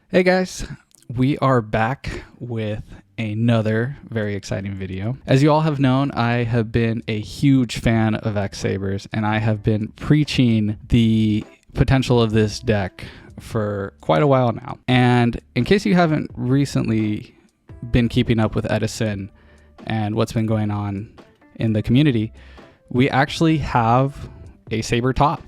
Hey guys, we are back with another very exciting video. As you all have known, I have been a huge fan of x-sabers, and I have been preaching the potential of this deck for quite a while now. And in case you haven't recently been keeping up with Edison and what's been going on in the community, we actually have a saber top.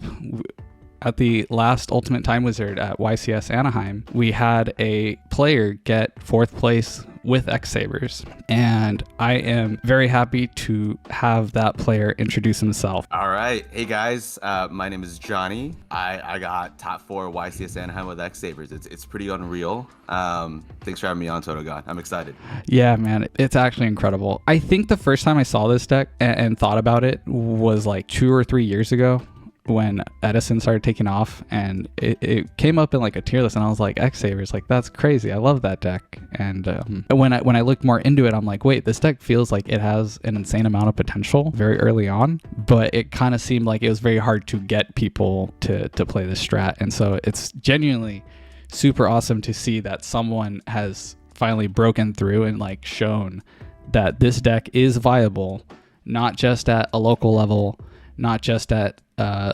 At the last Ultimate Time Wizard at YCS Anaheim, we had a player get 4th place with x-sabers, and I am very happy to have that player introduce himself. All right. Hey guys, my name is Johnny. I got top 4 YCS Anaheim with x-sabers. It's pretty unreal. Thanks for having me on, TotoGod. I'm excited. Yeah, man, it's actually incredible. I think the first time I saw this deck and thought about it was like 2 or 3 years ago, when Edison started taking off, and it came up in like a tier list, and I was like, x-sabers, like that's crazy. I love that deck. And when I looked more into it, I'm like, wait, this deck feels like it has an insane amount of potential very early on, but it kind of seemed like it was very hard to get people to play this strat. And so it's genuinely super awesome to see that someone has finally broken through and like shown that this deck is viable, not just at a local level, not just at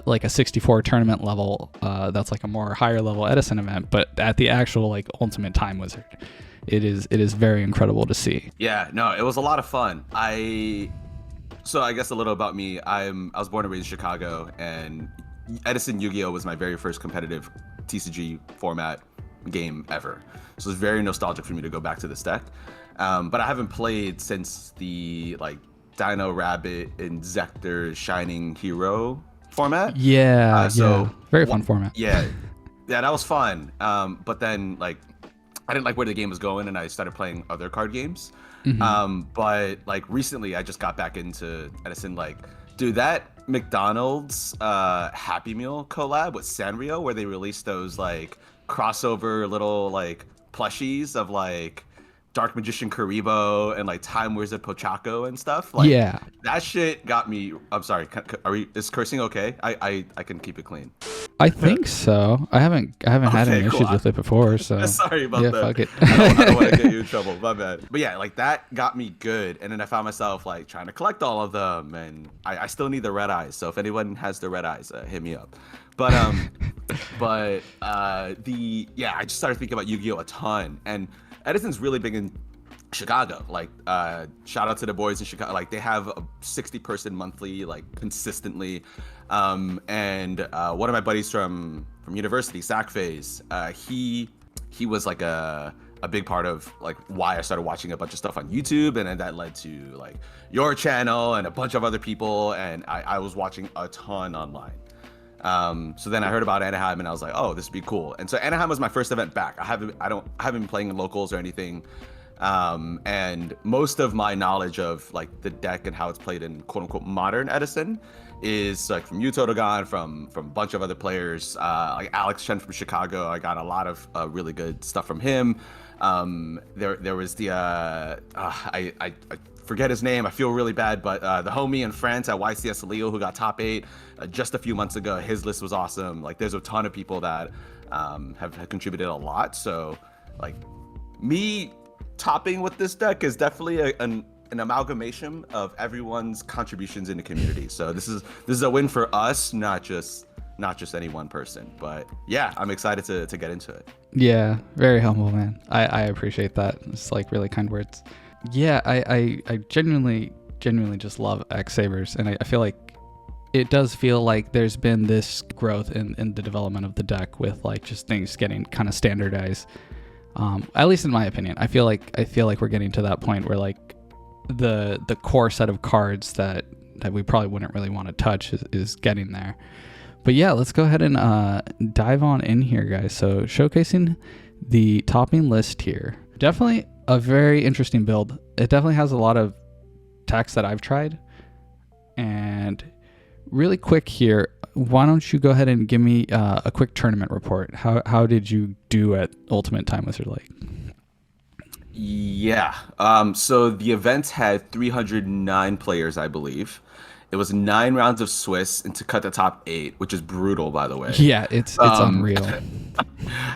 like a 64 tournament level, that's like a more higher level Edison event, but at the actual like Ultimate Time Wizard. It is very incredible to see. Yeah, no, it was a lot of fun. So I guess a little about me. I was born and raised in Chicago, and Edison Yu-Gi-Oh was my very first competitive TCG format game ever. So it's very nostalgic for me to go back to this deck. But I haven't played since the like Dino Rabbit and Zector Shining Hero format. Yeah, very fun format. Yeah, that was fun. But then like I didn't like where the game was going, and I started playing other card games. But like recently, I just got back into Edison. Like, dude, that McDonald's Happy Meal collab with Sanrio, where they released those like crossover little like plushies of like Dark Magician Karibo and like Time Wizard Pochaco and stuff. Like, yeah, that shit got me. I'm sorry. Is cursing okay? I can keep it clean. I think so. I haven't had any issues with it before, so sorry about yeah, that. fuck it. I don't want to get you in trouble. My bad. But yeah, like that got me good, and then I found myself like trying to collect all of them, and I still need the red eyes. So if anyone has the red eyes, hit me up. But I just started thinking about Yu-Gi-Oh a ton, and Edison's really big in Chicago. Like, shout out to the boys in Chicago. Like, they have a 60-person monthly, like, consistently. And one of my buddies from university, Sack Phase, he was like a big part of like why I started watching a bunch of stuff on YouTube, and then that led to like your channel and a bunch of other people, and I was watching a ton online. So then I heard about Anaheim, and I was like, oh, this would be cool. And so Anaheim was my first event back. I haven't been playing in locals or anything. And most of my knowledge of like the deck and how it's played in quote unquote modern Edison is like from you, TotoGod, from a bunch of other players, like Alex Chen from Chicago. I got a lot of really good stuff from him. There was the I forget his name. I feel really bad, but the homie in France at YCS Leo who got top 8 just a few months ago. His list was awesome. Like, there's a ton of people that have contributed a lot. So like me topping with this deck is definitely an amalgamation of everyone's contributions in the community. So this is a win for us, not just any one person. But yeah, I'm excited to get into it. Yeah, very humble, man. I appreciate that. It's like really kind words. Yeah, I genuinely just love x-sabers, and I feel like it does feel like there's been this growth in the development of the deck with like just things getting kind of standardized. At least in my opinion, I feel like we're getting to that point where like the core set of cards that we probably wouldn't really want to touch is getting there. But yeah, let's go ahead and dive on in here, guys. So showcasing the topping list here. Definitely a very interesting build. It definitely has a lot of decks that I've tried. And really quick here, why don't you go ahead and give me a quick tournament report? How did you do at Ultimate Time Wizard League? Yeah. So the event had 309 players, I believe. It was 9 rounds of Swiss and to cut the top 8, which is brutal, by the way. Yeah, it's unreal.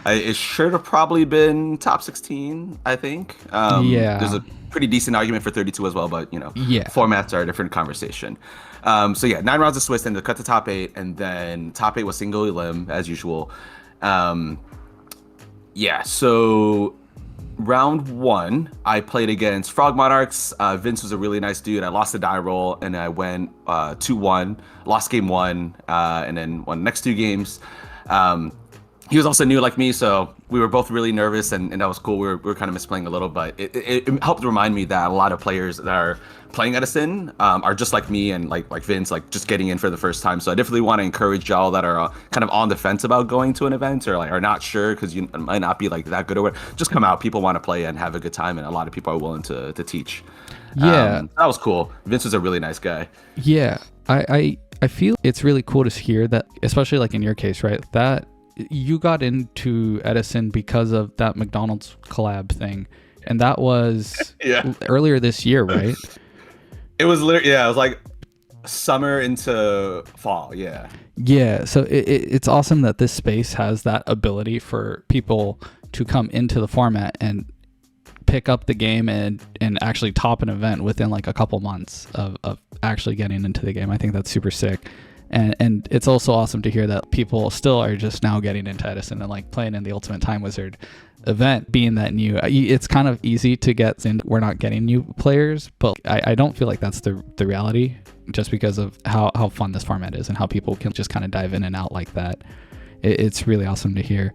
It should have probably been top 16, I think. Yeah. There's a pretty decent argument for 32 as well, but Yeah. formats are a different conversation. So yeah, 9 rounds of Swiss and to cut the top 8, and then top 8 was single elim as usual. Yeah, so round 1, I played against Frog Monarchs. Vince was a really nice dude. I lost the die roll, and I went 2-1, lost game 1, and then won the next 2 games. He was also new like me, so we were both really nervous, and that was cool. We were kind of misplaying a little, but it helped remind me that a lot of players that are playing Edison are just like me and like Vince, like just getting in for the first time. So I definitely want to encourage y'all that are kind of on the fence about going to an event or like are not sure because you might not be like that good or what. Just come out. People want to play and have a good time, and a lot of people are willing to teach. Yeah, that was cool. Vince was a really nice guy. Yeah, I feel it's really cool to hear that, especially like in your case, right? That you got into Edison because of that McDonald's collab thing, and that was earlier this year, right? It was literally it was like summer into fall. Yeah, so it's awesome that this space has that ability for people to come into the format and pick up the game and actually top an event within like a couple months of actually getting into the game. I think that's super sick. And it's also awesome to hear that people still are just now getting into Edison and like playing in the Ultimate Time Wizard event, being that new. It's kind of easy to get in. We're not getting new players, but I don't feel like that's the reality, just because of how fun this format is and how people can just kind of dive in and out like that. It's really awesome to hear.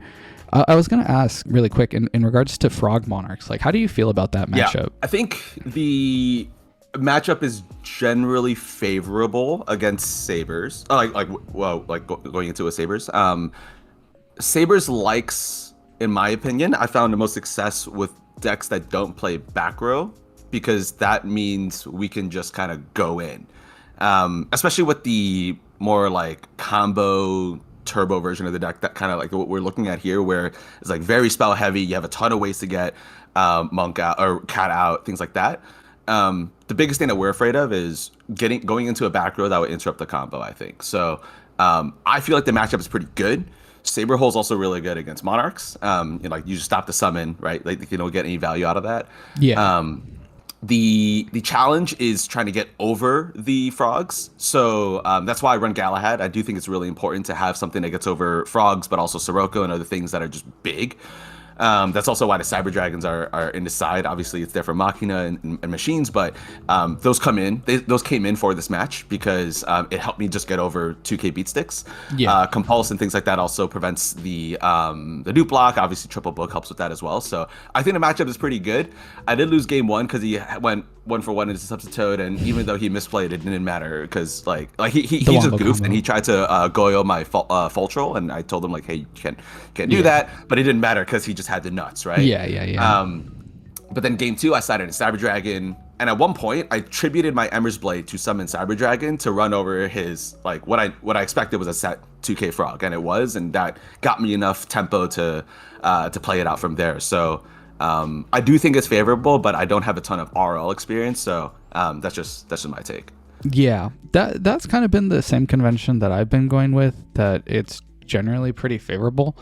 I was going to ask really quick in regards to Frog Monarchs, like how do you feel about that matchup? Yeah, I think the matchup is generally favorable against Sabers. Going into a Sabers. Sabers likes, in my opinion, I found the most success with decks that don't play back row, because that means we can just kind of go in. Especially with the more like combo turbo version of the deck, that kind of like what we're looking at here, where it's like very spell heavy. You have a ton of ways to get monk out or cat out, things like that. The biggest thing that we're afraid of is going into a back row that would interrupt the combo, I think. So I feel like the matchup is pretty good. Saber Hole's also really good against Monarchs. Like you just stop the summon, right? Like you don't get any value out of that. Yeah. The challenge is trying to get over the frogs. So that's why I run Galahad. I do think it's really important to have something that gets over frogs, but also Sirocco and other things that are just big. That's also why the Cyber Dragons are in the side. Obviously, it's there for Machina and machines, but those came in for this match because it helped me just get over 2K beat sticks. Yeah. Compulse and things like that also prevents the dupe block. Obviously, triple book helps with that as well. So I think the matchup is pretty good. I did lose game 1 because he went 1-for-1 into Substitute, and even though he misplayed, it didn't matter because like he just goofed and he tried to Goyo my Fultrol, and I told him like, hey, you can't do that, but it didn't matter because he just had the nuts, right? Yeah. But then game 2, I started a Cyber Dragon, and at one point I tributed my Ember's Blade to summon Cyber Dragon to run over his like what I expected was a set 2K frog, and it was, and that got me enough tempo to play it out from there. So I do think it's favorable, but I don't have a ton of RL experience, so that's just my take. Yeah, that's kind of been the same convention that I've been going with, that it's generally pretty favorable.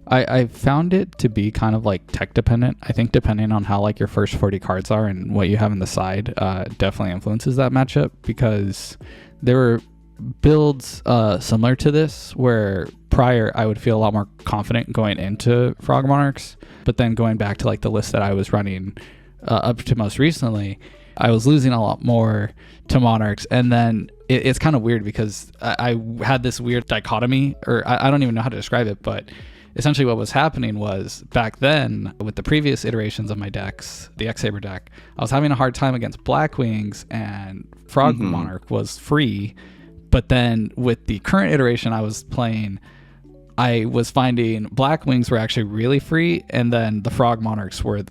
I found it to be kind of like tech dependent. I think depending on how like your first 40 cards are and what you have in the side definitely influences that matchup, because there were builds similar to this where prior I would feel a lot more confident going into Frog Monarchs, but then going back to like the list that I was running up to most recently, I was losing a lot more to Monarchs. And then it's kind of weird because I had this weird dichotomy, or I don't even know how to describe it, but essentially what was happening was back then with the previous iterations of my decks, the x-saber deck, I was having a hard time against Black Wings, and Frog Monarch was free. But then with the current iteration I was playing, I was finding Black Wings were actually really free, and then the Frog Monarchs were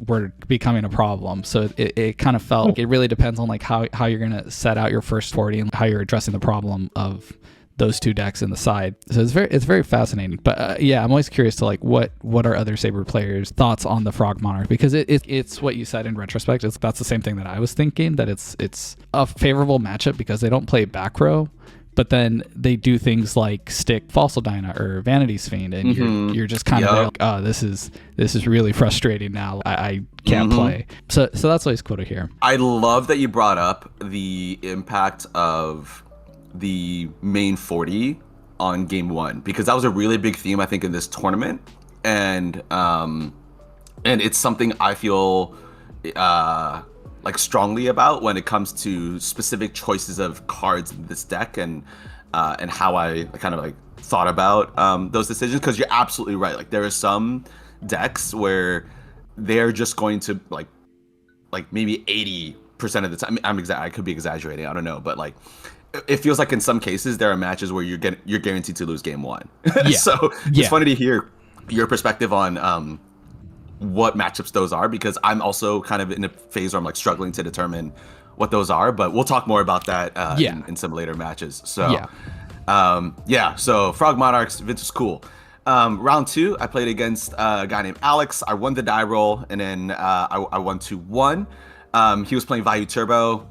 becoming a problem. So it kind of felt like it really depends on like how you're going to set out your first 40 and how you're addressing the problem of those two decks in the side. So it's very fascinating. But yeah, I'm always curious to like what are other Saber players' thoughts on the Frog Monarch, because it's what you said in retrospect. That's the same thing that I was thinking, that it's a favorable matchup because they don't play back row, but then they do things like stick Fossil Dyna or Vanity's Fiend, and you're just kind of like, oh, this is really frustrating now. I can't play. So that's always cool to hear. I love that you brought up the impact of the main 40 on game 1, because that was a really big theme, I think, in this tournament, and it's something I feel like strongly about when it comes to specific choices of cards in this deck, and how I kind of like thought about those decisions, because you're absolutely right. Like, there are some decks where they're just going to like maybe 80% of the time. I could be exaggerating, I don't know, but like it feels like in some cases there are matches where you're guaranteed to lose game 1. So it's funny to hear your perspective on what matchups those are, because I'm also kind of in a phase where I'm like struggling to determine what those are, but we'll talk more about that in some later matches. So so Frog Monarchs, Vince was cool. Round 2, I played against a guy named Alex. I won the die roll, and then I won 2-1. He was playing Vayu Turbo.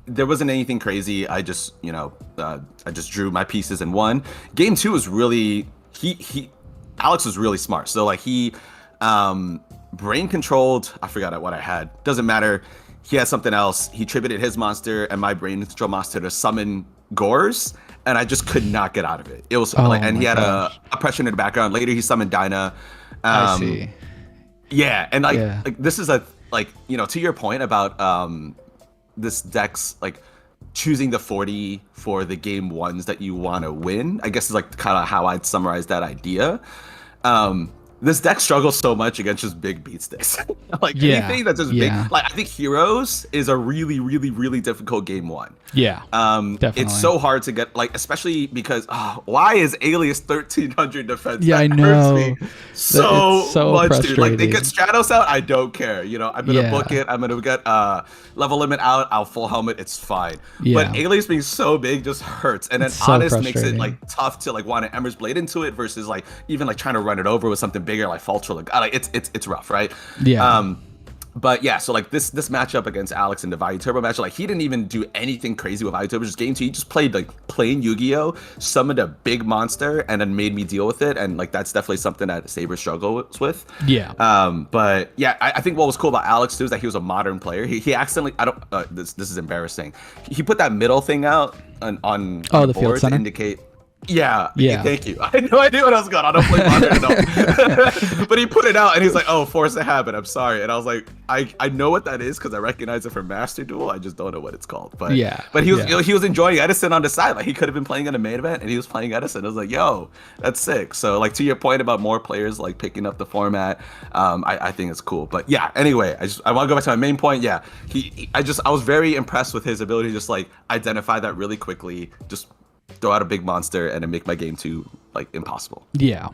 There wasn't anything crazy. I just, I just drew my pieces and won. Game 2 was really, Alex was really smart. So like he brain controlled, I forgot what I had. Doesn't matter. He had something else. He tributed his monster and my brain control monster to summon Gores, and I just could not get out of it. It was and he had a oppression in the background. Later he summoned Dyna. I see. Yeah, and like this is to your point about this deck's like choosing the 40 for the game 1s that you want to win, I guess is like kind of how I'd summarize that idea. This deck struggles so much against just big beat sticks. Anything that's just big. Like, I think Heroes is a really, really, really difficult game 1. Yeah, definitely. It's so hard to get, like, especially because why is Alias 1300 defense? Yeah, that I know. Hurts me so much, dude. Like, they get Stratos out, I don't care. I'm gonna book it. I'm gonna get level limit out. I'll full helmet. It's fine. Yeah. But Alias being so big just hurts, and then Honest makes it like tough to like want an Ember's Blade into it versus like even like trying to run it over with something bigger like Faltra. Like it's rough, right? Yeah. But yeah, so like this matchup against Alex in the Vayu Turbo match, like he didn't even do anything crazy with Vayu Turbo. Just game 2, he just played like plain Yu-Gi-Oh, summoned a big monster, and then made me deal with it. And like that's definitely something that Saber struggles with. Yeah. But yeah, I think what was cool about Alex too is that he was a modern player. He accidentally, this is embarrassing. He put that middle thing out on the field board to center? indicate. Yeah. Thank you. I had no idea what I was going on. I don't play modern enough. But he put it out and he's like, "Oh, force a habit. I'm sorry." And I was like, I know what that is because I recognize it from Master Duel. I just don't know what it's called. But he was enjoying Edison on the side. Like he could have been playing in a main event and he was playing Edison. I was like, "Yo, that's sick." So like to your point about more players like picking up the format, I think it's cool. But yeah, anyway, I want to go back to my main point. Yeah, I was very impressed with his ability to just like identify that really quickly, just throw out a big monster and then make my game 2 like impossible. Yeah,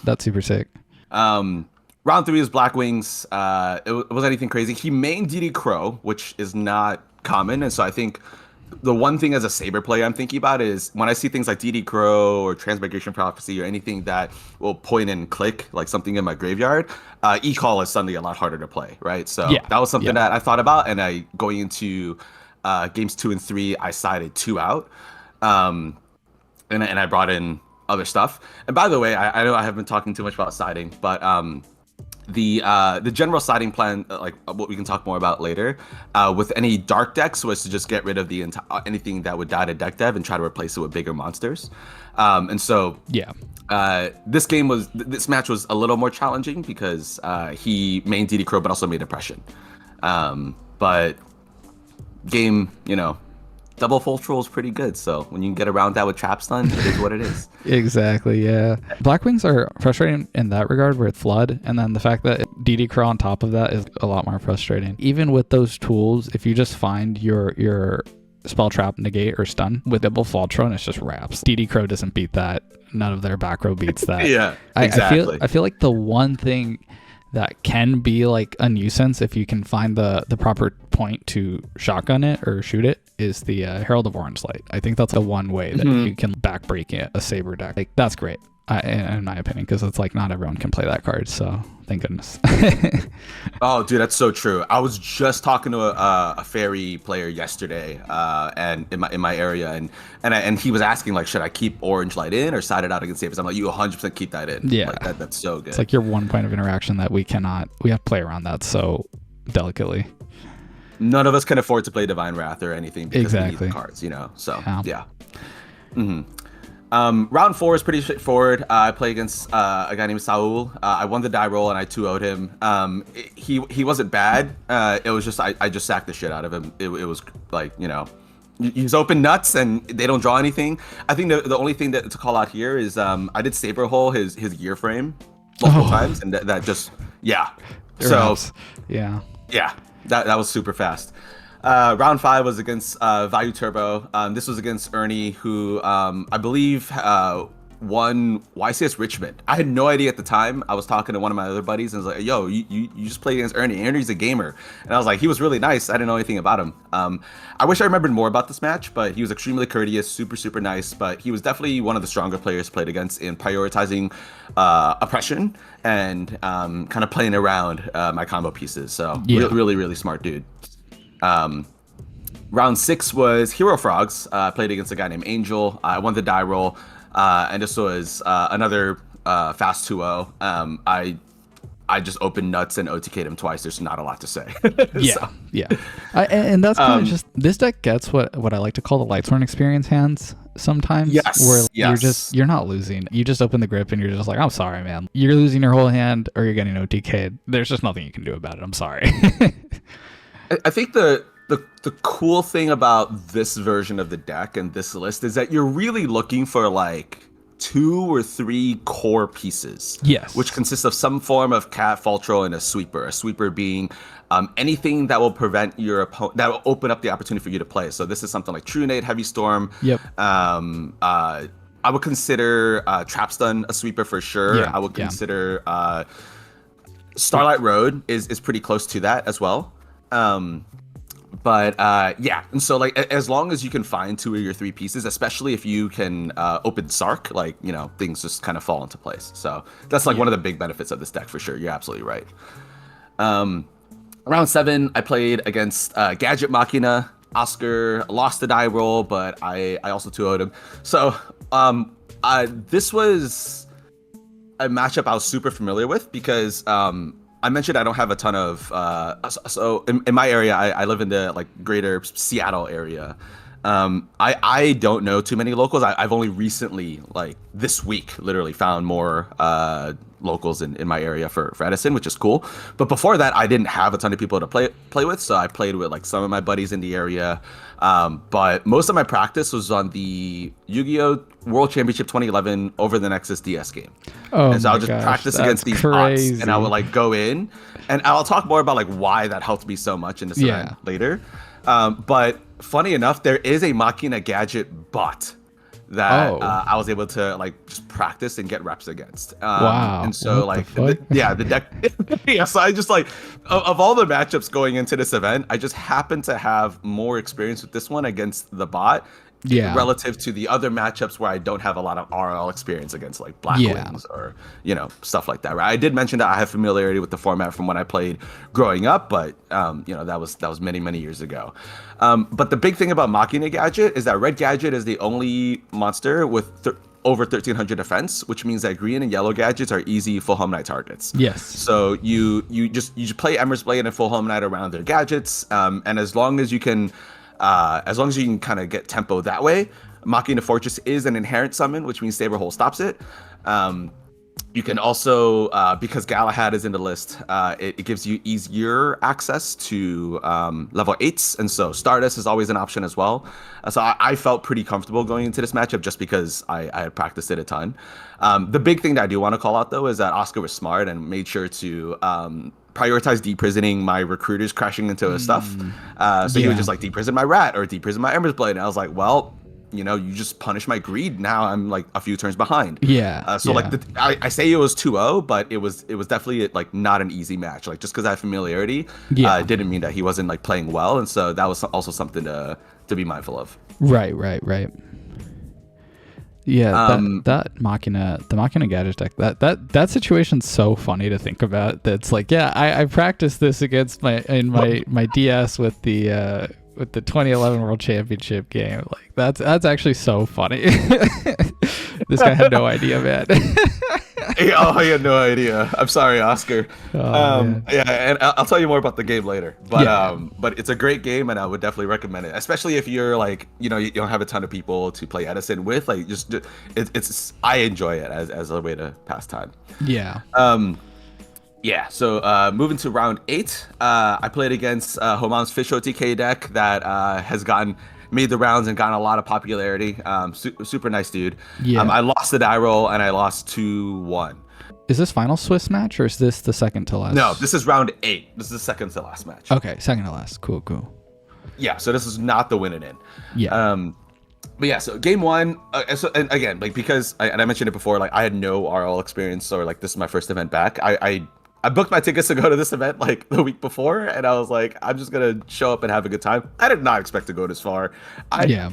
that's super sick. Round 3 is Black Wings. It wasn't anything crazy. He mained DD Crow, which is not common, and so I think the one thing as a Saber player I'm thinking about is when I see things like DD Crow or Transmigration Prophecy or anything that will point and click like something in my graveyard, E-Call is suddenly a lot harder to play, right? So that was something that I thought about, and going into games 2 and 3, I sided 2 out. And I brought in other stuff. And by the way, I know I haven't been talking too much about siding, but the general siding plan, like what we can talk more about later, with any dark decks was to just get rid of the anything that would die to deck dev and try to replace it with bigger monsters. And so this match was a little more challenging because he mained DD Crow but also made Oppression. But game, double full troll is pretty good, so when you can get around that with trap stun, it is what it is. Exactly, yeah. Black Wings are frustrating in that regard with Flood, and then the fact that DD Crow on top of that is a lot more frustrating. Even with those tools, if you just find your spell trap, negate, or stun with double Faltron, it's just wraps. DD Crow doesn't beat that. None of their back row beats that. Yeah, exactly. I feel like the one thing that can be like a nuisance if you can find the proper point to shotgun it or shoot it is the Herald of Orange Light. I think that's the one way that you can backbreak a Saber deck. Like, that's great, in my opinion, because it's like not everyone can play that card. So thank goodness. Oh, dude, that's so true. I was just talking to a fairy player yesterday, and in my area, and he was asking like, should I keep Orange Light in or side it out against Sabers? I'm like, you 100% keep that in. Yeah, like, that's so good. It's like your one point of interaction that we have to play around that so delicately. None of us can afford to play Divine Wrath or anything because we need the cards, So yeah. Round 4 is pretty straightforward. I play against a guy named Saul. I won the die roll and I 2-0'd him. He wasn't bad. It was just I just sacked the shit out of him. It was like, he's open nuts and they don't draw anything. I think the only thing to call out here is I did Saber Hole his gear frame multiple times, and that just that was super fast. Round 5 was against Value Turbo. This was against Ernie, who I believe won YCS Richmond. I had no idea at the time. I was talking to one of my other buddies and I was like, yo, you just played against Ernie. Ernie's a gamer. And I was like, he was really nice. I didn't know anything about him. I wish I remembered more about this match, but he was extremely courteous, super, super nice. But he was definitely one of the stronger players played against in prioritizing oppression and kind of playing around my combo pieces. So really, really smart dude. Round 6 was Hero Frogs. Played against a guy named Angel. I won the die roll, and this was another fast 2-0. I just opened nuts and OTK'd him twice. There's not a lot to say. And that's kind of just, this deck gets what I like to call the Lightsworn experience hands sometimes. Where you're not losing. You just open the grip and you're just like, I'm sorry, man. You're losing your whole hand or you're getting OTK'd. There's just nothing you can do about it. I'm sorry. I think the cool thing about this version of the deck and this list is that you're really looking for like 2 or 3 core pieces. Yes. Which consists of some form of cat, Faltro, and a sweeper. A sweeper being anything that will prevent your opponent, that will open up the opportunity for you to play. So this is something like True Nade, Heavy Storm. Yep. I would consider Trap Stun a sweeper for sure. Yeah. I would consider Starlight Road is pretty close to that as well. And so like as long as you can find 2 or your 3 pieces, especially if you can open Sark, like things just kind of fall into place. So that's like one of the big benefits of this deck for sure. You're absolutely right. Round 7, I played against Gadget Machina. Oscar lost the die roll, but I also 2-0'd him. So this was a matchup I was super familiar with because I mentioned I don't have a ton of so in my area I live in the like greater Seattle area. I don't know too many locals. I've only recently, like this week, literally found more locals in my area for Edison, which is cool. But before that, I didn't have a ton of people to play with, so I played with like some of my buddies in the area. But most of my practice was on the Yu-Gi-Oh! World Championship 2011 over the Nexus DS game. And so I'll just practice against these bots, and I would like go in, and I'll talk more about like why that helped me so much in this event later. But funny enough, there is a Machina Gadget bot that I was able to like just practice and get reps against. Wow. And so the deck, so I just like, of all the matchups going into this event, I just happened to have more experience with this one against the bot. Relative to the other matchups where I don't have a lot of RL experience against like Black Wings or stuff like that, right? I did mention that I have familiarity with the format from when I played growing up, but that was many years ago. But the big thing about Machina Gadget is that Red Gadget is the only monster with over 1300 defense, which means that green and yellow gadgets are easy full home night targets. Yes. So you just play Ember's Blade and full home night around their gadgets, and as long as you can kind of get tempo that way, Machina Fortress is an inherent summon, which means Saber Hole stops it. You can also, because Galahad is in the list, it gives you easier access to level 8s, and so Stardust is always an option as well. So I felt pretty comfortable going into this matchup just because I had practiced it a ton. The big thing that I do want to call out, though, is that Oscar was smart and made sure to prioritize deprisoning my recruiters crashing into his stuff. So he would just like deprison my rat or deprison my Ember's Blade, and I was like, well, you just punish my greed. Now I'm like a few turns behind. Yeah. So yeah. like I say it was 2-0, but it was definitely like not an easy match. Like just because I have familiarity, Yeah. didn't mean that he wasn't like playing well, and so that was also something to be mindful of. Right. Yeah, Um, that Machina, the Machina Gadget deck, that situation's so funny to think about. That's like, yeah, I practiced this against my DS with the 2011 World Championship game. Like that's actually so funny. This guy had no idea, man. I had no idea. I'm sorry, Oscar. Man. Yeah, and I'll tell you more about the game later. But Yeah. but it's a great game, and I would definitely recommend it, especially if you're like, you don't have a ton of people to play Edison with. Like, it's I enjoy it as a way to pass time. Yeah. Yeah. So moving to round 8, I played against Homan's Fish OTK deck that has made the rounds and gotten a lot of popularity. Super nice dude. Yeah. I lost the die roll and I lost 2-1. Is this final Swiss match or is this the second to last? No, this is round 8. This is the second to last match. Okay, second to last. Cool. Yeah, so this is not the win and in. Yeah. But yeah, so game 1, and again, like because I mentioned it before, like I had no RL experience, or like this is my first event back. I booked my tickets to go to this event like the week before, and I was like, I'm just gonna show up and have a good time. I did not expect to go this far. Yeah.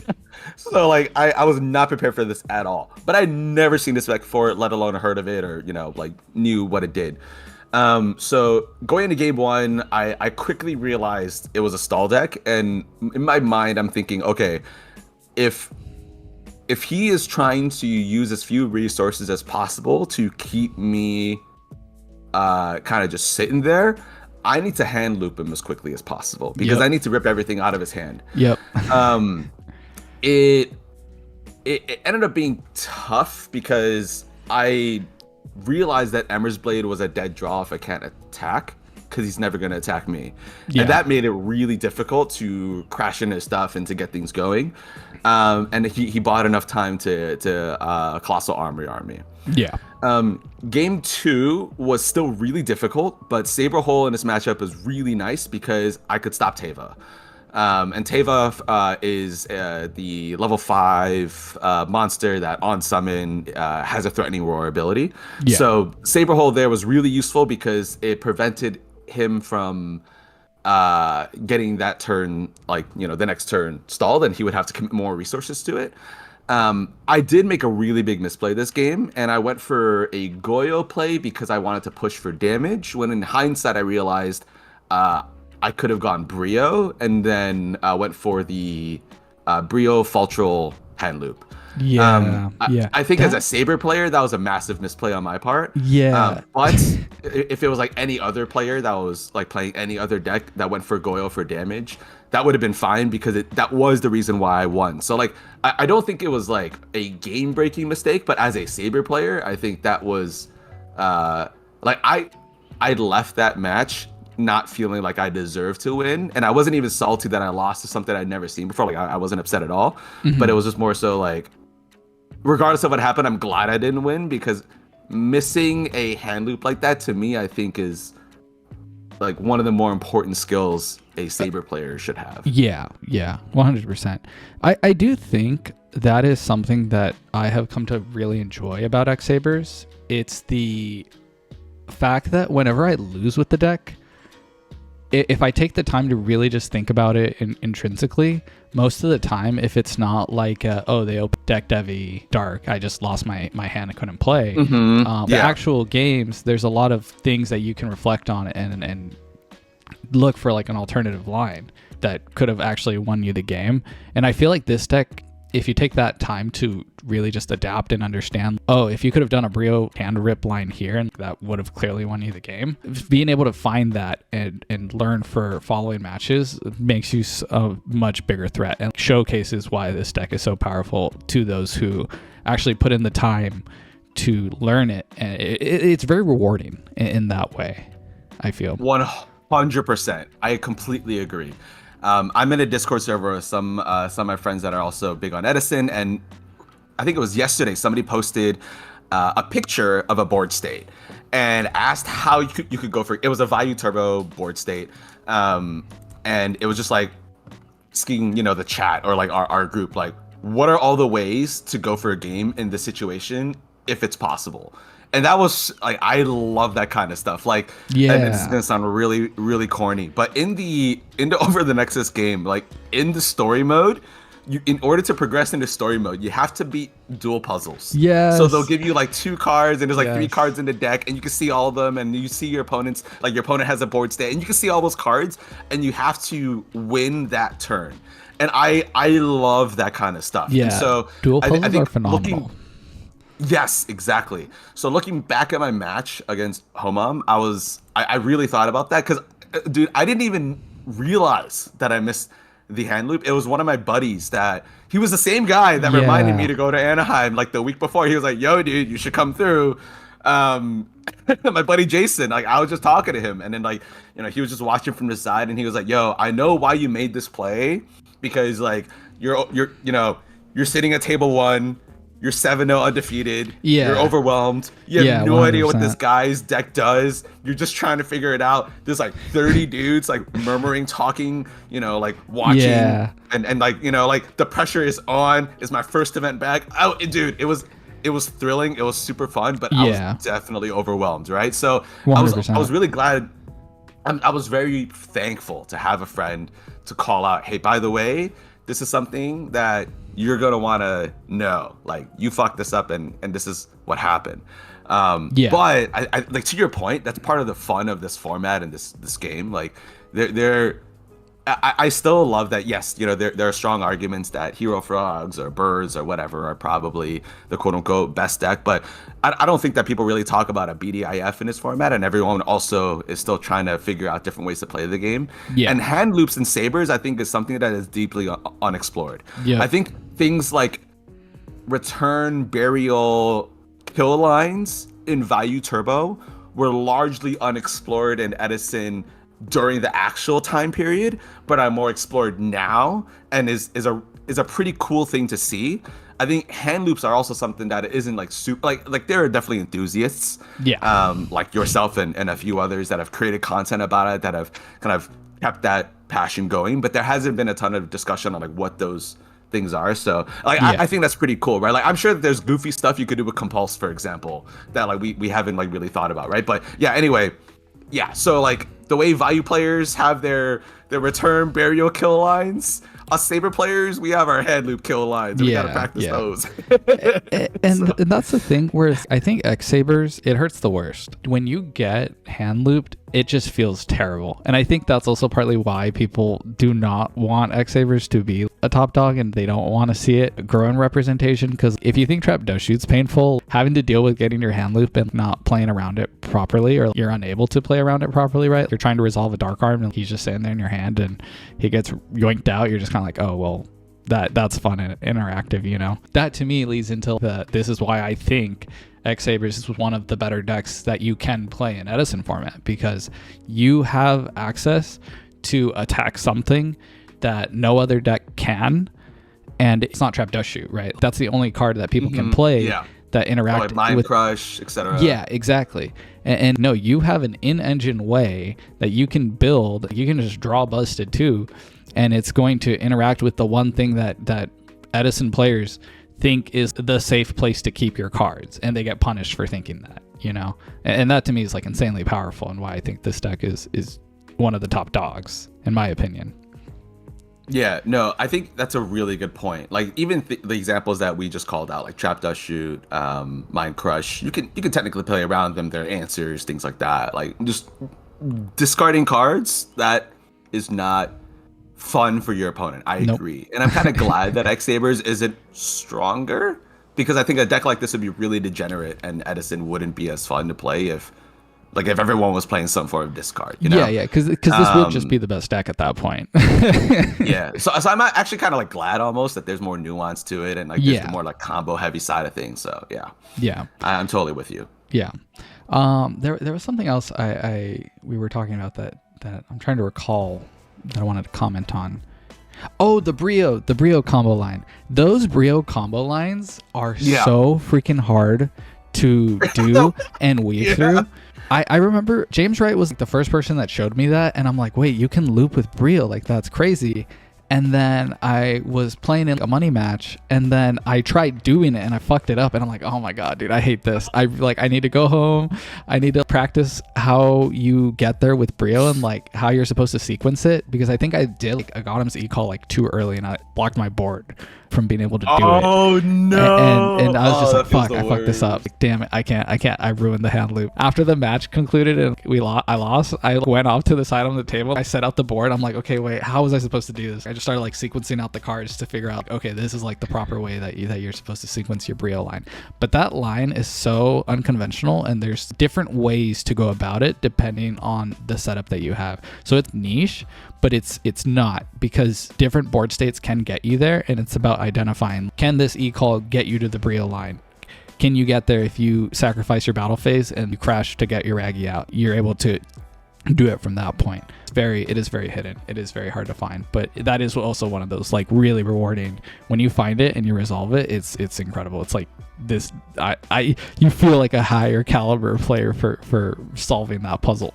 So like I was not prepared for this at all. But I'd never seen this deck before, let alone heard of it, or like knew what it did. So going into game 1, I quickly realized it was a stall deck, and in my mind I'm thinking, okay, if he is trying to use as few resources as possible to keep me kind of just sitting there, I need to hand loop him as quickly as possible, because Yep. I need to rip everything out of his hand. Yep. It ended up being tough because I realized that Emmer's Blade was a dead draw if I can't attack, because he's never going to attack me. Yeah. And that made it really difficult to crash into stuff and to get things going. And he bought enough time to Colossal Armory me. Yeah. Game 2 was still really difficult, but Saber Hole in this matchup was really nice because I could stop Teva. And Teva is the level 5 monster that on summon has a threatening roar ability. Yeah. So Saber Hole there was really useful because it prevented him from getting that turn, like, the next turn stalled, and he would have to commit more resources to it. I did make a really big misplay this game, and I went for a Goyo play because I wanted to push for damage, when in hindsight I realized I could have gone Brio and then went for the Brio Fultral hand loop. Yeah. I think as a Saber player, that was a massive misplay on my part. Yeah. But if it was like any other player that was like playing any other deck that went for Goyo for damage, that would have been fine, because that was the reason why I won. So like, I don't think it was like a game-breaking mistake, but as a Saber player, I think that was like I left that match not feeling like I deserved to win, and I wasn't even salty that I lost to something I'd never seen before. Like I wasn't upset at all, but it was just more so like, regardless of what happened, I'm glad I didn't win, because missing a hand loop like that, to me, I think is like one of the more important skills a Saber player should have. Yeah, 100%. I do think that is something that I have come to really enjoy about x-sabers. It's the fact that whenever I lose with the deck, if I take the time to really just think about it intrinsically, most of the time, if it's not like, they opened deck Devi Dark, I just lost my hand and couldn't play. The actual games, there's a lot of things that you can reflect on and look for like an alternative line that could have actually won you the game. And I feel like this deck, if you take that time to really just adapt and understand, if you could have done a Brio hand rip line here, and that would have clearly won you the game. Being able to find that and learn for following matches makes you a much bigger threat, and showcases why this deck is so powerful to those who actually put in the time to learn it. And it's very rewarding in that way, I feel. 100%. I completely agree. I'm in a Discord server with some of my friends that are also big on Edison, and I think it was yesterday somebody posted a picture of a board state and asked how you could go for it. Was a Vayu Turbo board state, and it was just like asking the chat or like our group, like, what are all the ways to go for a game in this situation if it's possible? And that was like, I love that kind of stuff. Like, and it's gonna sound really, really corny, but in the Over the Nexus game, like in the story mode, in order to progress into story mode, you have to beat duel puzzles. Yeah. So they'll give you like 2 cards, and there's like 3 cards in the deck, and you can see all of them, and you see your opponent's, like your opponent has a board state, and you can see all those cards, and you have to win that turn. And I love that kind of stuff. Yeah. And so duel puzzles I think are phenomenal. Yes, exactly. So looking back at my match against Homam, I really thought about that because, dude, I didn't even realize that I missed the hand loop. It was one of my buddies that he was the same guy that reminded me to go to Anaheim like the week before. He was like, "Yo, dude, you should come through." My buddy Jason, like I was just talking to him, and then like he was just watching from the side, and he was like, "Yo, I know why you made this play because like you're sitting at table 1." You're 7-0 undefeated. Yeah. You're overwhelmed. You have no 100%. idea what this guy's deck does. You're just trying to figure it out. There's like 30 dudes like murmuring, talking, like watching. Yeah. And like, like the pressure is on. It's my first event back. Oh, dude, it was thrilling. It was super fun, but I was definitely overwhelmed, right? So 100%. I was really glad. I was very thankful to have a friend to call out, hey, by the way, this is something that you're gonna want to know, like you fucked this up and this is what happened. But I like, to your point, that's part of the fun of this format and this game. Like I still love that. Yes, there are strong arguments that Hero Frogs or Birds or whatever are probably the quote unquote best deck, but I don't think that people really talk about a BDIF in this format, and everyone also is still trying to figure out different ways to play the game. And hand loops and sabers, I think, is something that is deeply unexplored. I think things like return, burial, kill lines in Vayu Turbo were largely unexplored in Edison during the actual time period, but are more explored now, and is a pretty cool thing to see. I think hand loops are also something that isn't like super like there are definitely enthusiasts, like yourself and a few others that have created content about it that have kind of kept that passion going, but there hasn't been a ton of discussion on like what those things are. So like I think that's pretty cool, right? Like I'm sure that there's goofy stuff you could do with Compulse, for example, that like we haven't like really thought about, right? But yeah, anyway, so like the way Vayu players have their return, burial, kill lines, us Saber players, we have our head loop kill lines. We gotta practice those. and that's the thing where I think x-sabers, it hurts the worst. When you get hand looped, it just feels terrible. And I think that's also partly why people do not want x-sabers to be a top dog, and they don't want to see it grow in representation. Because if you think trap does shoot's painful, having to deal with getting your hand loop and not playing around it properly, or you're unable to play around it properly, right? You're trying to resolve a dark arm and he's just sitting there in your hand and he gets yoinked out. You're just kind of like, oh, well, that's fun and interactive, That to me leads into this is why I think x-sabers is one of the better decks that you can play in Edison format, because you have access to attack something that no other deck can, and it's not trap dust shoot, right? That's the only card that people can play that interact like Mind with Crush, etc. Yeah, exactly. And no, you have an in-engine way that you can build. You can just draw Busted too, and it's going to interact with the one thing that Edison players think is the safe place to keep your cards, and they get punished for thinking that, and that to me is like insanely powerful, and why I think this deck is one of the top dogs in my opinion. Yeah, no, I think that's a really good point. Like even the examples that we just called out, like Trap Dust Shoot, Mind Crush, you can technically play around them. Their answers, things like that. Like just discarding cards, that is not fun for your opponent. I agree, and I'm kind of glad that x-sabers isn't stronger, because I think a deck like this would be really degenerate, and Edison wouldn't be as fun to play if everyone was playing some form of discard, Yeah, because this would just be the best deck at that point. So I'm actually kind of like glad almost that there's more nuance to it, and like there's the more like combo heavy side of things. So I'm totally with you. There was something else we were talking about that I'm trying to recall that I wanted to comment on. Oh, the Brio combo line. Those Brio combo lines are so freaking hard to do and weave through. I remember James Wright was the first person that showed me that, and I'm like, wait, you can loop with Brio, like that's crazy. And then I was playing in a money match, and then I tried doing it and I fucked it up, and I'm like, oh my god, dude, I hate this. I need to go home. I need to practice how you get there with Brio and like how you're supposed to sequence it, because I think I did like I got him's e-call like too early and I blocked my board from being able to do it. Oh no. And I was just like, fuck, I fucked this worst. up. Like, damn it, I can't. I ruined the hand loop. After the match concluded and I lost, I went off to the side on the table. I set out the board. I'm like, okay, wait, how was I supposed to do this? I just started like sequencing out the cards to figure out, okay, this is like the proper way that you're supposed to sequence your Brio line. But that line is so unconventional, and there's different ways to go about it depending on the setup that you have. So it's niche, but it's not, because different board states can get you there, and it's about identifying, can this e-call get you to the Brio line? Can you get there if you sacrifice your battle phase and you crash to get your Raggy out? You're able to do it from that point. It is very hidden. It is very hard to find, but that is also one of those like really rewarding when you find it and you resolve it. It's incredible. It's like this, you feel like a higher caliber player for solving that puzzle.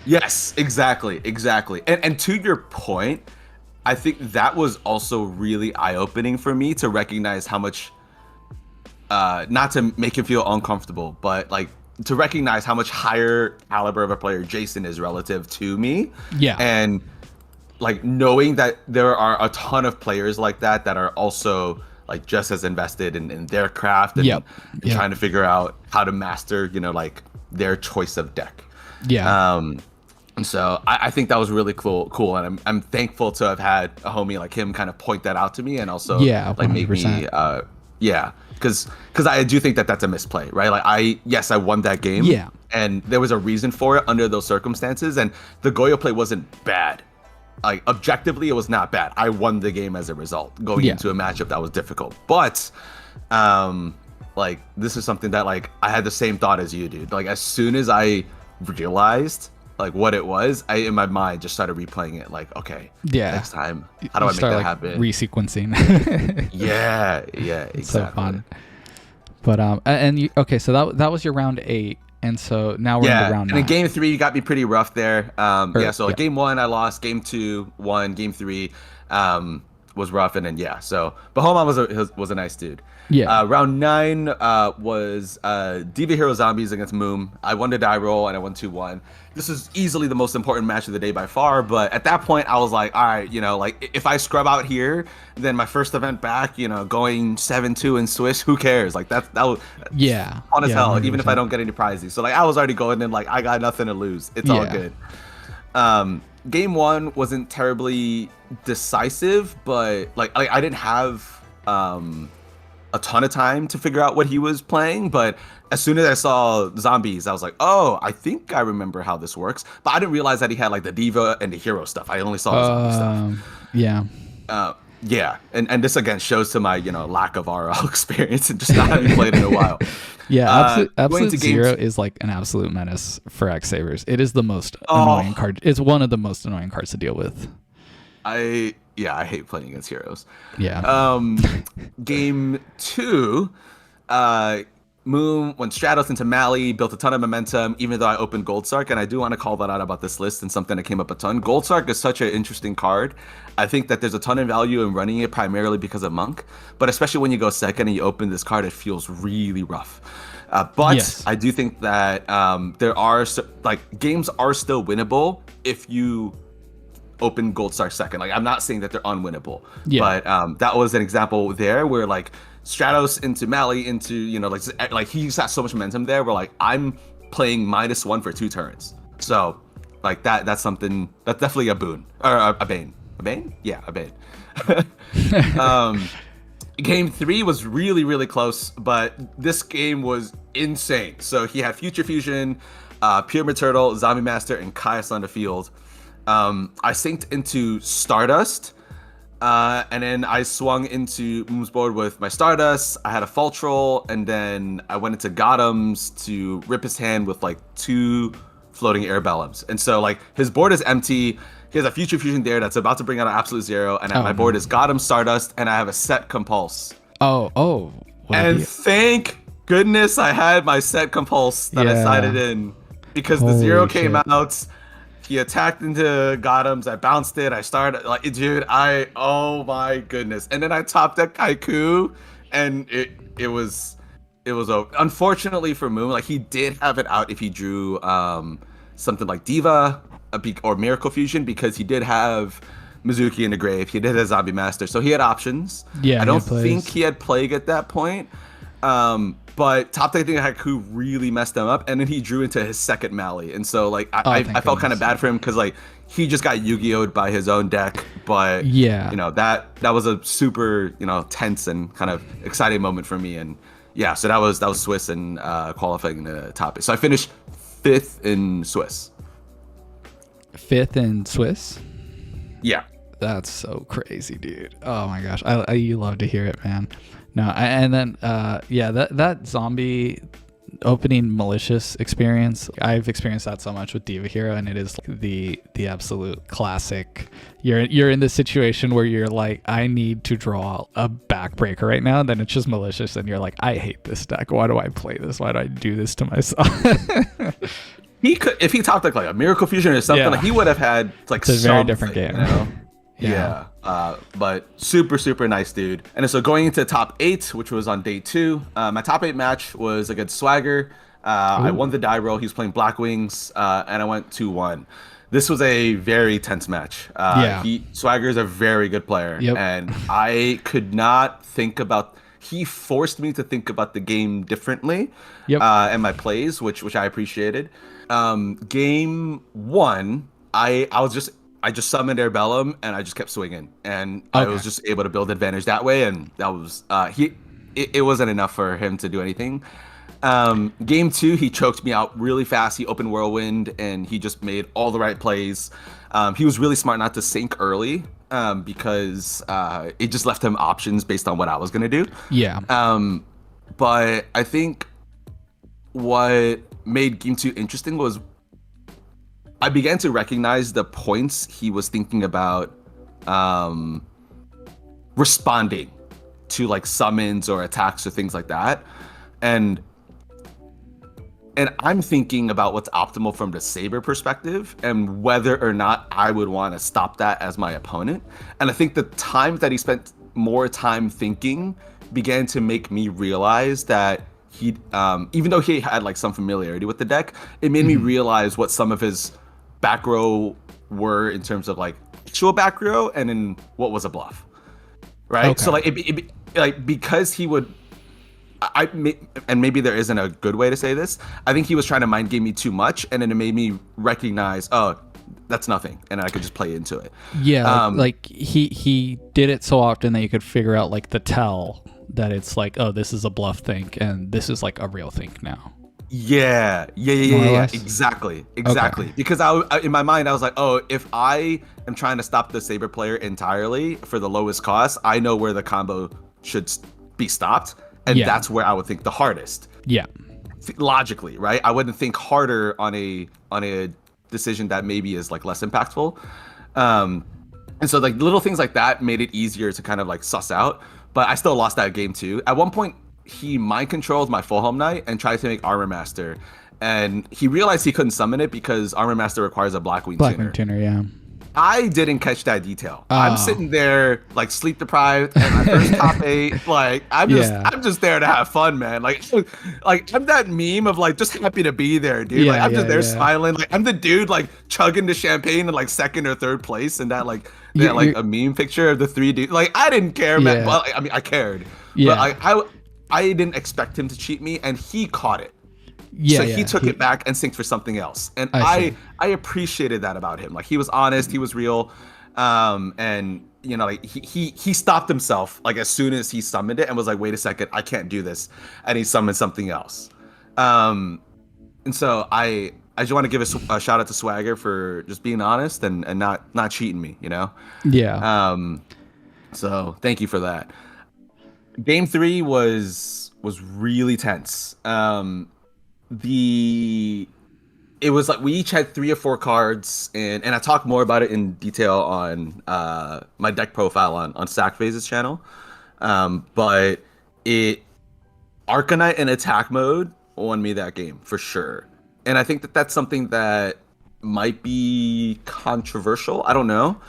Yes, exactly. And to your point, I think that was also really eye-opening for me to recognize how much, not to make it feel uncomfortable, but like to recognize how much higher caliber of a player Jason is relative to me. Yeah. And like knowing that there are a ton of players like that are also like just as invested in their craft and, and trying to figure out how to master, like their choice of deck. Yeah. And so I think that was really cool. And I'm thankful to have had a homie like him kind of point that out to me, and also like make me, because I do think that that's a misplay, right? Like I won that game, and there was a reason for it under those circumstances, and the Goyo play wasn't bad. Like objectively, it was not bad. I won the game as a result, going into a matchup that was difficult. But like this is something that like I had the same thought as you, dude. Like as soon as I realized like what it was, I in my mind just started replaying it. Like, okay, next time, how do I make that happen? Resequencing. yeah, exactly. So fun. But so that was your round 8, and so now we're into round 9. And in game 3, you got me pretty rough there. Game 1 I lost, game 2 won, game 3 was rough, and then but Homan was a nice dude. Round 9 was Diva Hero Zombies against Moom. I won the die roll and I won 2-1. This is easily the most important match of the day by far, but at that point I was like, all right, like if I scrub out here, then my first event back, going 7-2 in Swiss, who cares? Like that was fun as hell, 100%. Even if I don't get any prizes. So like I was already going in like I got nothing to lose. It's all good. Game 1 wasn't terribly decisive, but like I didn't have a ton of time to figure out what he was playing, but as soon as I saw Zombies, I was like, oh, I think I remember how this works. But I didn't realize that he had like the Diva and the Hero stuff. I only saw the Zombie stuff. And this again shows to my lack of RL experience and just not having played in a while. Absolute Zero is like an absolute menace for X-Sabers. It is the most annoying card. It's one of the most annoying cards to deal with. I hate playing against heroes. Game 2, Moon went Stratos into Mali, built a ton of momentum, even though I opened Goldsark, and I do want to call that out about this list and something that came up a ton. Goldsark is such an interesting card. I think that there's a ton of value in running it primarily because of Monk, but especially when you go second and you open this card, it feels really rough. But I do think that there are games are still winnable if you open Goldstar second. Like I'm not saying that they're unwinnable, but that was an example there where like Stratos into Mali into like he's got so much momentum there where like I'm playing -1 for 2 turns. So like that's something that's definitely a boon or a bane. A bane? Yeah, a bane. Game 3 was really, really close, but this game was insane. So he had Future Fusion, Pyramid Turtle, Zombie Master, and Caius on the field. I synced into Stardust, and then I swung into Moom's board with my Stardust. I had a Fault Troll, and then I went into Gothams to rip his hand with like 2 floating air bellums. And so like his board is empty. He has a Future Fusion there that's about to bring out an Absolute Zero, and my board is Gotham Stardust, and I have a set Compulse. And thank goodness I had my set Compulse that I sided in, because the Zero came out. He attacked into Gotham's. I bounced it. I started like, dude. Oh my goodness. And then I topped that Kaiku, and it was over. Unfortunately for Moon, like he did have it out if he drew something like Diva or Miracle Fusion, because he did have Mizuki in the grave. He did have Zombie Master, so he had options. Yeah, I don't think he had Plague at that point. But top decking Haiku really messed him up, and then he drew into his second Mally, and so like I felt kind of bad for him because like he just got Yu-Gi-Oh'd by his own deck. But yeah, you know that was a super tense and kind of exciting moment for me, and yeah, so that was Swiss and qualifying the top. So I finished 5th in Swiss. 5th in Swiss. Yeah. That's so crazy, dude. Oh my gosh, you love to hear it, man. No, and then that zombie opening malicious experience, I've experienced that so much with Diva Hero, and it is the absolute classic. You're in this situation where you're like, I need to draw a backbreaker right now, then it's just malicious, and you're like, I hate this deck. Why do I play this? Why do I do this to myself? He could, if he topped like a Miracle Fusion or something, like he would have had like it's a very different game. Yeah. But super nice dude. And so going into top 8, which was on day 2, my top 8 match was against Swagger. I won the die roll. He was playing Black Wings, and I went 2-1. This was a very tense match. Swagger is a very good player, and I could not think about. He forced me to think about the game differently, and my plays, which I appreciated. Game 1, I just summoned Airbellum and I just kept swinging, and I was just able to build advantage that way, and that was it wasn't enough for him to do anything. Game 2, he choked me out really fast. He opened Whirlwind and he just made all the right plays. He was really smart not to sink early, because it just left him options based on what I was gonna do. Yeah. But I think what made Game 2 interesting was I began to recognize the points he was thinking about responding to, like summons or attacks or things like that. And I'm thinking about what's optimal from the Saber perspective and whether or not I would want to stop that as my opponent. And I think the time that he spent more time thinking began to make me realize that he, even though he had like some familiarity with the deck, it made me realize what some of his back row were in terms of like actual back row and in what was a bluff, right? So like like because he would, and maybe there isn't a good way to say this, I think he was trying to mind game me too much, and then it made me recognize, oh, that's nothing, and I could just play into it. Like he did it so often that you could figure out like the tell that it's like, oh, this is a bluff think and this is like a real think now. Yeah. Exactly. Because I in my mind I was like, oh, if I am trying to stop the Saber player entirely for the lowest cost, I know where the combo should be stopped, and that's where I would think the hardest. Yeah. Logically, right? I wouldn't think harder on a decision that maybe is like less impactful. And so like little things like that made it easier to kind of like suss out. But I still lost that game too. At one point, he mind controlled my Fulham Knight and tried to make Armor Master, and he realized he couldn't summon it because Armor Master requires a Blackwing tuner. Yeah. I didn't catch that detail. I'm sitting there like sleep deprived at my first top 8. Like I'm just there to have fun, man. Like I'm that meme of like just happy to be there, dude. Like I'm just there smiling. Like I'm the dude like chugging the champagne in like 2nd or 3rd place, and that like a meme picture of the 3 dudes. Like I didn't care, man. But I mean I cared. Yeah. But I didn't expect him to cheat me, and he caught it. So he took it back and synced for something else. And I appreciated that about him. Like he was honest, he was real. And you know, like he stopped himself like as soon as he summoned it and was like, wait a second, I can't do this. And he summoned something else. And so I just want to give a shout out to Swagger for just being honest and not cheating me, you know? Yeah. So thank you for that. Game 3 was really tense. It was like we each had 3 or 4 cards, and I talk more about it in detail on my deck profile on Stack Phases channel. But Arcanite in attack mode won me that game for sure. And I think that's something that might be controversial. I don't know.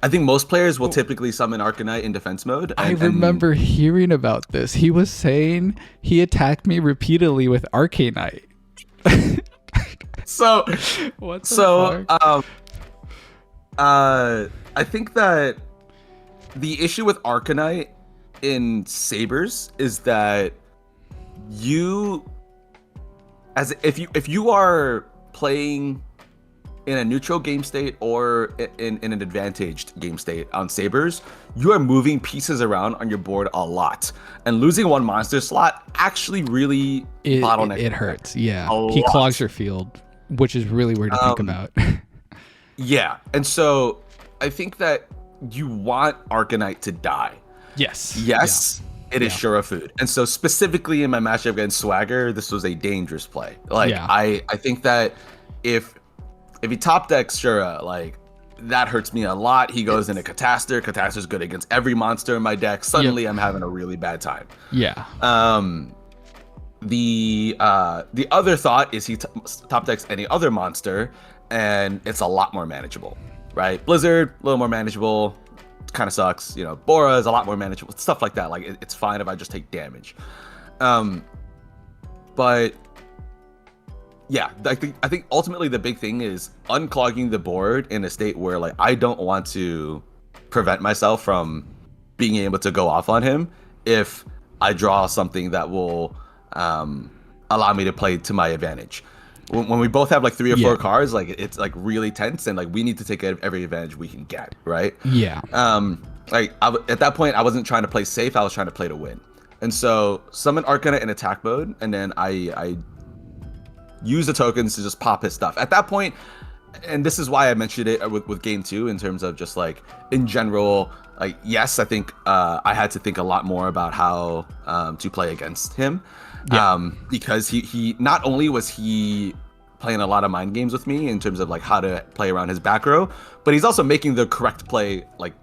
I think most players will typically summon Arcanite in defense mode. I remember hearing about this. He was saying he attacked me repeatedly with Arcanite. So, what the fuck? I think that the issue with Arcanite in Sabers is that if you are playing in a neutral game state or in an advantaged game state on Sabers, you are moving pieces around on your board a lot, and losing one monster slot actually really bottlenecks. It hurts. Yeah, he clogs your field, which is really weird to think about. Yeah, and so I think that you want Arcanite to die. Yes. It is sure a food. And so specifically in my matchup against Swagger, this was a dangerous play. Like I think that if he top decks Shura, like that hurts me a lot. He goes into Catastor. Catastor's good against every monster in my deck. Suddenly I'm having a really bad time. Yeah. The other thought is he top decks any other monster and it's a lot more manageable, right? Blizzard, a little more manageable. Kind of sucks, you know. Bora is a lot more manageable, stuff like that. Like it's fine if I just take damage. But yeah, I think ultimately the big thing is unclogging the board in a state where like I don't want to prevent myself from being able to go off on him if I draw something that will allow me to play to my advantage. When we both have like 3 or 4 cards, like it's like really tense, and like we need to take every advantage we can get, right? Yeah. Like at that point, I wasn't trying to play safe; I was trying to play to win. And so, summon Arcanite in attack mode, and then I use the tokens to just pop his stuff. At that point, and this is why I mentioned it with game 2 in terms of just like in general, like yes, I think I had to think a lot more about how to play against him. Because he not only was he playing a lot of mind games with me in terms of like how to play around his back row, but he's also making the correct play like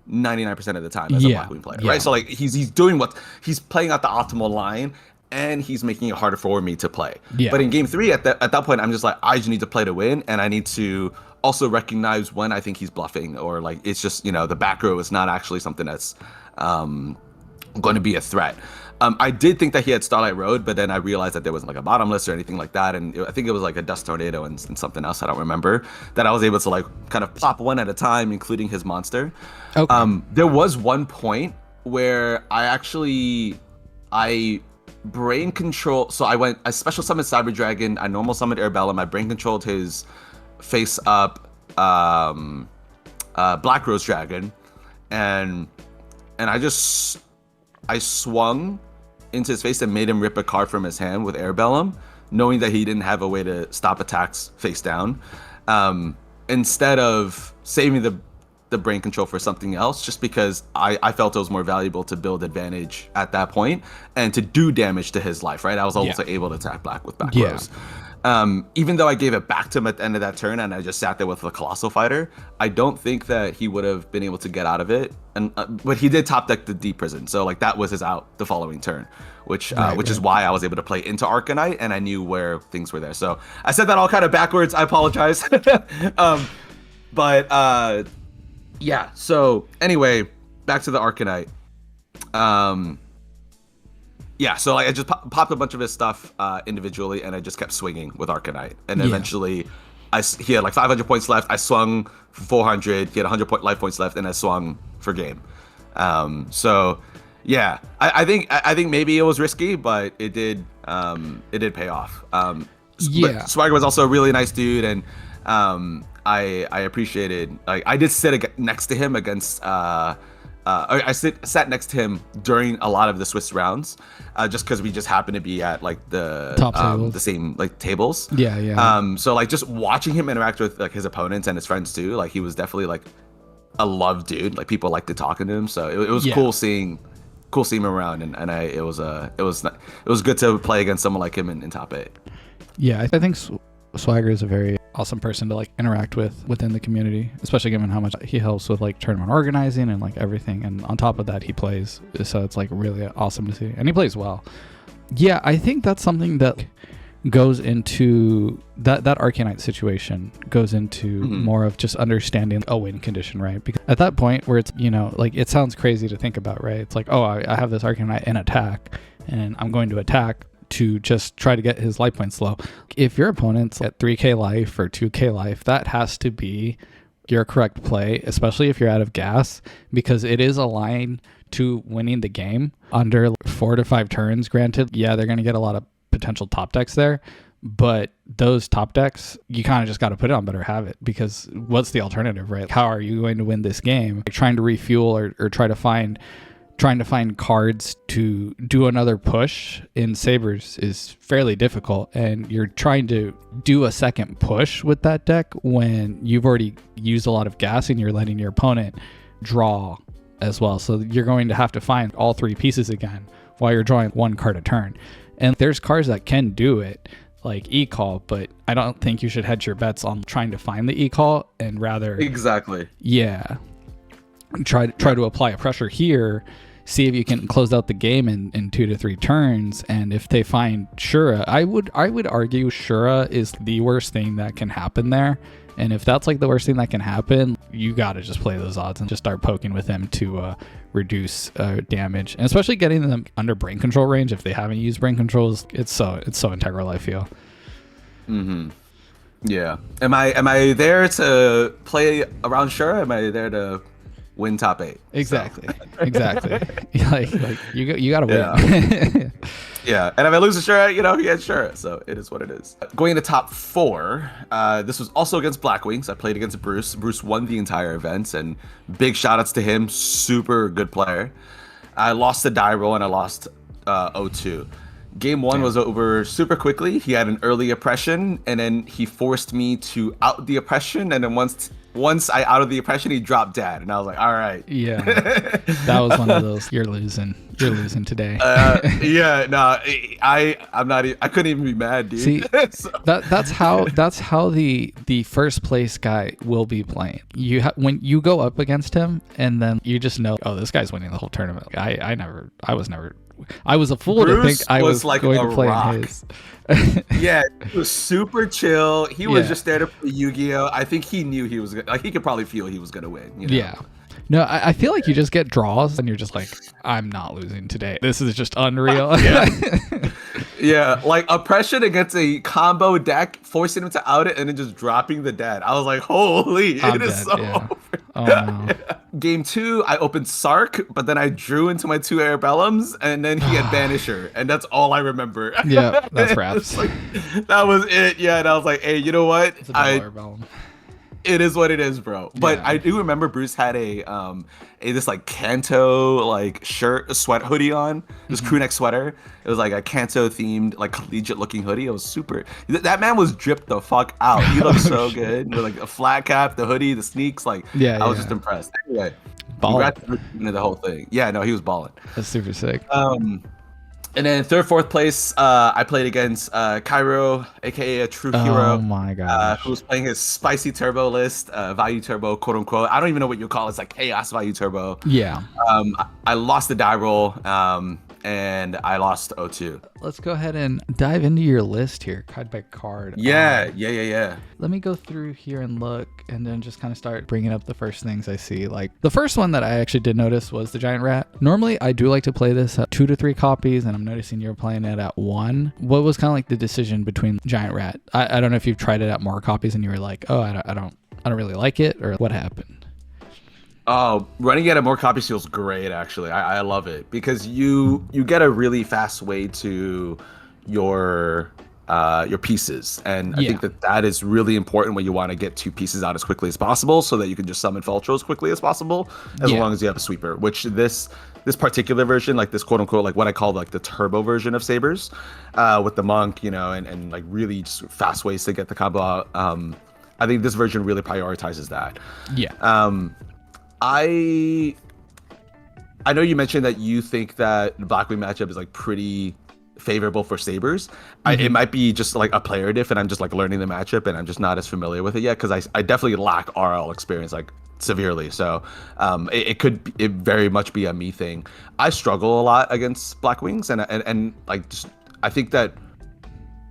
99% of the time as a Blackwing player, right? So like he's doing he's playing out the optimal line, and he's making it harder for me to play. But in game 3, at that point, I'm just like, I just need to play to win, and I need to also recognize when I think he's bluffing, or like it's just, you know, the back row is not actually something that's going to be a threat. I did think that he had Starlight Road, but then I realized that there wasn't like a bottomless or anything like that, and I think it was like a Dust Tornado and something else I don't remember, that I was able to like kind of plop one at a time, including his monster. Okay. There was one point where I brain control. So I special summoned Cyber Dragon, I normal summoned Airbellum, I brain controlled his face up Black Rose Dragon, and I swung into his face and made him rip a card from his hand with Airbellum, knowing that he didn't have a way to stop attacks face down. Instead of saving the brain control for something else, just because I felt it was more valuable to build advantage at that point and to do damage to his life, right? I was also able to attack Black with Back Rows. Even though I gave it back to him at the end of that turn and I just sat there with the Colossal Fighter, I don't think that he would have been able to get out of it. And but he did top deck the Deep Prison, so like that was his out the following turn, which is why I was able to play into Arcanite, and I knew where things were there. So I said that all kind of backwards. I apologize. Yeah. So anyway, back to the Arcanite. Yeah, so like I just popped a bunch of his stuff individually, and I just kept swinging with Arcanite. And eventually, he had like 500 points left. I swung for 400. He had 100 life points left, and I swung for game. So yeah, I think maybe it was risky, but it did pay off. But Swagger was also a really nice dude, and I appreciated. Like I did sit next to him against. I sat next to him during a lot of the Swiss rounds, just because we just happened to be at like the top tables. The same like tables. Yeah. So like just watching him interact with like his opponents and his friends too, like he was definitely like a loved dude. Like people liked to talk to him, so it was cool seeing him around, and it was good to play against someone like him in top 8. Yeah, I think Swagger is a very awesome person to like interact with within the community, especially given how much he helps with like tournament organizing and like everything, and on top of that he plays, so it's like really awesome to see, and he plays well. Yeah, I think that's something that goes into that Arcanite situation goes into more of just understanding a win condition, right? Because at that point where it's, you know, like, it sounds crazy to think about, right? It's like, oh, I have this Arcanite in attack and I'm going to attack to just try to get his life points low. If your opponent's at 3k life or 2k life, that has to be your correct play, especially if you're out of gas, because it is a line to winning the game under 4 to 5 turns. Granted, yeah, they're going to get a lot of potential top decks there, but those top decks, you kind of just got to put it on better have it, because what's the alternative, right? How are you going to win this game? Like, trying to refuel or trying to find cards to do another push in Sabers is fairly difficult, and you're trying to do a second push with that deck when you've already used a lot of gas and you're letting your opponent draw as well. So you're going to have to find all 3 pieces again while you're drawing 1 card a turn. And there's cards that can do it, like E-Call, but I don't think you should hedge your bets on trying to find the E-Call, and rather try to apply a pressure here, see if you can close out the game in 2 to 3 turns. And if they find Shura, I would argue Shura is the worst thing that can happen there. And if that's like the worst thing that can happen, you got to just play those odds and just start poking with them to reduce damage, and especially getting them under brain control range. If they haven't used brain controls, it's so integral, I feel. Yeah. Am I there to play around Shura? Am I there to win top 8? Exactly. So. Exactly. like you got to win. Yeah, and if I lose to Shura, you know, he gets Shura, so it is what it is. Going to top 4, this was also against Blackwings. I played against Bruce. Bruce won the entire event, and big shout-outs to him. Super good player. I lost the die roll, and I lost 0-2. Game 1 was over super quickly. He had an early oppression, and then he forced me to out the oppression, and then once I outed the oppression, he dropped dad, and I was like, all right. Yeah, that was one of those, you're losing today. I'm not, I couldn't even be mad, dude. See, that's how the first place guy will be playing. When you go up against him, and then you just know, oh, this guy's winning the whole tournament. I was a fool Bruce to think I was like going to play rock. in his. Yeah, he was super chill. He was just there to play Yu-Gi-Oh! I think he knew he was like, he could probably feel he was gonna win. You know? Yeah. No, I feel like you just get draws and you're just like, I'm not losing today. This is just unreal. Yeah, like oppression against a combo deck, forcing him to out it and then just dropping the dad. I was like, holy, it is so over. Oh, no. Game 2, I opened Sark, but then I drew into my 2 Arabellums, and then he had Banisher, and that's all I remember. Yeah, that's raps. Like, that was it. Yeah, and I was like, hey, you know what? It's a Arabellum. It is what it is, bro. But yeah. I do remember Bruce had this like Kanto like shirt, a sweat hoodie on. This crew neck sweater. It was like a Kanto themed, like collegiate looking hoodie. It was super. That man was dripped the fuck out. He looked so good with like a flat cap, the hoodie, the sneaks. Like, I was just impressed. Anyway, congrats to the whole thing. Yeah, no, he was balling. That's super sick. And then 3rd, 4th place, I played against Cairo, aka a true hero. Oh my gosh. Who was playing his spicy turbo list, value turbo, quote unquote. I don't even know what you call it. It's like chaos value turbo. Yeah. I lost the die roll, and I lost 0-2. Let's go ahead and dive into your list here, card by card. Yeah. Let me go through here and look, and then just kind of start bringing up the first things I see. Like, the first one that I actually did notice was the Giant Rat. Normally, I do like to play this at 2 to 3 copies, and I'm noticing you're playing it at 1. What was kind of like the decision between Giant Rat? I don't know if you've tried it at more copies and you were like, oh, I don't really like it, or what happened? Oh, running it at more copies feels great, actually. I love it because you get a really fast way to your pieces, and I think that is really important when you want to get 2 pieces out as quickly as possible, so that you can just summon Feltro as quickly as possible, as long as you have a sweeper. Which this particular version, like this quote unquote, like what I call like the turbo version of Sabers, with the monk, you know, and like really just fast ways to get the combo out. I think this version really prioritizes that. Yeah. I know you mentioned that you think that the Blackwing matchup is like pretty favorable for Sabers. It might be just like a player diff, and I'm just like learning the matchup, and I'm just not as familiar with it yet, because I definitely lack RL experience like severely. So it very much be a me thing. I struggle a lot against Blackwings, and like just, I think that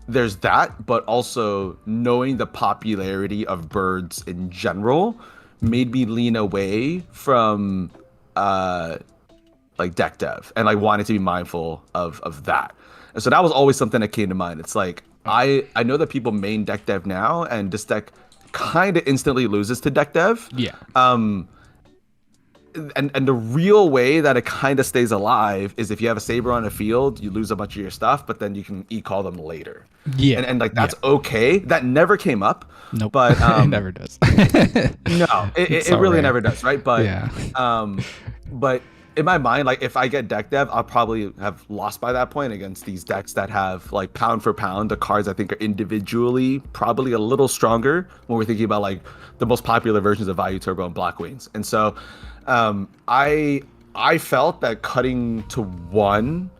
there's that, but also knowing the popularity of birds in general made me lean away from like deck dev and like wanting to be mindful of that. And so that was always something that came to mind. It's like I know that people main deck dev now, and this deck kind of instantly loses to deck dev. Yeah. And the real way that it kind of stays alive is if you have a Saber on a field, you lose a bunch of your stuff, but then you can e-call them later. Yeah. And like that's okay. That never came up. Nope. But it never does. No, it really never does, right? But yeah. But in my mind, like if I get deck dev, I'll probably have lost by that point against these decks that have like pound for pound the cards I think are individually probably a little stronger when we're thinking about like the most popular versions of Value Turbo and Black Wings. And so I felt that cutting to 1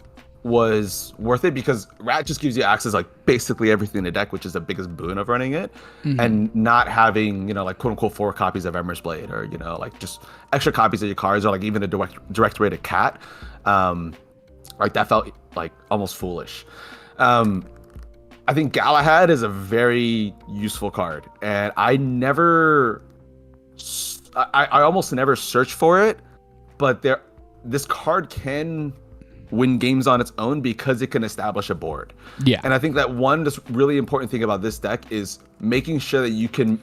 was worth it because Rat just gives you access like basically everything in the deck, which is the biggest boon of running it. And not having, you know, like quote unquote 4 copies of Ember's Blade, or, you know, like just extra copies of your cards, or like even a direct rated cat. Like that felt like almost foolish. I think Galahad is a very useful card, and I almost never search for it, but this card can win games on its own because it can establish a board. Yeah. And I think that one just really important thing about this deck is making sure that you can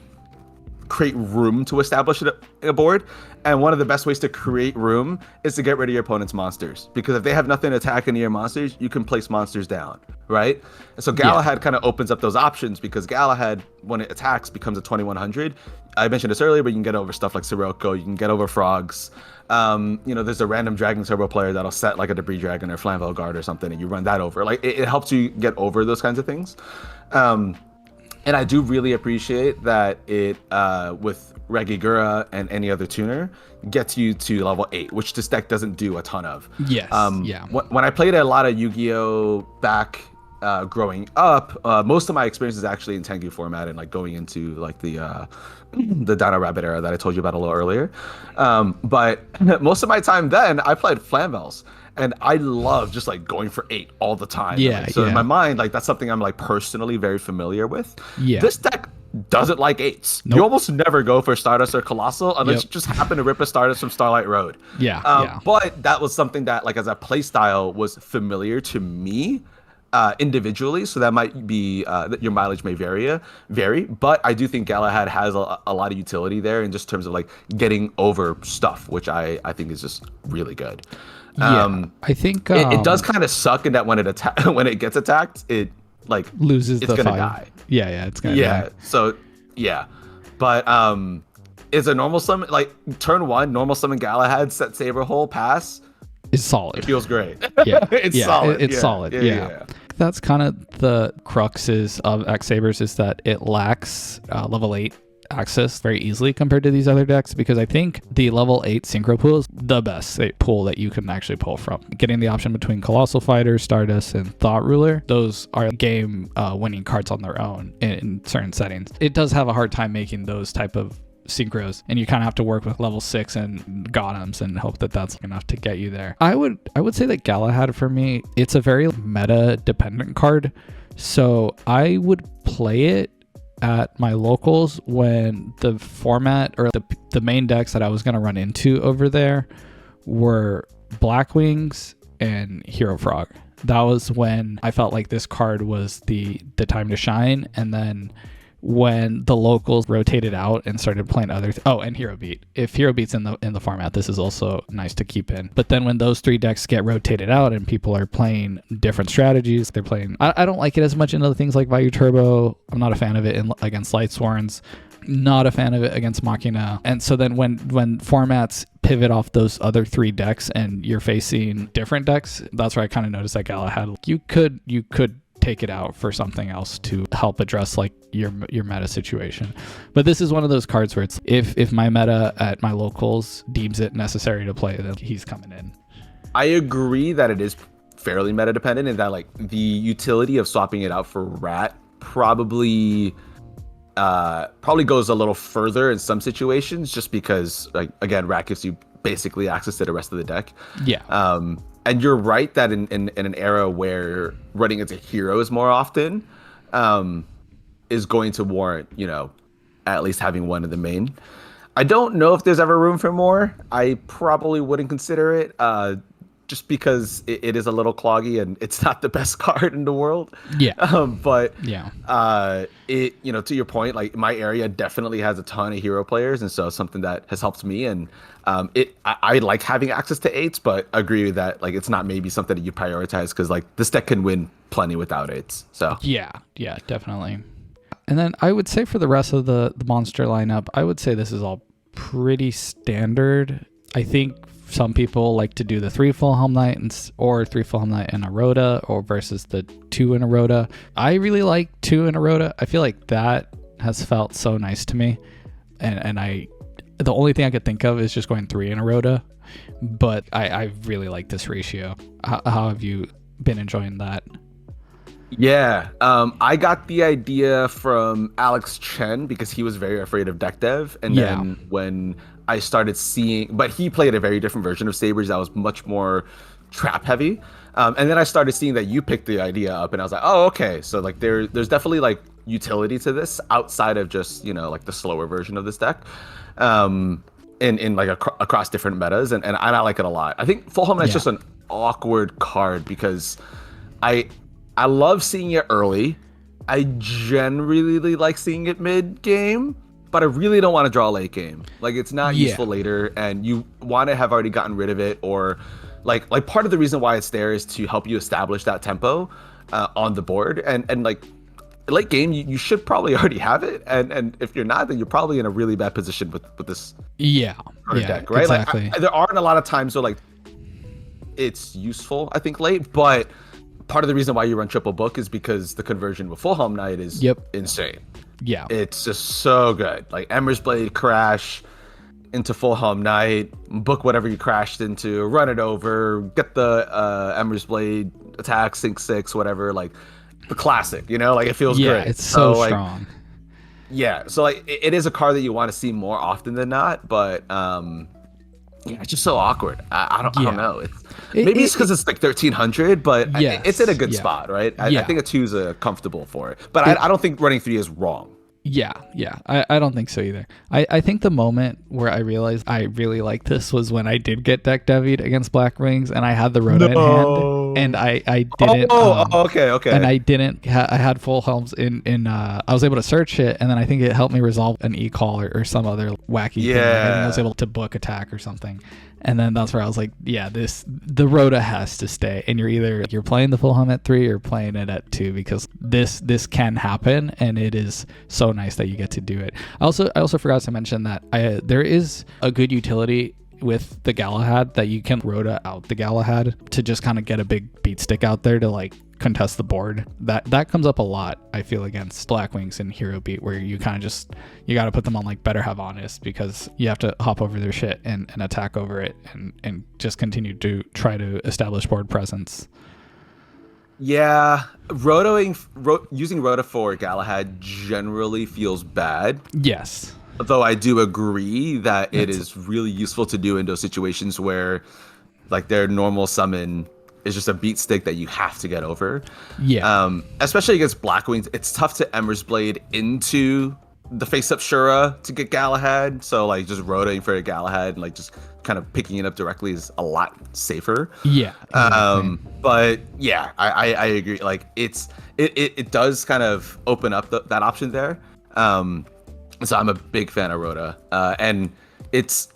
create room to establish a board. And one of the best ways to create room is to get rid of your opponent's monsters, because if they have nothing to attack any of your monsters, you can place monsters down, right? And so Galahad kind of opens up those options, because Galahad, when it attacks, becomes a 2100. I mentioned this earlier, but you can get over stuff like Sirocco, you can get over frogs. You know, there's a random Dragon Turbo player that'll set like a Debris Dragon or Flamvel Guard or something, and you run that over. Like it helps you get over those kinds of things. And I do really appreciate that it, with Regigura and any other tuner, gets you to level 8, which this deck doesn't do a ton of. Yes. Yeah. When I played a lot of Yu-Gi-Oh back growing up, most of my experience is actually in Tengu format and like going into like the Dino Rabbit era that I told you about a little earlier. But most of my time then, I played Flamvels. And I love just like going for 8 all the time. Yeah. Like, so in my mind, like that's something I'm like personally very familiar with. Yeah. This deck doesn't like 8s. Nope. You almost never go for Stardust or Colossal unless you just happen to rip a Stardust from Starlight Road. Yeah. But that was something that like as a play style was familiar to me individually. So that might be that your mileage may vary. But I do think Galahad has a lot of utility there in just terms of like getting over stuff, which I think is just really good. I think it does kind of suck in that when it gets attacked, it like loses it's the gonna 5. die. Yeah, it's gonna die. So yeah, but is a normal summon like turn 1 normal summon Galahad set Saber Hole pass? It's solid. It feels great. Yeah, it's solid. It's solid. Yeah. That's kind of the cruxes of x-sabers, is that it lacks level 8 access very easily compared to these other decks, because I think the level 8 synchro pool is the best pool that you can actually pull from. Getting the option between Colossal Fighter, Stardust, and Thought Ruler, those are game winning cards on their own in certain settings. It does have a hard time making those type of synchros, and you kind of have to work with level 6 and Gotems and hope that that's enough to get you there. I would say that Galahad, for me, it's a very meta dependent card, so I would play it at my locals when the format or the main decks that I was going to run into over there were Black Wings and Hero Frog. That was when I felt like this card was the time to shine. And then when the locals rotated out and started playing and Hero Beat. If Hero Beat's in the format, this is also nice to keep in. But then when those 3 decks get rotated out and people are playing different strategies, they're playing. I don't like it as much in other things like Value Turbo. I'm not a fan of it against Lightsworns. Not a fan of it against Machina. And so then when formats pivot off those other 3 decks and you're facing different decks, that's where I kind of noticed that Galahad, you could take it out for something else to help address like your meta situation. But this is one of those cards where it's if my meta at my locals deems it necessary to play, then he's coming in. I agree that it is fairly meta dependent, and that like the utility of swapping it out for Rat probably goes a little further in some situations, just because like again, Rat gives you basically access to the rest of the deck. And you're right that in an era where running into heroes more often, is going to warrant, at least having one in the main. I don't know if there's ever room for more. I probably wouldn't consider it, just because it is a little cloggy and it's not the best card in the world. Yeah. But Yeah. to your point, like my area definitely has a ton of hero players, and so it's something that has helped me. And I like having access to eights, but agree with that. Like it's not maybe something that you prioritize because like this deck can win plenty without eights. So yeah, definitely. And then I would say for the rest of the monster lineup, I would say this is all pretty standard. I think some people like to do the 3 full Helm Knight or 3 full Helm Knight and a Rhoda, or versus the 2 in a Rhoda. I really like 2 in a Rhoda. I feel like that has felt so nice to me. And the only thing I could think of is just going 3 in a Rhoda. But I really like this ratio. How have you been enjoying that? Yeah, I got the idea from Alex Chen because he was very afraid of deck dev, and then when I started seeing, but he played a very different version of Sabers that was much more trap heavy, and then I started seeing that you picked the idea up, and I was like, oh, okay, so like there's definitely like utility to this outside of just like the slower version of this deck, in like across different metas, and I like it a lot. I think Full Helm Knight's just an awkward card because I love seeing it early. I generally like seeing it mid game, but I really don't want to draw late game. Like it's not useful later, and you want to have already gotten rid of it, or like part of the reason why it's there is to help you establish that tempo on the board, and like late game you should probably already have it, and if you're not, then you're probably in a really bad position with this deck, right? Exactly. Like there aren't a lot of times where like it's useful, I think, late, but part of the reason why you run triple book is because the conversion with Full Helm Knight is insane. Yeah, it's just so good. Like Ember's Blade crash into Full Helm Knight, book whatever you crashed into, run it over, get the Ember's Blade attack, sync 6, whatever. Like the classic, like it feels great. Yeah, it's so strong. Yeah, so like it is a card that you want to see more often than not, but it's just so awkward. I don't know. Maybe it's because it's like 1300, but it's in a good spot, right? I think a 2 is comfortable for it. But I don't think running 3 is wrong. Yeah. I don't think so either. I think the moment where I realized I really liked this was when I did get deck devied against Black Wings, and I had the Rhoda in hand, and I didn't. Okay. And I didn't. I had Full Helms in. I was able to search it, and then I think it helped me resolve an e-call or some other wacky thing. I think I was able to book attack or something. And then that's where I was like, the Rhoda has to stay. And you're playing the Full Helm at 3 or playing it at 2, because this can happen, and it is so nice that you get to do it. I also forgot to mention that there is a good utility with the Galahad that you can Rhoda out the Galahad to just kind of get a big beat stick out there to like contest the board. That comes up a lot, I feel, against Black Wings and Hero Beat, where you kind of you got to put them on like Better Have Honest, because you have to hop over their shit and attack over it and just continue to try to establish board presence. Yeah, using Rhoda for Galahad generally feels bad. Yes. Though I do agree that it is really useful to do in those situations where like their normal summon is just a beat stick that you have to get over. Yeah. Especially against Black Wings, it's tough to Ember's Blade into the face-up Shura to get Galahad. So like just Rhodaing for a Galahad and like just kind of picking it up directly is a lot safer. Yeah. Exactly. But yeah, I agree. Like it does kind of open up that option there. So I'm a big fan of Rhoda, and it's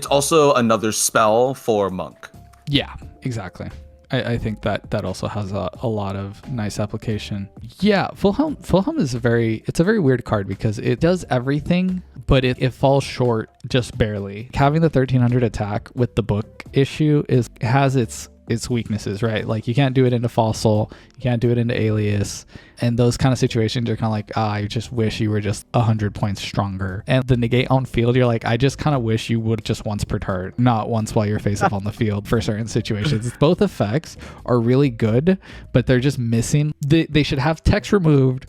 also another spell for Monk. Yeah, exactly. I think that also has a lot of nice application. Yeah, Full Helm is a very weird card because it does everything, but it falls short just barely. Having the 1300 attack with the book issue has its weaknesses, right? Like you can't do it into Fossil, you can't do it into Alias, and those kind of situations are kind of like, I just wish you were just 100 points stronger. And the negate on field, you're like, I just kind of wish you would just once per turn, not once while you're face up on the field for certain situations. Both effects are really good, but they're just missing. They should have text removed,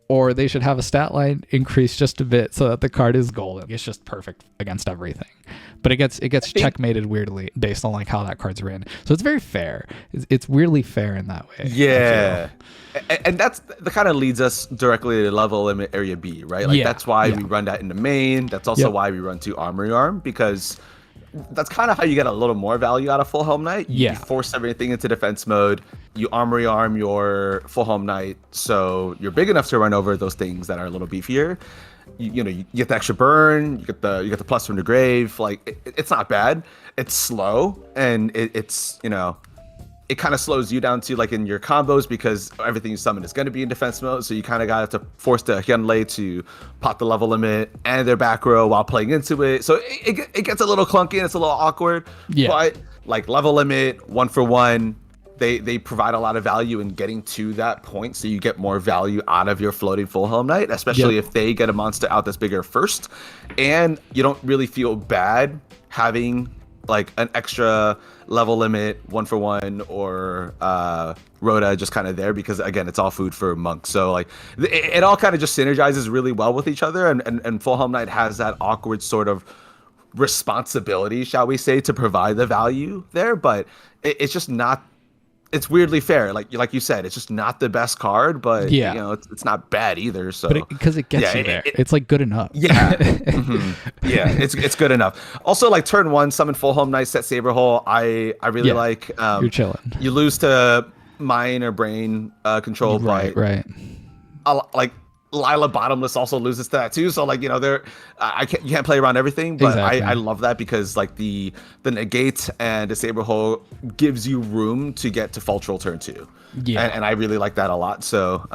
or they should have a stat line increase just a bit so that the card is golden. It's just perfect against everything. But it gets checkmated weirdly based on like how that card's written. So it's very fair. It's weirdly fair in that way. Yeah. And that kind of leads us directly to level limit area B, right? Like that's why we run that in the main. That's also why we run 2 Armory Arm, because that's kind of how you get a little more value out of Full Helm Knight. You force everything into defense mode. You Armory Arm your Full Helm Knight, so you're big enough to run over those things that are a little beefier. You know, you get the extra burn. You get the plus from the grave. Like it's not bad. It's slow, and it's you know, it kind of slows you down too, like in your combos, because everything you summon is going to be in defense mode. So you kind of got to force the Hyunlei to pop the level limit and their back row while playing into it. So it gets a little clunky and it's a little awkward. Yeah. But like level limit, 1-for-1, they provide a lot of value in getting to that point. So you get more value out of your floating Full Helm Knight, especially if they get a monster out that's bigger first. And you don't really feel bad having like an extra level limit 1-for-1 or Rhoda just kind of there, because again, it's all food for monks. So like it all kind of just synergizes really well with each other, and Full Helm Knight has that awkward sort of responsibility, shall we say, to provide the value there, but it's just not. It's weirdly fair, like you said. It's just not the best card, but you know, it's not bad either. So, because it gets you there, it's like good enough. Yeah, yeah, it's good enough. Also, like turn 1, summon Full Helm Knight, set Saber Hole. I really like. You're chilling. You lose to mind or brain control, right? Like Lila Bottomless also loses to that too. So like, you know, you can't play around everything, but I love that, because like the negate and the Saber Hole gives you room to get to Fultrol turn 2. Yeah. And I really like that a lot. So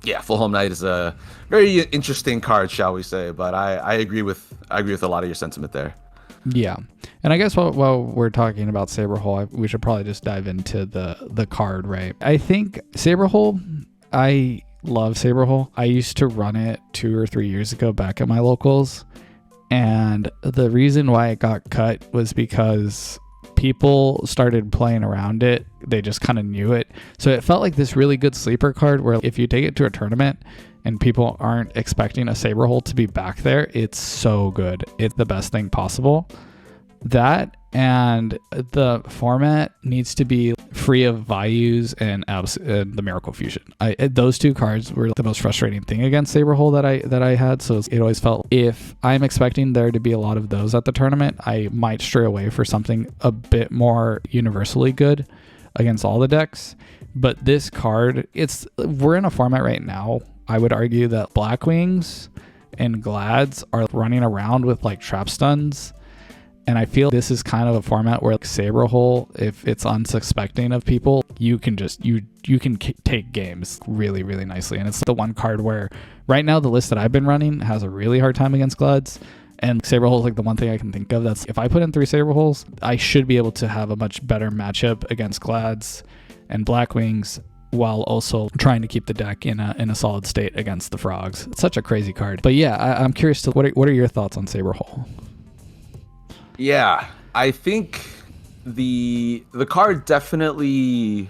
yeah, Full Helm Knight is a very interesting card, shall we say, but I agree with a lot of your sentiment there. Yeah. And I guess while we're talking about Saber Hole, we should probably just dive into the card, right? I think Saber Hole, I love Saber Hole. I used to run it 2 or 3 years ago back at my locals, and the reason why it got cut was because people started playing around it. They just kind of knew it, so it felt like this really good sleeper card where if you take it to a tournament and people aren't expecting a Saber Hole to be back there, it's so good. It's the best thing possible. That, and the format needs to be free of Values and the Miracle Fusion. Those 2 cards were the most frustrating thing against Saber Hole that I had. So it always felt, if I'm expecting there to be a lot of those at the tournament, I might stray away for something a bit more universally good against all the decks. But this card, we're in a format right now, I would argue, that Blackwings and Glads are running around with like trap stuns. And I feel this is kind of a format where like Saber Hole, if it's unsuspecting of people, you can just you can take games really, really nicely. And it's the one card where right now the list that I've been running has a really hard time against Glads. And Saber Hole is like the one thing I can think of that's, if I put in 3 Saber Holes, I should be able to have a much better matchup against Glads and Blackwings, while also trying to keep the deck in a solid state against the Frogs. It's such a crazy card. But yeah, I'm curious to what are your thoughts on Saber Hole? Yeah, I think the card definitely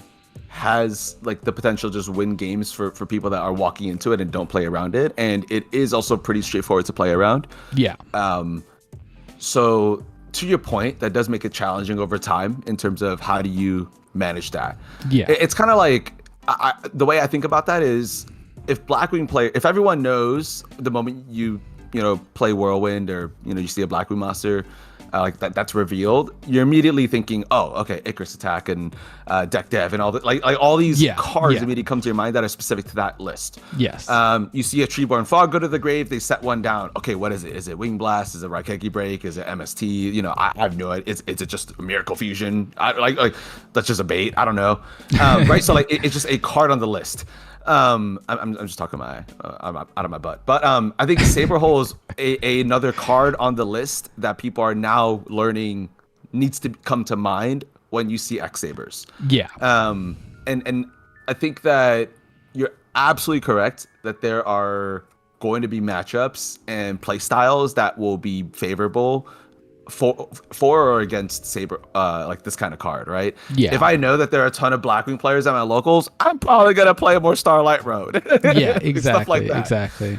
has like the potential to just win games for people that are walking into it and don't play around it, and it is also pretty straightforward to play around. Yeah. So to your point, that does make it challenging over time in terms of how do you manage that. Yeah. It's kind of like the way I think about that is, if if everyone knows the moment you play Whirlwind, or you see a Blackwing monster like that's revealed, you're immediately thinking, oh, okay, Icarus Attack and Deck Dev and all that, like all these cards immediately come to your mind that are specific to that list. Yes. You see a Treeborn Fog go to the grave, they set one down. Okay, what is it? Is it Wing Blast? Is it Raikeki Break? Is it MST? I have no idea. Is it just a Miracle Fusion? Like that's just a bait. I don't know. Right. So like it's just a card on the list. I'm just talking I'm out of my butt, but I think Saber Hole is another card on the list that people are now learning needs to come to mind when you see x-sabers. Yeah. And I think that you're absolutely correct that there are going to be matchups and play styles that will be favorable for or against Saber, like this kind of card, right? Yeah. If I know that there are a ton of Blackwing players at my locals, I'm probably gonna play more Starlight Road. Yeah, Stuff like exactly, that. exactly.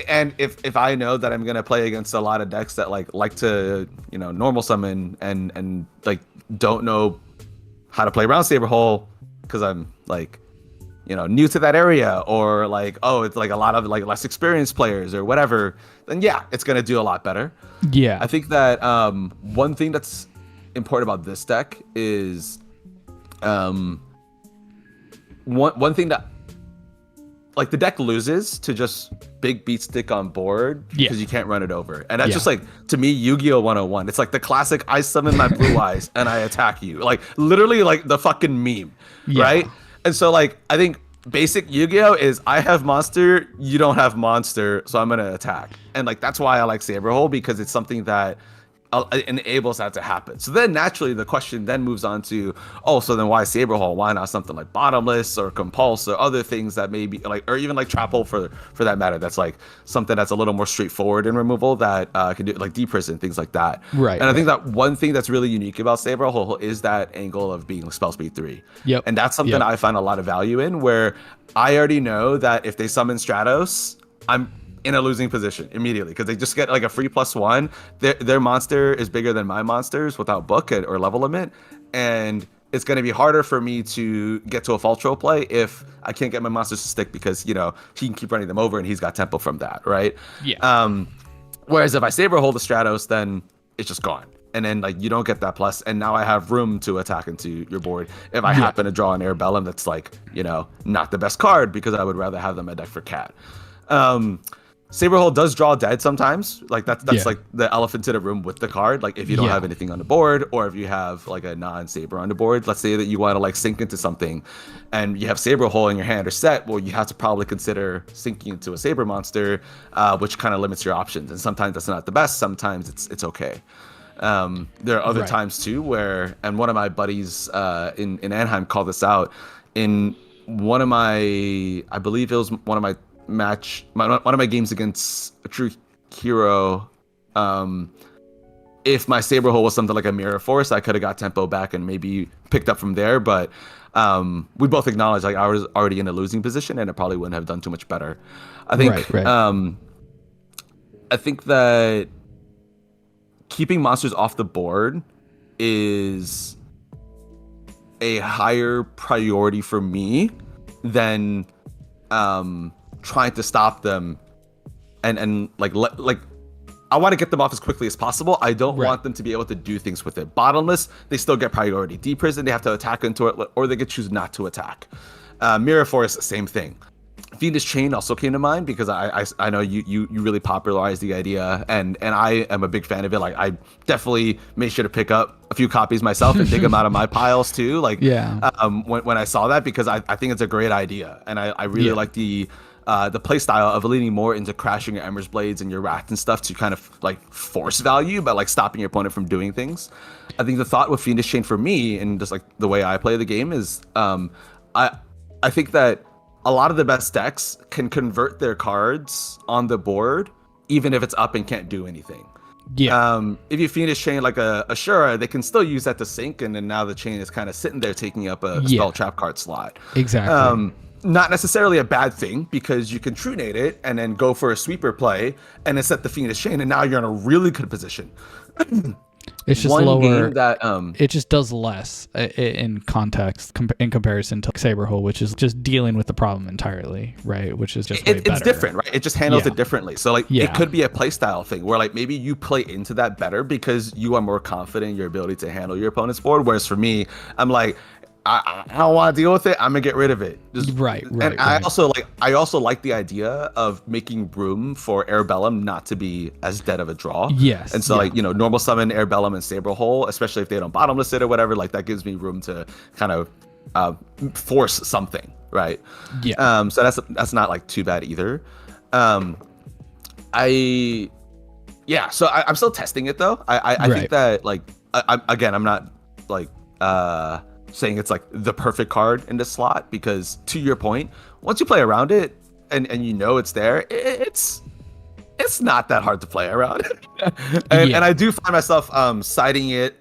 And if I know that I'm gonna play against a lot of decks that like to normal summon and like don't know how to play around Saberhole because I'm like new to that area, or like, oh, it's like a lot of like less experienced players or whatever, then yeah, it's gonna do a lot better. Yeah. I think that one thing that's important about this deck is one thing that like the deck loses to just big beat stick on board because you can't run it over. And that's just like, to me, Yu-Gi-Oh! 101. It's like the classic, I summon my blue eyes and I attack you. Like literally like the fucking meme, right? And so like, I think basic Yu-Gi-Oh! Is I have monster, you don't have monster, so I'm going to attack. And like, that's why I like Saberhole, because it's something that enables that to happen. So then naturally the question then moves on to, oh, so then why Saberhole? Why not something like Bottomless or Compulse or other things that maybe like, or even like Trap Hole for that matter, that's like something that's a little more straightforward in removal that can do like Deep Prison, things like that. Right. And I think that one thing that's really unique about Saberhole is that angle of being spell speed 3. Yep. And that's something I find a lot of value in, where I already know that if they summon Stratos, I'm in a losing position immediately because they just get like a free +1. Their monster is bigger than my monsters without book or level limit, and it's going to be harder for me to get to a Faltro play if I can't get my monsters to stick, because he can keep running them over and he's got tempo from that, right? Whereas if I Saberhole the Stratos, then it's just gone, and then like you don't get that plus, and now I have room to attack into your board if I happen to draw an Airbellum that's like not the best card, because I would rather have them a deck for Cat. Saberhole does draw dead sometimes. Like that's like the elephant in the room with the card. Like if you don't have anything on the board, or if you have like a non-Saber on the board, let's say that you want to like sink into something and you have Saberhole in your hand or set, well, you have to probably consider sinking into a Saber monster, which kind of limits your options. And sometimes that's not the best. Sometimes it's okay. There are other times too where, and one of my buddies in Anaheim called this out in one of my, I believe it was one of my one of my games against a True Hero. If my Saberhole was something like a Mirror Force, I could have got tempo back and maybe picked up from there, but we both acknowledged like I was already in a losing position and it probably wouldn't have done too much better. I think I think that keeping monsters off the board is a higher priority for me than trying to stop them and like I want to get them off as quickly as possible. I don't want them to be able to do things with it. Bottomless, they still get priority. Deep Prison, they have to attack into it, or they could choose not to attack. Mirror Force, same thing. Fiendish Chain also came to mind because I know you really popularized the idea, and I am a big fan of it. Like I definitely made sure to pick up a few copies myself and dig them out of my piles too. Like when I saw that, because I think it's a great idea, and I really like the play style of leaning more into crashing your Ember's Blades and your Wrath and stuff to kind of like force value, but like stopping your opponent from doing things. I think the thought with Fiendish Chain for me, and just like the way I play the game, is I think that a lot of the best decks can convert their cards on the board even if it's up and can't do anything. If you Fiendish Chain like a Ashura, they can still use that to sink, and then now the chain is kind of sitting there taking up a spell trap card slot. Not necessarily a bad thing, because you can True Nate it and then go for a sweeper play and then set the Fiendish Chain, and now you're in a really good position. It's just lower. That it just does less in context in comparison to Saberhole, which is just dealing with the problem entirely, right? Which is just it's different, right? It just handles it differently. So like it could be a playstyle thing where like maybe you play into that better because you are more confident in your ability to handle your opponent's board. Whereas for me, I'm like, I don't want to deal with it. I'm gonna get rid of it. I also like the idea of making room for Airbellum not to be as dead of a draw. And so like normal summon Airbellum and Saberhole, especially if they don't bottomless it or whatever. Like that gives me room to kind of force something, right? So that's not like too bad either. So I'm still testing it though. I think that like I'm not like saying it's like the perfect card in this slot, because to your point, once you play around it and it's there, it's it's not that hard to play around. And I do find myself siding it.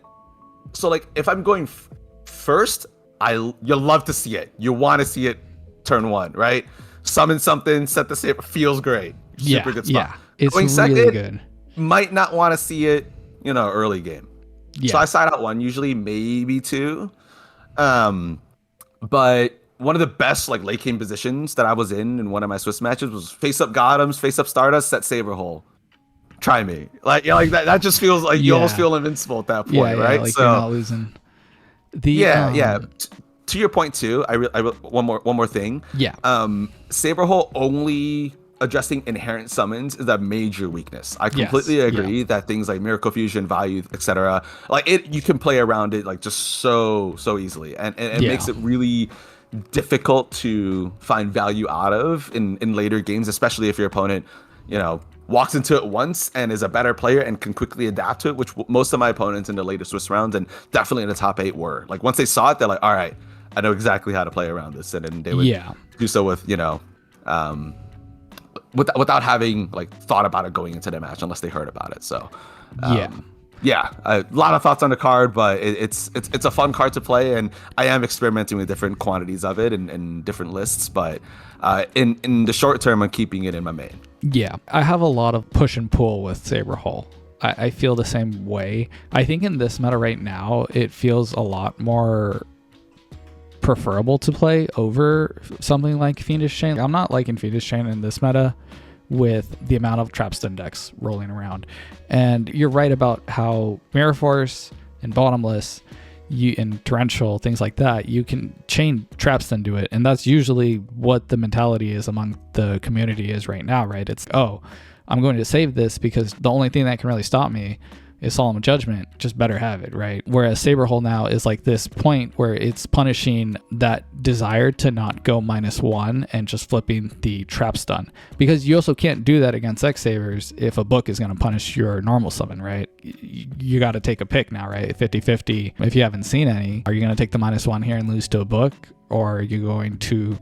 So like if I'm going first, you'll love to see it. You want to see it turn one, right? Summon something, set the saber, feels great. Super good spot. Yeah, it's going really second, good. Might not want to see it, early game. Yeah. So I side out one, usually maybe two. But one of the best like late game positions that I was in one of my Swiss matches was face up Gothams, face up Stardust, set Saber hole. Try me. Like that just feels like you almost feel invincible at that point, right? Like so you're not losing. To your point too, I one more thing. Yeah. Saber hole only addressing inherent summons is a major weakness. I completely agree that things like Miracle Fusion, Value, etc. like you can play around it like just so easily, and it makes it really difficult to find value out of in later games, especially if your opponent, walks into it once and is a better player and can quickly adapt to it, which most of my opponents in the later Swiss rounds and definitely in the top 8 were. Like once they saw it, they're like, all right, I know exactly how to play around this, and then they would do so with without having like thought about it going into the match unless they heard about it. So a lot of thoughts on the card, but it's a fun card to play, and I am experimenting with different quantities of it and different lists, but in the short term I'm keeping it in my main. I have a lot of push and pull with Saber Hole. I feel the same way. I think in this meta right now it feels a lot more preferable to play over something like Fiendish Chain. I'm not liking Fiendish Chain in this meta with the amount of Trapstun decks rolling around. And you're right about how Mirror Force and Bottomless, and Torrential, things like that, you can chain Trapstun to it. And that's usually what the mentality is among the community is right now, right? It's, I'm going to save this because the only thing that can really stop me is Solemn Judgment, just better have it, right? Whereas Saber Hole now is like this point where it's punishing that desire to not go -1 and just flipping the trap stun. Because you also can't do that against X-Sabers if a book is going to punish your normal summon, right? You got to take a pick now, right? 50-50. If you haven't seen any, are you going to take the -1 here and lose to a book? Or are you going to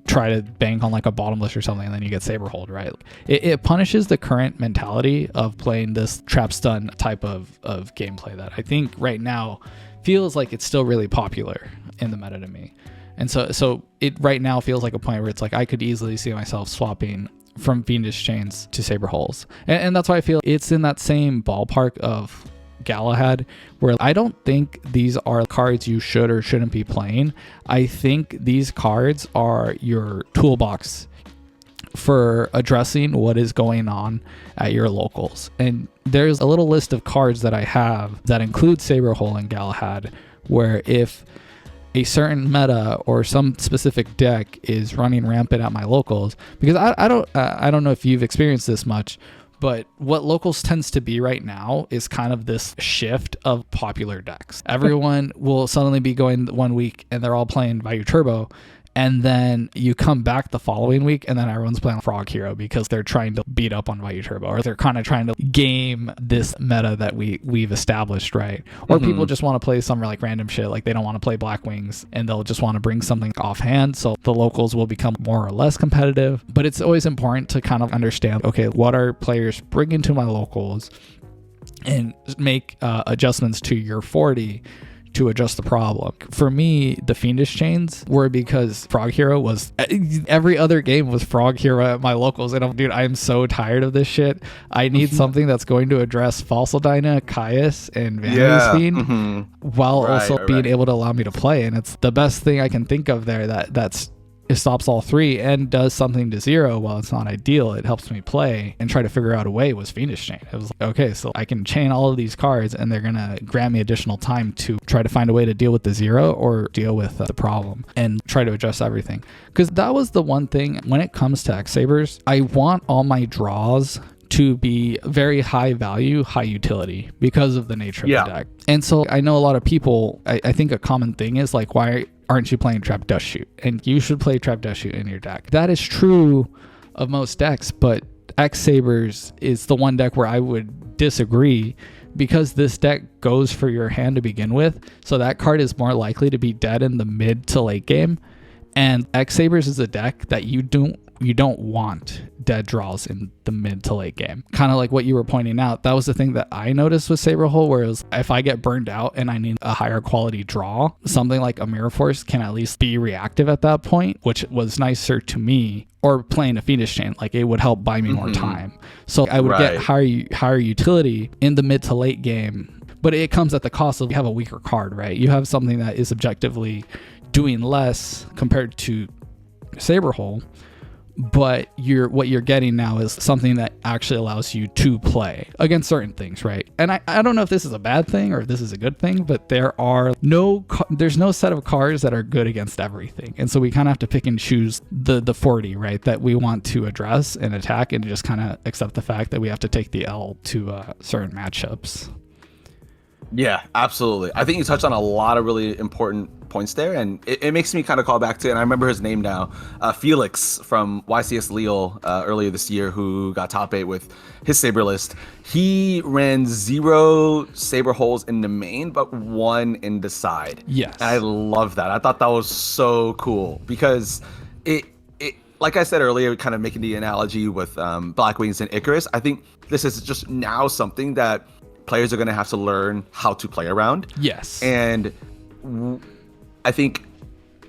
try to bank on like a Bottomless or something and then you get Saber Hold, right? It punishes the current mentality of playing this trap stun type of gameplay that I think right now feels like it's still really popular in the meta to me. And so it right now feels like a point where it's like I could easily see myself swapping from Fiendish Chains to Saber Holes. And that's why I feel it's in that same ballpark of Galahad, where I don't think these are cards you should or shouldn't be playing. I think these cards are your toolbox for addressing what is going on at your locals. And there's a little list of cards that I have that include Saber Hole and Galahad, where if a certain meta or some specific deck is running rampant at my locals, because I don't know if you've experienced this much, but what locals tends to be right now is kind of this shift of popular decks. Everyone will suddenly be going 1 week and they're all playing Value Turbo. And then you come back the following week and then everyone's playing Frog Hero because they're trying to beat up on Value Turbo, or they're kind of trying to game this meta that we've established, right? Or people just want to play some like random shit, like they don't want to play Black Wings and they'll just want to bring something offhand. So the locals will become more or less competitive. But it's always important to kind of understand, okay, what are players bringing to my locals, and make adjustments to your 40 to adjust the problem. For me, the Fiendish Chains were because Frog Hero was, every other game was Frog Hero at my locals, and I'm so tired of this shit. I need something that's going to address Fossil Dyna, Caius, and Vanity Fiend, while also being able to allow me to play. And it's the best thing I can think of there that's it stops all three and does something to zero. While it's not ideal, it helps me play and try to figure out a way. Was Fiendish Chain. It was like, okay, so I can chain all of these cards and they're gonna grant me additional time to try to find a way to deal with the zero or deal with the problem and try to adjust everything. Because that was the one thing when it comes to X-Sabers, I want all my draws to be very high value, high utility because of the nature of the deck. And so I know a lot of people, I think a common thing is like, why aren't you playing Trap Dust Shoot? And you should play Trap Dust Shoot in your deck. That is true of most decks, but X-Sabers is the one deck where I would disagree, because this deck goes for your hand to begin with. So that card is more likely to be dead in the mid to late game. And X-Sabers is a deck that you don't you don't want dead draws in the mid to late game. Kind of like what you were pointing out. That was the thing that I noticed with Saber Hole, whereas if I get burned out and I need a higher quality draw, something like a Mirror Force can at least be reactive at that point, which was nicer to me. Or playing a Fiendish Chain, like it would help buy me more time. So I would get higher utility in the mid to late game, but it comes at the cost of you have a weaker card, right? You have something that is objectively doing less compared to Saber Hole, but what you're getting now is something that actually allows you to play against certain things, right? And I don't know if this is a bad thing or if this is a good thing, but there's no set of cards that are good against everything. And so we kind of have to pick and choose the 40, right, that we want to address and attack, and just kind of accept the fact that we have to take the L to certain matchups. Yeah, absolutely. I think you touched on a lot of really important points there, and it makes me kind of call back to, and I remember his name now, Felix from YCS Lille earlier this year, who got top 8 with his Saber list. He ran 0 Saber holes in the main, but 1 in the side. Yes. And I love that. I thought that was so cool because it like I said earlier, kind of making the analogy with Black Wings and Icarus, I think this is just now something that players are going to have to learn how to play around. Yes. And I think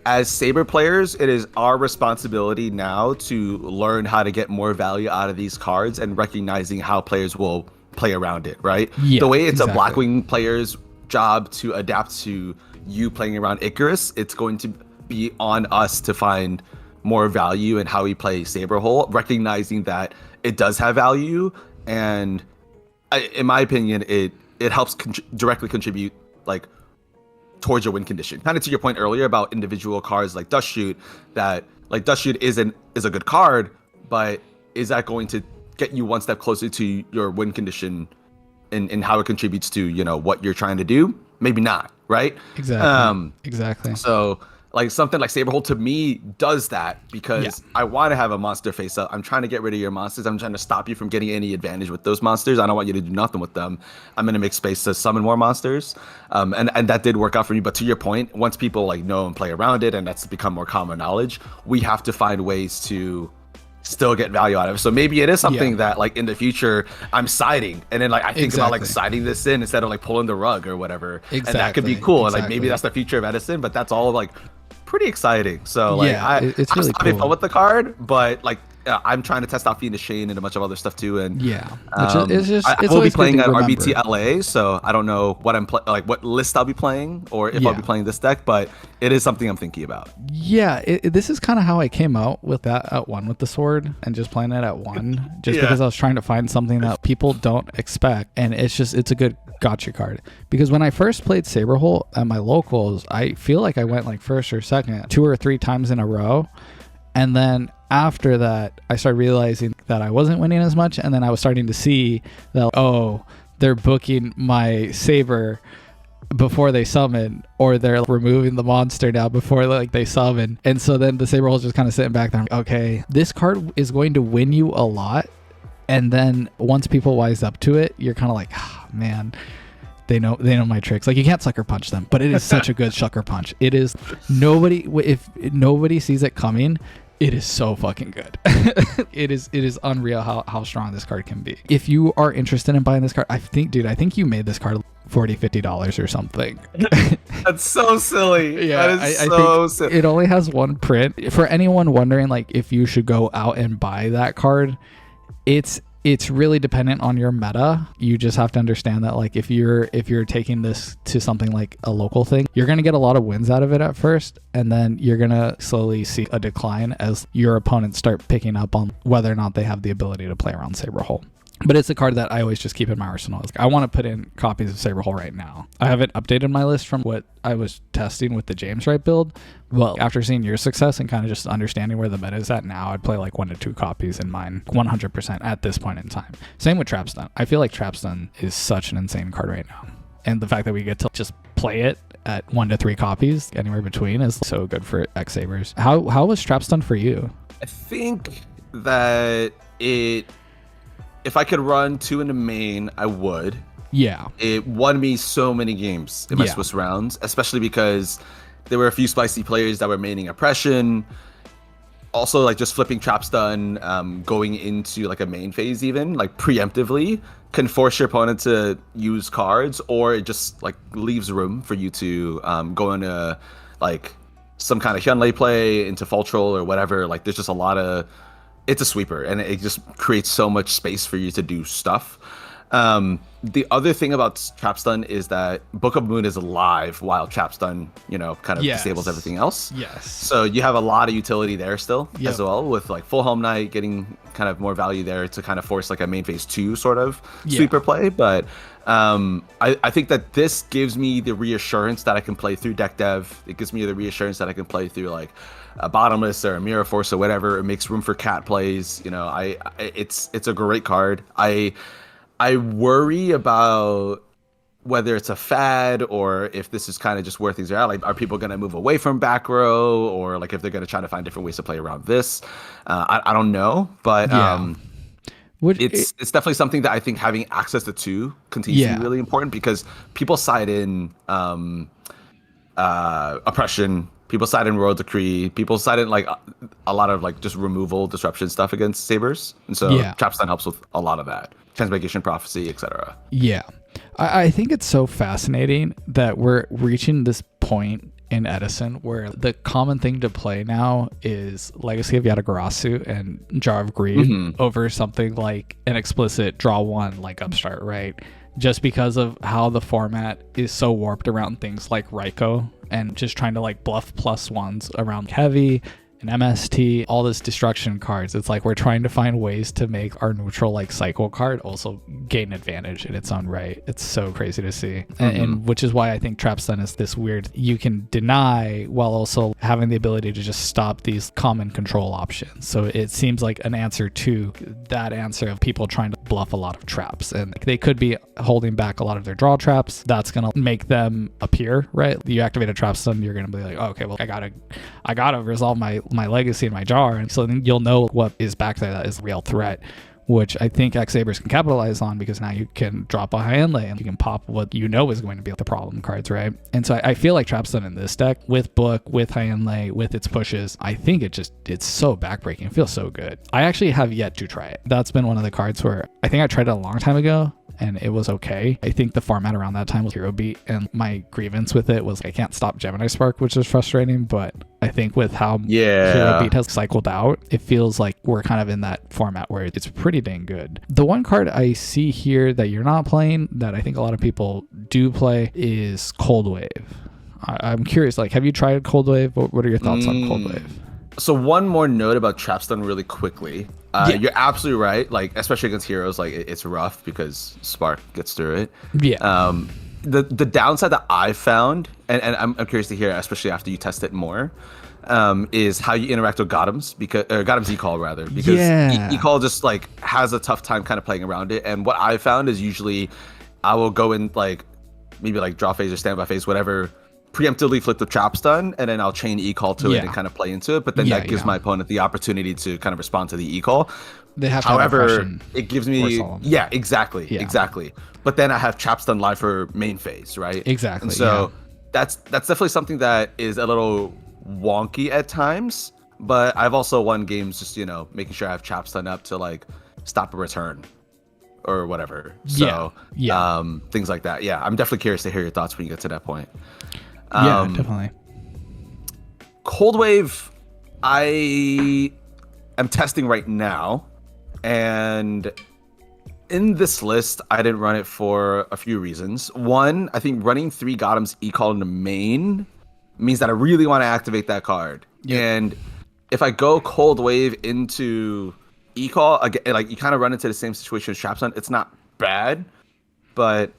as Saber players, it is our responsibility now to learn how to get more value out of these cards and recognizing how players will play around it, right? Yeah, the way it's exactly. a Blackwing player's job to adapt to you playing around Icarus, it's going to be on us to find more value in how we play Saber Hole, recognizing that it does have value, and in my opinion, it helps directly contribute like towards your win condition. Kind of to your point earlier about individual cards like Dust Shoot, that like Dust Shoot is a good card, but is that going to get you one step closer to your win condition in how it contributes to, you know, what you're trying to do? Maybe not, right? Exactly. Exactly. So like something like Saber Hole to me does that because I want to have a monster face up. I'm trying to get rid of your monsters. I'm trying to stop you from getting any advantage with those monsters. I don't want you to do nothing with them. I'm going to make space to summon more monsters. And that did work out for me. But to your point, once people like know and play around it, and that's become more common knowledge, we have to find ways to still get value out of it. So maybe it is something that like in the future I'm siding, and then like I think about like siding this in instead of like pulling the rug or whatever. And that could be cool. And like maybe that's the future of Edison, but that's all like pretty exciting. So like it's really I'm having fun with the card, but like I'm trying to test out Fiendish Chain and a bunch of other stuff too. And I will be playing at RBT LA, so I don't know what what list I'll be playing or if I'll be playing this deck, but it is something I'm thinking about. Yeah, this is kind of how I came out with that at 1 with the sword and just playing it at 1, just because I was trying to find something that people don't expect, and it's a good gotcha card. Because when I first played Saber Hole at my locals, I feel like I went like first or second 2 or 3 times in a row, and then after that I started realizing that I wasn't winning as much, and then I was starting to see that they're booking my Saber before they summon, or they're removing the monster now before like they summon. And so then the Saber Hole's just kind of sitting back there, okay, this card is going to win you a lot, and then once people wise up to it, you're kind of like, man, they know my tricks. Like you can't sucker punch them, but it is such a good sucker punch. It is if nobody sees it coming, it is so fucking good. It is unreal how strong this card can be. If you are interested in buying this card, I think you made this card $40-$50 or something. That's so silly. Yeah, that is so silly. It only has 1 print. For anyone wondering like if you should go out and buy that card, it's really dependent on your meta. You just have to understand that like if you're taking this to something like a local thing, you're going to get a lot of wins out of it at first, and then you're going to slowly see a decline as your opponents start picking up on whether or not they have the ability to play around Saber Hole. But it's a card that I always just keep in my arsenal. I want to put in copies of Saber Hole right now. I haven't updated my list from what I was testing with the James Wright build. Well, after seeing your success and kind of just understanding where the meta is at now, I'd play like 1 to 2 copies in mine 100% at this point in time. Same with Trapstun. I feel like Trapstun is such an insane card right now. And the fact that we get to just play it at 1 to 3 copies, anywhere between, is so good for X-Sabers. How was Trapstun for you? I think that if I could run 2 in the main, I would. Yeah. It won me so many games in my Swiss rounds, especially because there were a few spicy players that were maining Oppression. also like just flipping trap stun, going into like a main phase, even like preemptively, can force your opponent to use cards, or it just like leaves room for you to go into like some kind of Hyunlei play, into Fall Troll or whatever. Like there's just a lot of, it's a sweeper, and it just creates so much space for you to do stuff. The other thing about trap stun is that Book of Moon is alive while trap stun, kind of disables everything else. Yes. So you have a lot of utility there still as well, with like Full Helm Knight getting kind of more value there to kind of force like a main phase 2 sort of sweeper play. But I think that this gives me the reassurance that I can play through deck dev. It gives me the reassurance that I can play through like a Bottomless or a Mirror Force or whatever. It makes room for cat plays. It's a great card. I worry about whether it's a fad or if this is kind of just where things are at. Like, are people going to move away from back row, or like if they're going to try to find different ways to play around this? I don't know, but it's definitely something that I think having access to two continues to be really important, because people side in oppression. People side in Royal Decree. People side in like a lot of like just removal, disruption stuff against Sabers. And so Trapstun helps with a lot of that. Transmigration Prophecy, etc. Yeah. I think it's so fascinating that we're reaching this point in Edison where the common thing to play now is Legacy of Yatagarasu and Jar of Greed over something like an explicit draw one like Upstart, right? Just because of how the format is so warped around things like Raiko and just trying to like bluff plus ones around heavy and MST, all this destruction cards. It's like we're trying to find ways to make our neutral like cycle card also gain advantage in its own right. It's so crazy to see. And which is why I think Trapstun is this weird, you can deny while also having the ability to just stop these common control options. So it seems like an answer to that answer of people trying to bluff a lot of traps, and they could be holding back a lot of their draw traps. That's gonna make them appear, right? You activate a Trapstun, you're gonna be like, oh, okay, well I gotta resolve my legacy in my jar, and so then you'll know what is back there that is a real threat, which I think x-sabers can capitalize on, because now you can drop a high end lay and you can pop what you know is going to be the problem cards, right? And so I feel like Trapstun in this deck, with Book, with high end lay, with its pushes, I think it's so backbreaking. It feels so good. I actually have yet to try it. That's been one of the cards where I think I tried it a long time ago and it was okay. I think the format around that time was Hero Beat, and my grievance with it was I can't stop Gemini Spark, which is frustrating, but I think with how Hero Beat has cycled out, it feels like we're kind of in that format where it's pretty dang good. The one card I see here that you're not playing that I think a lot of people do play is Cold Wave. I'm curious, like, have you tried Cold Wave? What are your thoughts on Cold Wave? So one more note about Trapstun really quickly. You're absolutely right. Like, especially against heroes, like it's rough because Spark gets through it. Yeah. The downside that I've found, and I'm curious to hear, especially after you test it more, is how you interact with Gotham's, Gotham's E-Call rather, because E-Call just like has a tough time kind of playing around it. And what I found is usually I will go in like maybe like draw phase or standby phase, whatever, preemptively flip the Trapstun, and then I'll chain E-Call to it and kind of play into it. But then that gives my opponent the opportunity to kind of respond to the E-Call. They have to However, it gives me exactly. But then I have Trapstun live for main phase, right? Exactly. And so that's definitely something that is a little wonky at times. But I've also won games just making sure I have Trapstun up to like stop a return or whatever. So things like that. Yeah, I'm definitely curious to hear your thoughts when you get to that point. Yeah, definitely. Cold Wave, I am testing right now, and in this list, I didn't run it for a few reasons. One, I think running 3 Gotham's E-Call in the main means that I really want to activate that card. Yep. And if I go Cold Wave into E-Call, again, like you kind of run into the same situation as Trapstun. It's not bad, but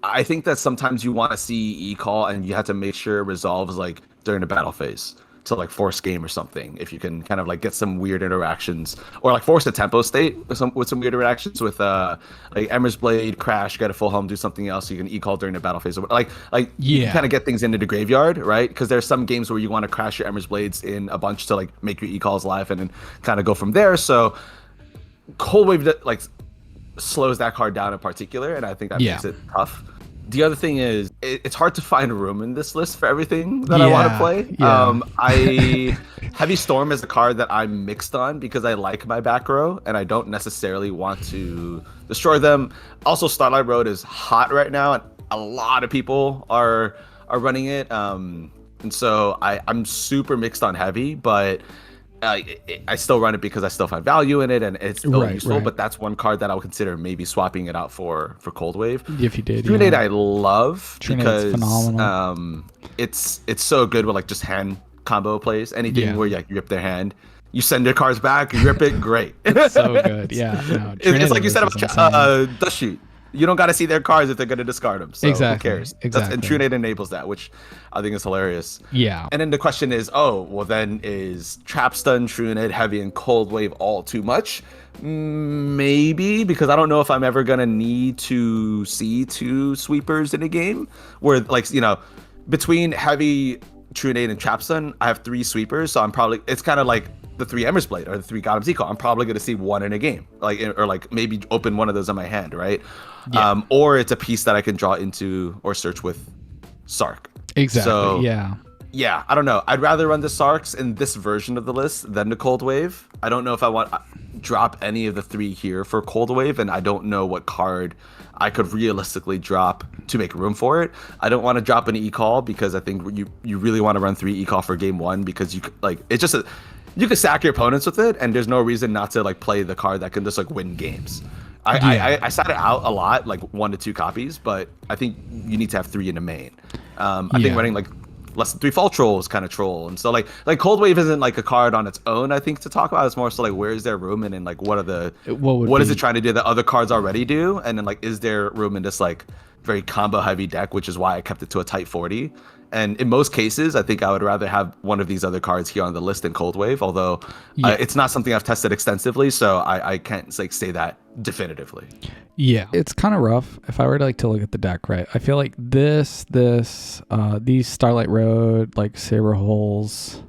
I think that sometimes you want to see E-Call and you have to make sure it resolves like during the battle phase to like force game or something. If you can kind of like get some weird interactions, or like force a tempo state with some weird interactions with like Ember's Blade, crash, get a full home, do something else, so you can E-Call during the battle phase. Like you can kind of get things into the graveyard, right? Because there's some games where you want to crash your Ember's Blades in a bunch to like make your E-Calls live and then kind of go from there. So Cold Wave like slows that card down in particular, and I think that makes it tough. The other thing is, it's hard to find room in this list for everything that I want to play. Yeah. I Heavy Storm is a card that I'm mixed on because I like my back row and I don't necessarily want to destroy them. Also, Starlight Road is hot right now, and a lot of people are running it. And so I'm super mixed on Heavy, but I still run it because I still find value in it and it's still useful. Right. But that's one card that I would consider maybe swapping it out for Cold Wave. If you did, Trunade I love because phenomenal. It's so good with like just hand combo plays. Anything where you rip their hand, you send your cards back, you rip it, great. It's so good. Yeah, no, it's like you said about Dust Shoot. You don't got to see their cards if they're going to discard them. So exactly. Who cares? Exactly. And Trunade enables that, which I think is hilarious. Yeah. And then the question is, then is Trap Stun, Trunade, Heavy, and Cold Wave all too much? Maybe, because I don't know if I'm ever going to need to see 2 sweepers in a game. Where, like, you know, between Heavy, Trunade, and Trap Stun, I have 3 sweepers. So it's kind of like the 3 Ember's Blade or the 3 Godam's Eco. I'm probably going to see 1 in a game. Like maybe open one of those on my hand, right? Yeah. Or it's a piece that I can draw into or search with Sark. Exactly. So, yeah, I don't know. I'd rather run the Sarks in this version of the list than the Cold Wave. I don't know if I want drop any of the 3 here for Cold Wave, and I don't know what card I could realistically drop to make room for it. I don't want to drop an E-Call because I think you really want to run 3 E-Call for game 1 because you can sack your opponents with it, and there's no reason not to like play the card that can just like win games. I sat it out a lot, like 1 to 2 copies, but I think you need to have 3 in the main. I think running like less than 3 Fall Troll is kind of troll, and so like Cold Wave isn't like a card on its own. I think to talk about it's more so like where is there room in, and like what is it trying to do that other cards already do, and then like is there room in this like very combo heavy deck, which is why I kept it to a tight 40. And in most cases, I think I would rather have one of these other cards here on the list than Cold Wave, although it's not something I've tested extensively, so I can't like say that definitively. Yeah, it's kind of rough. If I were to look at the deck, right, I feel like these Starlight Road, like Saber Holes,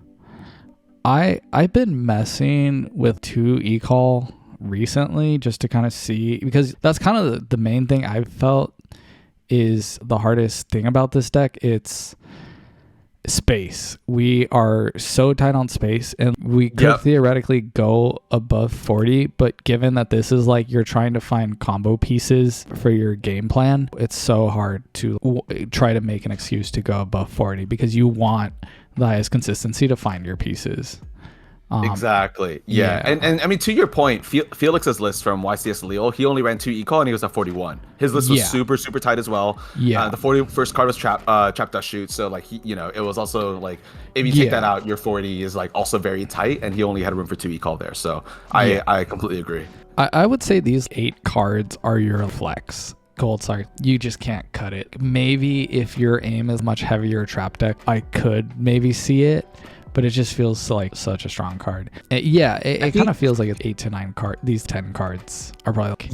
I've been messing with 2 E-Call recently just to kind of see, because that's kind of the main thing I've felt is the hardest thing about this deck. It's space. We are so tight on space, and we could theoretically go above 40, but given that this is like you're trying to find combo pieces for your game plan, it's so hard to try to make an excuse to go above 40 because you want the highest consistency to find your pieces. Exactly. Yeah. And I mean, to your point, Felix's list from YCS Lille, he only ran 2 E-Call and he was at 41. His list was super, super tight as well. Yeah. The 41st card was Trap Dust Shoot. So like, it was also like, if you take that out, your 40 is like also very tight, and he only had room for 2 E-Call there. So I completely agree. I would say these 8 cards are your flex. Gold Sark, you just can't cut it. Maybe if your aim is much heavier trap deck, I could maybe see it. But it just feels like such a strong card. It kind of feels like it's 8 to 9 cards. These 10 cards are probably like,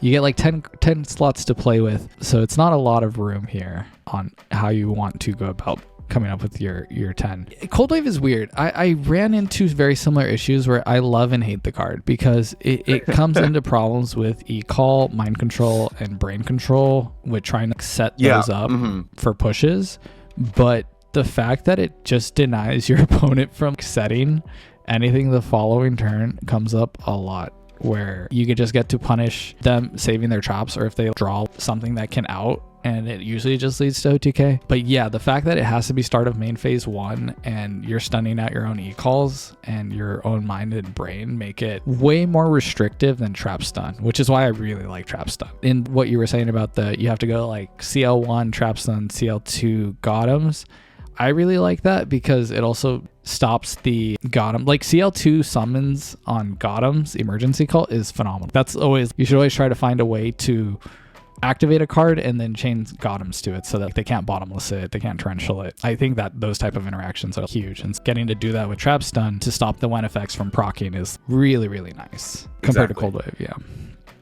you get like 10 slots to play with. So it's not a lot of room here on how you want to go about coming up with your 10. Cold Wave is weird. I ran into very similar issues where I love and hate the card because it comes into problems with E-Call, Mind Control, and Brain Control with trying to set those up for pushes. But the fact that it just denies your opponent from setting anything the following turn comes up a lot, where you could just get to punish them saving their traps, or if they draw something that can out, and it usually just leads to OTK. But yeah, the fact that it has to be start of main phase 1 and you're stunning out your own E-Calls and your own mind and brain make it way more restrictive than Trap Stun, which is why I really like Trap Stun. In what you were saying about you have to go like CL1 Trap Stun, CL2 Gothams, I really like that because it also stops the Gotham. Like CL2 summons on Gotham's emergency call is phenomenal. You should always try to find a way to activate a card and then chain Gotham's to it so that they can't bottomless it, they can't torrential it. I think that those type of interactions are huge, and getting to do that with Trap Stun to stop the when effects from proccing is really, really nice compared to Cold Wave. Yeah.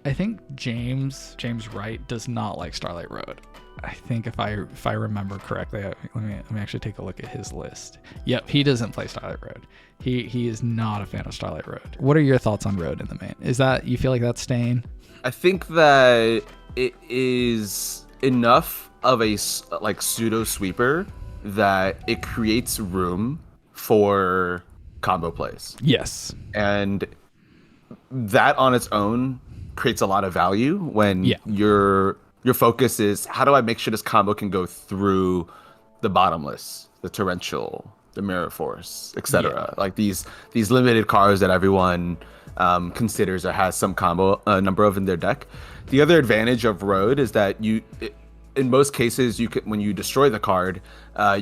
I think James Wright does not like Starlight Road. I think if I remember correctly, let me actually take a look at his list. Yep, he doesn't play Starlight Road. He is not a fan of Starlight Road. What are your thoughts on Road in the main? Is that you feel like that's staying? I think that it is enough of a like pseudo sweeper that it creates room for combo plays. Yes. And that on its own creates a lot of value when your focus is how do I make sure this combo can go through the bottomless, the torrential, the mirror force, etc. Like these limited cards that everyone considers or has some combo number of in their deck. The other advantage of Road is that in most cases, you can, when you destroy the card,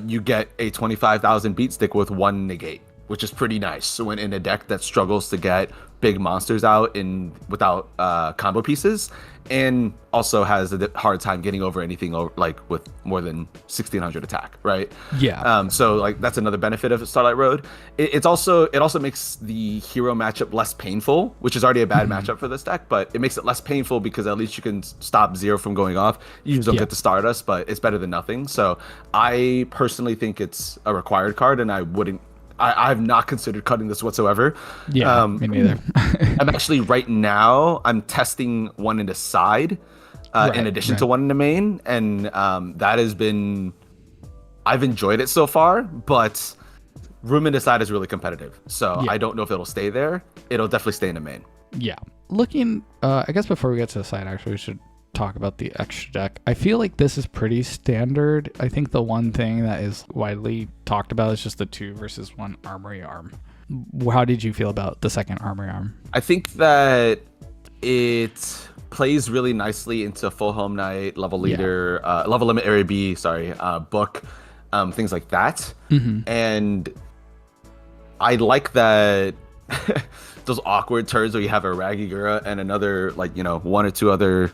you get a 25,000 beat stick with 1 negate, which is pretty nice. So when in a deck that struggles to get big monsters out without combo pieces, and also has a hard time getting over anything like with more than 1600 attack, right? Yeah. So like that's another benefit of Starlight Road. It also makes the hero matchup less painful, which is already a bad matchup for this deck, but it makes it less painful because at least you can stop Zero from going off. You just don't get the Stardust, but it's better than nothing. So I personally think it's a required card, and I have not considered cutting this whatsoever. Yeah, me neither. I'm actually right now, I'm testing one in the side in addition to one in the main. And that has been, I've enjoyed it so far, but room in the side is really competitive. So I don't know if it'll stay there. It'll definitely stay in the main. Yeah. Looking, I guess before we get to the side, actually, we should talk about the extra deck. I feel like this is pretty standard. I think the one thing that is widely talked about is just the 2 versus 1 armory arm. How did you feel about the second armory arm? I think that it plays really nicely into Full Home Knight, Level Leader, Level Limit Area B, book, things like that. And I like that those awkward turns where you have a Ragigura and another, like, 1 or 2 other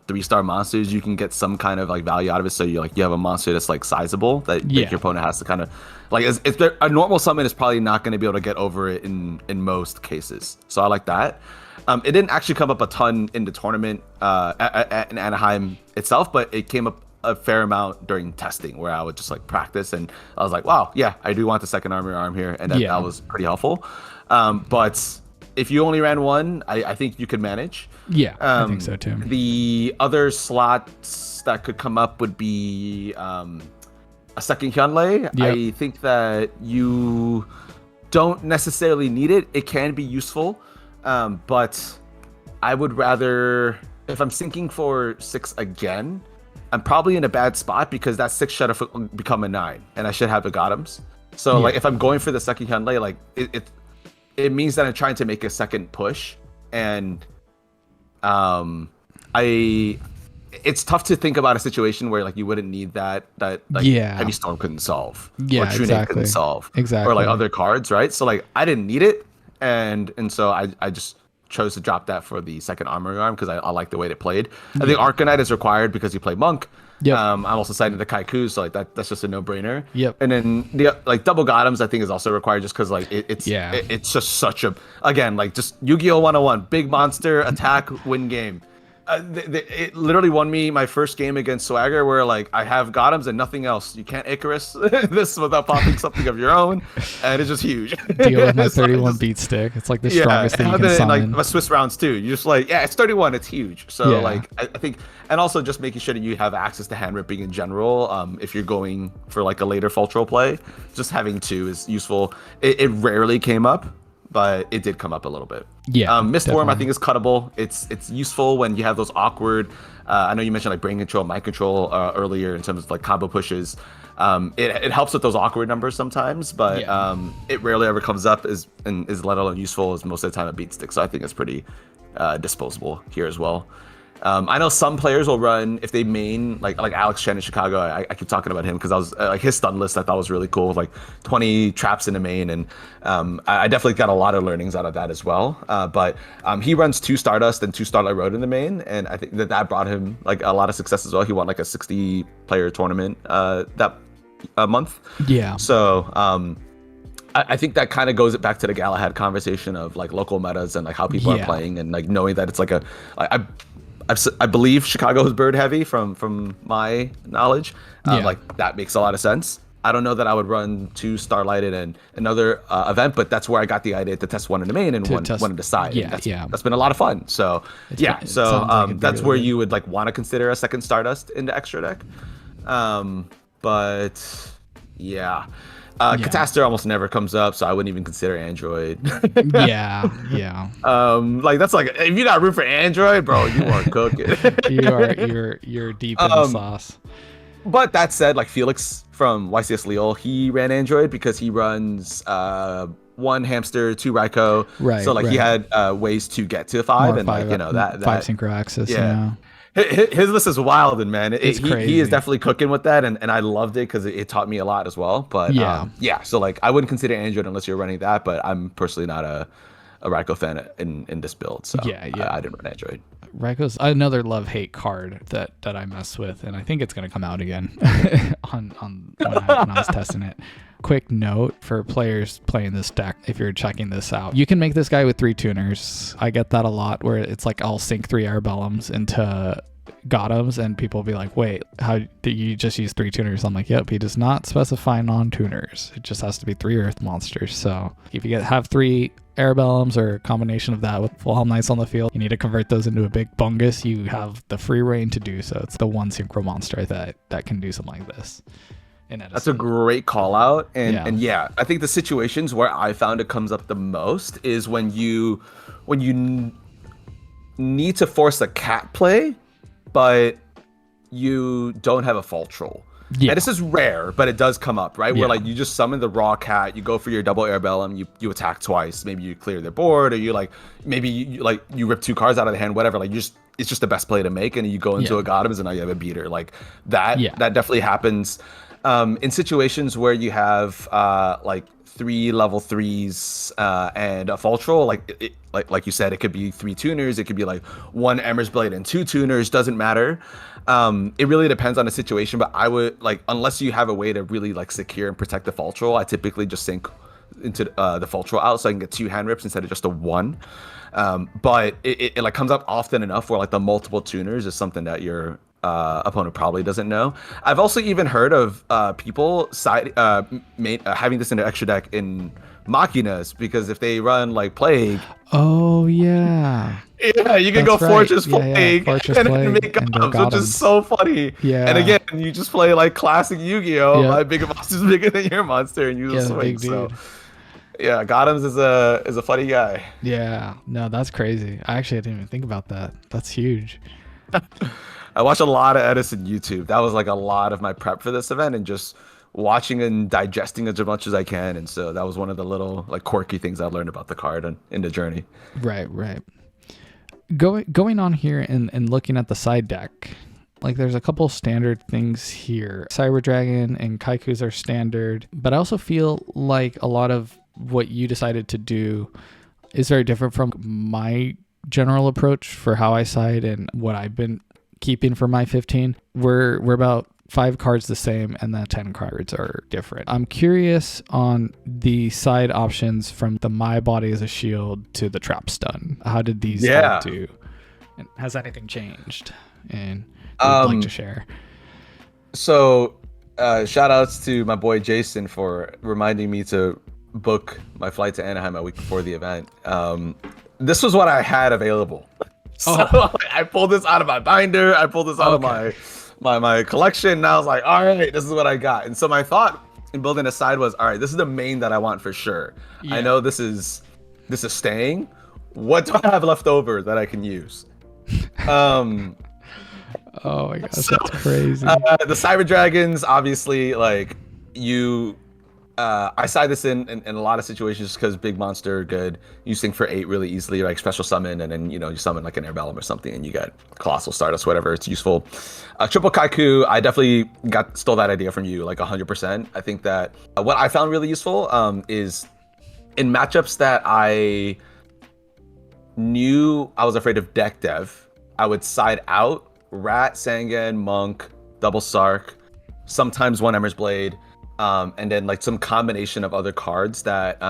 3-star monsters, you can get some kind of like value out of it. So you have a monster that's like sizable that your opponent has to kind of like, a normal summon is probably not going to be able to get over it in most cases. So I like that. It didn't actually come up a ton in the tournament in Anaheim itself, but it came up a fair amount during testing where I would just like practice, and I was like, wow, yeah, I do want the second armor arm here, and that was pretty helpful. But if you only ran 1, I think you could manage. Yeah, I think so too. The other slots that could come up would be a second Hyunlei. I think that you don't necessarily need it. It can be useful, but I would rather, if I'm sinking for 6 again, I'm probably in a bad spot because that 6 should have become a 9, and I should have the Gotems. So like if I'm going for the second Hyunlei, like it means that I'm trying to make a second push, and it's tough to think about a situation where like you wouldn't need that Heavy Storm couldn't solve, or True Name couldn't solve, or like other cards, right? So like I didn't need it, and so I just chose to drop that for the second armor arm because I like the way it played. I think Arcanite is required because you play Monk. I'm also citing the Kaiku, so like that's just a no-brainer. And then the like double Gotems I think is also required just because like it's just such a, again, like just Yu-Gi-Oh 101, big monster attack, win game. It literally won me my first game against Swagger where like I have Gotems and nothing else. You can't Icarus this without popping something of your own, and it's just huge. Deal with my 31 beat stick. It's like the strongest thing you can summon. Like my Swiss rounds too. You're just like, it's 31. It's huge. So like I think, and also just making sure that you have access to hand ripping in general. If you're going for like a later Fultro play, just having 2 is useful. It rarely came up, but it did come up a little bit. Mistworm I think is cuttable. It's useful when you have those awkward, I know you mentioned like brain control, mind control earlier in terms of like combo pushes. It helps with those awkward numbers sometimes, but it rarely ever comes up is let alone useful as most of the time a beat stick. So I think it's pretty disposable here as well. I know some players will run, if they main, like Alex Chen in Chicago, I keep talking about him because I was like his stun list I thought was really cool with like 20 traps in the main, and I definitely got a lot of learnings out of that as well. But he runs 2 Stardust and 2 Starlight Road in the main, and I think that brought him like a lot of success as well. He won like a 60 player tournament that month. So I think that kind of goes back to the Galahad conversation of like local metas and like how people are playing, and like knowing that it's like I believe Chicago is bird heavy from my knowledge. Like that makes a lot of sense. I don't know that I would run 2 Starlighted and another event, but that's where I got the idea to test 1 in the main and one in the side. That's been a lot of fun. So that's where you would like want to consider a second Stardust in the extra deck. But yeah. Yeah. Catastor almost never comes up, so I wouldn't even consider Android. Yeah, yeah. Like that's like if you got room for Android, bro, you are cooking. You're deep in the sauce. But that said, like Felix from YCS Lille, he ran Android because he runs one hamster, two Raiko. Right. So like he had ways to get to five, More and five, like that five synchro access. Yeah. His list is wild, and man, It's crazy. he is definitely cooking with that, and I loved it because it taught me a lot as well. But Yeah. so like I wouldn't consider Android unless you're running that, but I'm personally not a Raiko fan in this build, so Yeah. I didn't run Android. Raiko's another love-hate card that I mess with, and I think it's going to come out again on when I was testing it. Quick note for players playing this deck, if you're checking this out, you can make this guy with 3 tuners. I get that a lot, where it's like I'll sync 3 Arbellums into Gothams, and people will be like, wait, how did you just use 3 tuners? I'm like, yep, he does not specify non-tuners. It just has to be 3 Earth monsters. So if you have 3 Arabellums or a combination of that with full Helm Knights on the field, you need to convert those into a big bungus. You have the free reign to do so. It's the one synchro monster that can do something like this. That's a great call out, and yeah, I think the situations where I found it comes up the most is when you need to force a cat play, but you don't have a fault troll. Yeah. And this is rare, but it does come up, right? Where like you just summon the raw cat, you go for your double Arabellum, you attack twice, maybe you clear their board, or you like maybe you rip 2 cards out of the hand, whatever. Like it's just the best play to make, and you go into a Gothams and now you have a beater. Like that definitely happens. In situations where you have like 3 level 3s and a fault troll, like you said, it could be 3 tuners, it could be like 1 Ember's Blade and 2 tuners, doesn't matter. It really depends on the situation, but I would like, unless you have a way to really like secure and protect the fault troll, I typically just sync into the fault troll out so I can get 2 hand rips instead of just a 1. But it like comes up often enough where like the multiple tuners is something that your opponent probably doesn't know. I've also even heard of people having this in their extra deck in Machinas, because if they run like Plague, oh yeah, you can go Fortress Plague Fortress and Plague make Gothams, which is so funny. Yeah, and again, you just play like classic Yu-Gi-Oh. My bigger monster's bigger than your monster, and you just swing. So yeah, Gothams is a funny guy. Yeah, no, that's crazy. I didn't even think about that. That's huge. I watched a lot of Edison YouTube. That was like a lot of my prep for this event, and just watching and digesting as much as I can. And so that was one of the little like quirky things I learned about the card in the journey. Right. Going on here and looking at the side deck, like there's a couple standard things here. Cyber Dragon and Kaikus are standard, but I also feel like a lot of what you decided to do is very different from my general approach for how I side and what I've been keeping for my 15. We're about 5 cards the same, and then 10 cards are different. I'm curious on the side options from the My Body as a Shield to the Trap Stun. How did these do? And has anything changed? And would like to share. So shout outs to my boy Jason for reminding me to book my flight to Anaheim a week before the event. This was what I had available. So I pulled this out of my binder. I pulled this out of my collection. And I was like, all right, this is what I got. And so my thought in building a side was, all right, this is the main that I want for sure. Yeah. I know this is staying. What do I have left over that I can use? Oh my gosh, that's crazy. The Cyber Dragons, obviously, like I side this in a lot of situations because big monster are good. You sync for 8 really easily, like special summon, and then you summon like an Airbellum or something, and you get Colossal Stardust, whatever. It's useful. Triple Kaiku, I definitely stole that idea from you, like 100%. I think that what I found really useful is in matchups that I knew I was afraid of deck dev, I would side out Rat, Sangan, Monk, Double Sark, sometimes 1 Ember's Blade. And then like some combination of other cards that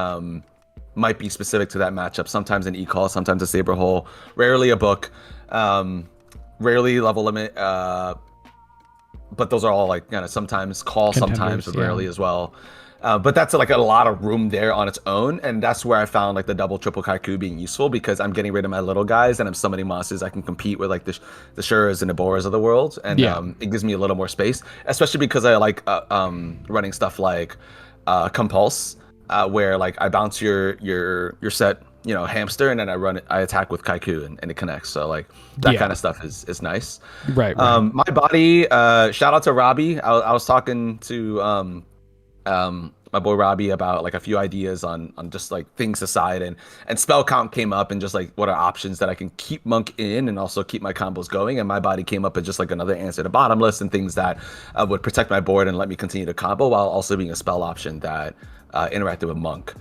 might be specific to that matchup. Sometimes an e-call, sometimes a saber hole, rarely a book, rarely level limit. But those are all like sometimes call, sometimes, but rarely as well. But that's like a lot of room there on its own, and that's where I found like the double triple Kaiku being useful, because I'm getting rid of my little guys and I'm summoning monsters I can compete with, like the Shuras and the Boras of the world, and it gives me a little more space, especially because I like running stuff like Compulse, where like I bounce your set, hamster, and then I attack with Kaiku, and it connects. So like that kind of stuff is nice. Right. My body, shout out to Robbie. I was talking to my boy Robbie about like a few ideas on just like things aside, and spell count came up, and just like what are options that I can keep monk in and also keep my combos going, and my body came up as just like another answer to bottomless and things that would protect my board and let me continue to combo while also being a spell option that interacted with monk.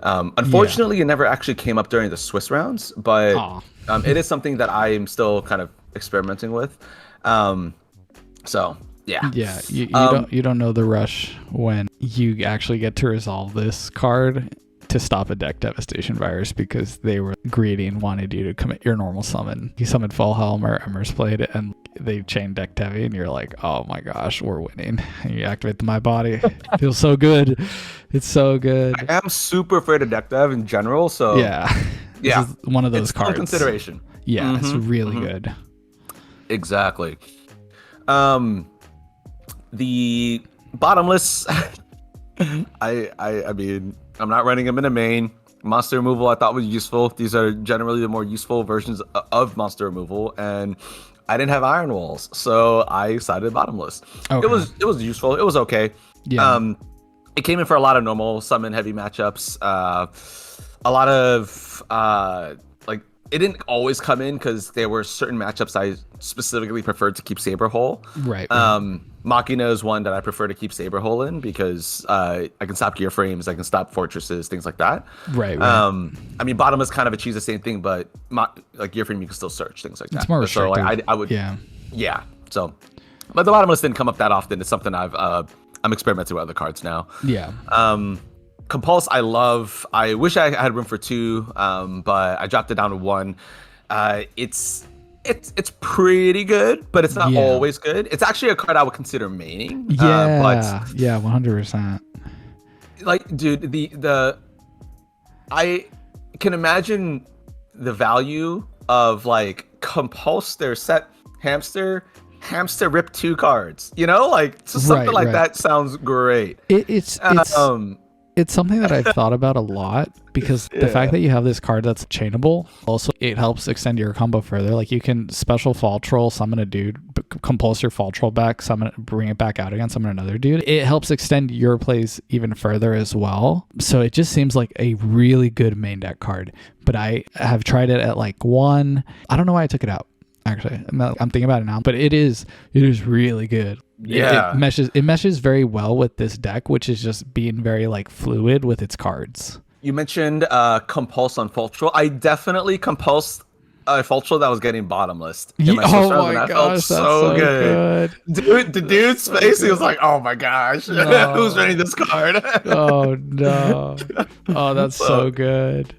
Unfortunately, it never actually came up during the Swiss rounds, but it is something that I am still kind of experimenting with. So yeah. You don't know the rush when you actually get to resolve this card to stop a deck devastation virus, because they were greedy and wanted you to commit your normal summon. You summoned Full Helm or Emmer's Blade, and they chain deck heavy, and you're like, oh my gosh, we're winning. And you activate the My Body. It feels so good. It's so good. I am super afraid of deck dev in general, so this is one of those cards. It's consideration. Yeah, it's really good. Exactly. The bottomless, I mean, I'm not running them in a main. Monster removal I thought was useful. These are generally the more useful versions of monster removal, and I didn't have iron walls, so I sided bottomless. Okay. It was useful. It was okay. Yeah. It came in for a lot of normal summon heavy matchups. A lot of like, it didn't always come in because there were certain matchups I specifically preferred to keep Saber whole. Right. Machina is one that I prefer to keep Saber whole in, because I can stop gear frames, I can stop fortresses, things like that. Right. I mean, bottomless kind of achieves the same thing, but like gear frame, you can still search, things like that. It's more restrictive. So like, I would. Yeah. So, but the bottomless didn't come up that often. It's something I'm experimenting with other cards now. Yeah. Compulse, I love. I wish I had room for 2, but I dropped it down to 1. It's pretty good, but it's not always good. It's actually a card I would consider maining. But 100%. Like, dude, I can imagine the value of like Compulse, their set hamster rip 2 cards. Like something like that sounds great. It's something that I've thought about a lot, because the fact that you have this card that's chainable, also it helps extend your combo further. Like, you can special fall troll, summon a dude, compulse your fall troll back, bring it back out again, summon another dude. It helps extend your plays even further as well. So it just seems like a really good main deck card. But I have tried it at like 1. I don't know why I took it out. Actually, I'm thinking about it now, but it is really good. Yeah, it meshes very well with this deck, which is just being very like fluid with its cards. You mentioned Compulse on Fultral. I definitely compulsed a Fultral that was getting bottomless. Oh my gosh, that's so good. Dude, the dude's face, he was like, oh my gosh, no. Who's running this card? Oh no. Oh, that's so good.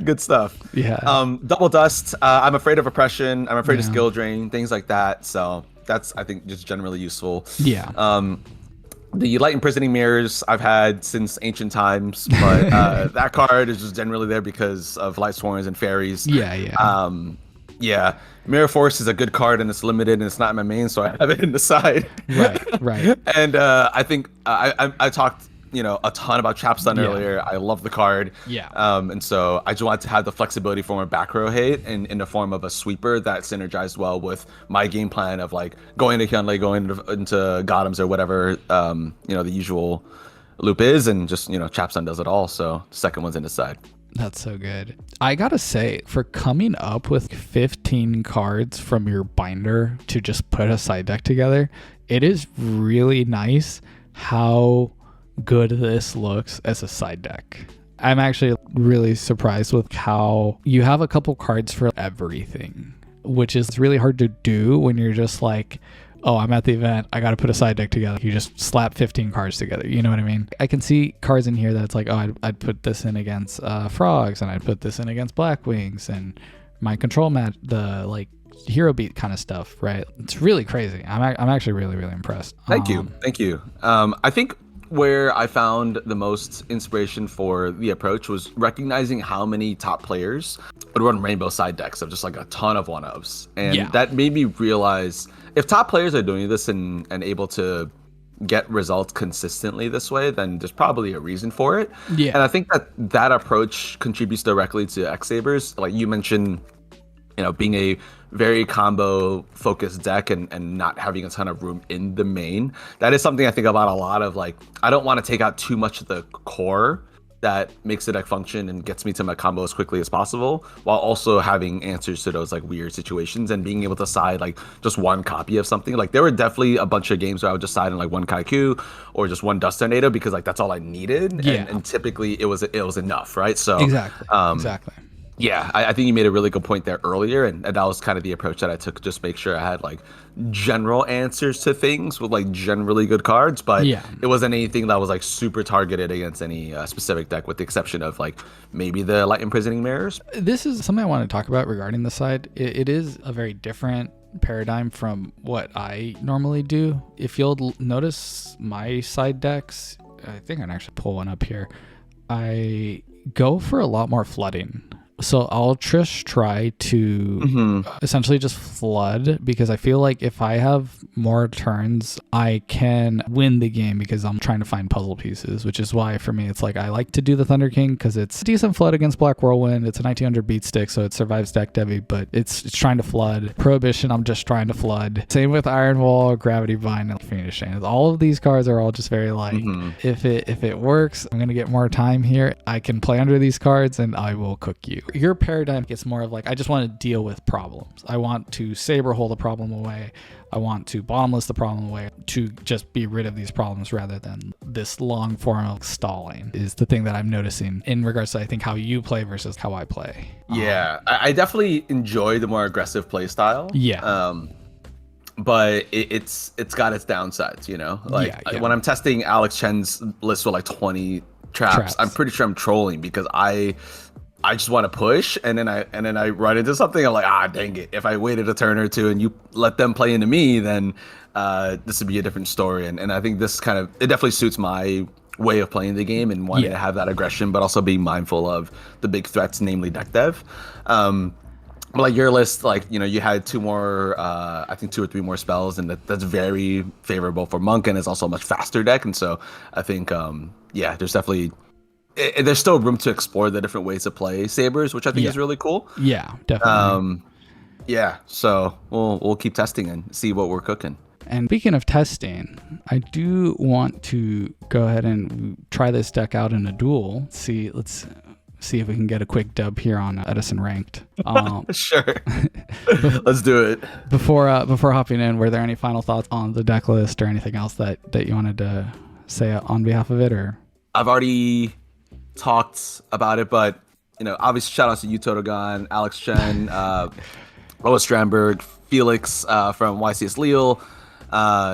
Good stuff. Yeah. Double Dust. I'm afraid of oppression. I'm afraid of skill drain. Things like that. So that's, I think, just generally useful. Yeah. The Light Imprisoning Mirrors I've had since ancient times, but that card is just generally there because of Light Swarms and Fairies. Yeah. Mirror Force is a good card, and it's limited, and it's not in my main, so I have it in the side. Right. And I think I talked a ton about Chapstun earlier. I love the card. And so I just wanted to have the flexibility for my back row hate in the form of a sweeper that synergized well with my game plan of like going to Hyunlei, going into Gothams or whatever the usual loop is, and just Chapstun does it all. So the second one's in the side. That's so good. I gotta say, for coming up with 15 cards from your binder to just put a side deck together, it is really nice how good this looks as a side deck. I'm actually really surprised with how you have a couple cards for everything, which is really hard to do when you're just like, oh, I'm at the event, I gotta put a side deck together. You just slap 15 cards together, you know what I mean? I can see cards in here that's like, oh, I'd put this in against frogs, and I'd put this in against Blackwings, and my control match, the like hero beat kind of stuff, right? It's really crazy. I'm actually really, really impressed. Thank you. I think where I found the most inspiration for the approach was recognizing how many top players would run rainbow side decks of just like a ton of one-ofs. And that made me realize if top players are doing this and able to get results consistently this way, then there's probably a reason for it. And I think that approach contributes directly to x-sabers. Like you mentioned, being a very combo focused deck and not having a ton of room in the main. That is something I think about a lot of, like, I don't want to take out too much of the core that makes the deck function and gets me to my combo as quickly as possible, while also having answers to those like weird situations and being able to side like just one copy of something. Like there were definitely a bunch of games where I would just side in like one Kaiku or just one Dust Tornado because like that's all I needed. And typically it was enough, right? So exactly. Yeah, I think you made a really good point there earlier, and that was kind of the approach that I took, just make sure I had like general answers to things with like generally good cards, but it wasn't anything that was like super targeted against any specific deck, with the exception of like maybe the Light Imprisoning Mirrors. This is something I want to talk about regarding the side. It is a very different paradigm from what I normally do. If you'll notice my side decks, I think I can actually pull one up here. I go for a lot more flooding. So I'll just try to essentially just flood, because I feel like if I have more turns, I can win the game because I'm trying to find puzzle pieces, which is why for me it's like I like to do the Thunder King because it's a decent flood against Black Whirlwind. It's a 1900 beat stick, so it survives deck Debbie, but it's trying to flood. Prohibition, I'm just trying to flood. Same with Iron Wall, Gravity Bind, and Phoenix Chains. All of these cards are all just very like, if it works, I'm gonna get more time here. I can play under these cards and I will cook you. Your paradigm gets more of like, I just want to deal with problems. I want to saber hole the problem away. I want to bottomless the problem away, to just be rid of these problems rather than this long form of stalling is the thing that I'm noticing in regards to, I think, how you play versus how I play. Yeah, I definitely enjoy the more aggressive play style. But it's got its downsides, when I'm testing Alex Chen's list with like 20 traps, I'm pretty sure I'm trolling because I just want to push, and then I run into something. I'm like, dang it! If I waited a turn or two and you let them play into me, then this would be a different story. And I think this it definitely suits my way of playing the game and wanting to have that aggression, but also being mindful of the big threats, namely deck dev. Like your list, you had two or three more spells, and that's very favorable for Monk, and it's also a much faster deck. And so I think, there's definitely. There's still room to explore the different ways to play Sabers, which I think is really cool. Yeah, definitely. So we'll keep testing and see what we're cooking. And speaking of testing, I do want to go ahead and try this deck out in a duel. Let's see if we can get a quick dub here on Edison Ranked. Sure. Let's do it. Before hopping in, were there any final thoughts on the deck list or anything else that you wanted to say on behalf of it? Or I've already talked about it, but obviously shout outs to you, Totogan, Alex Chen, Lois Strandberg, Felix from YCS Lille,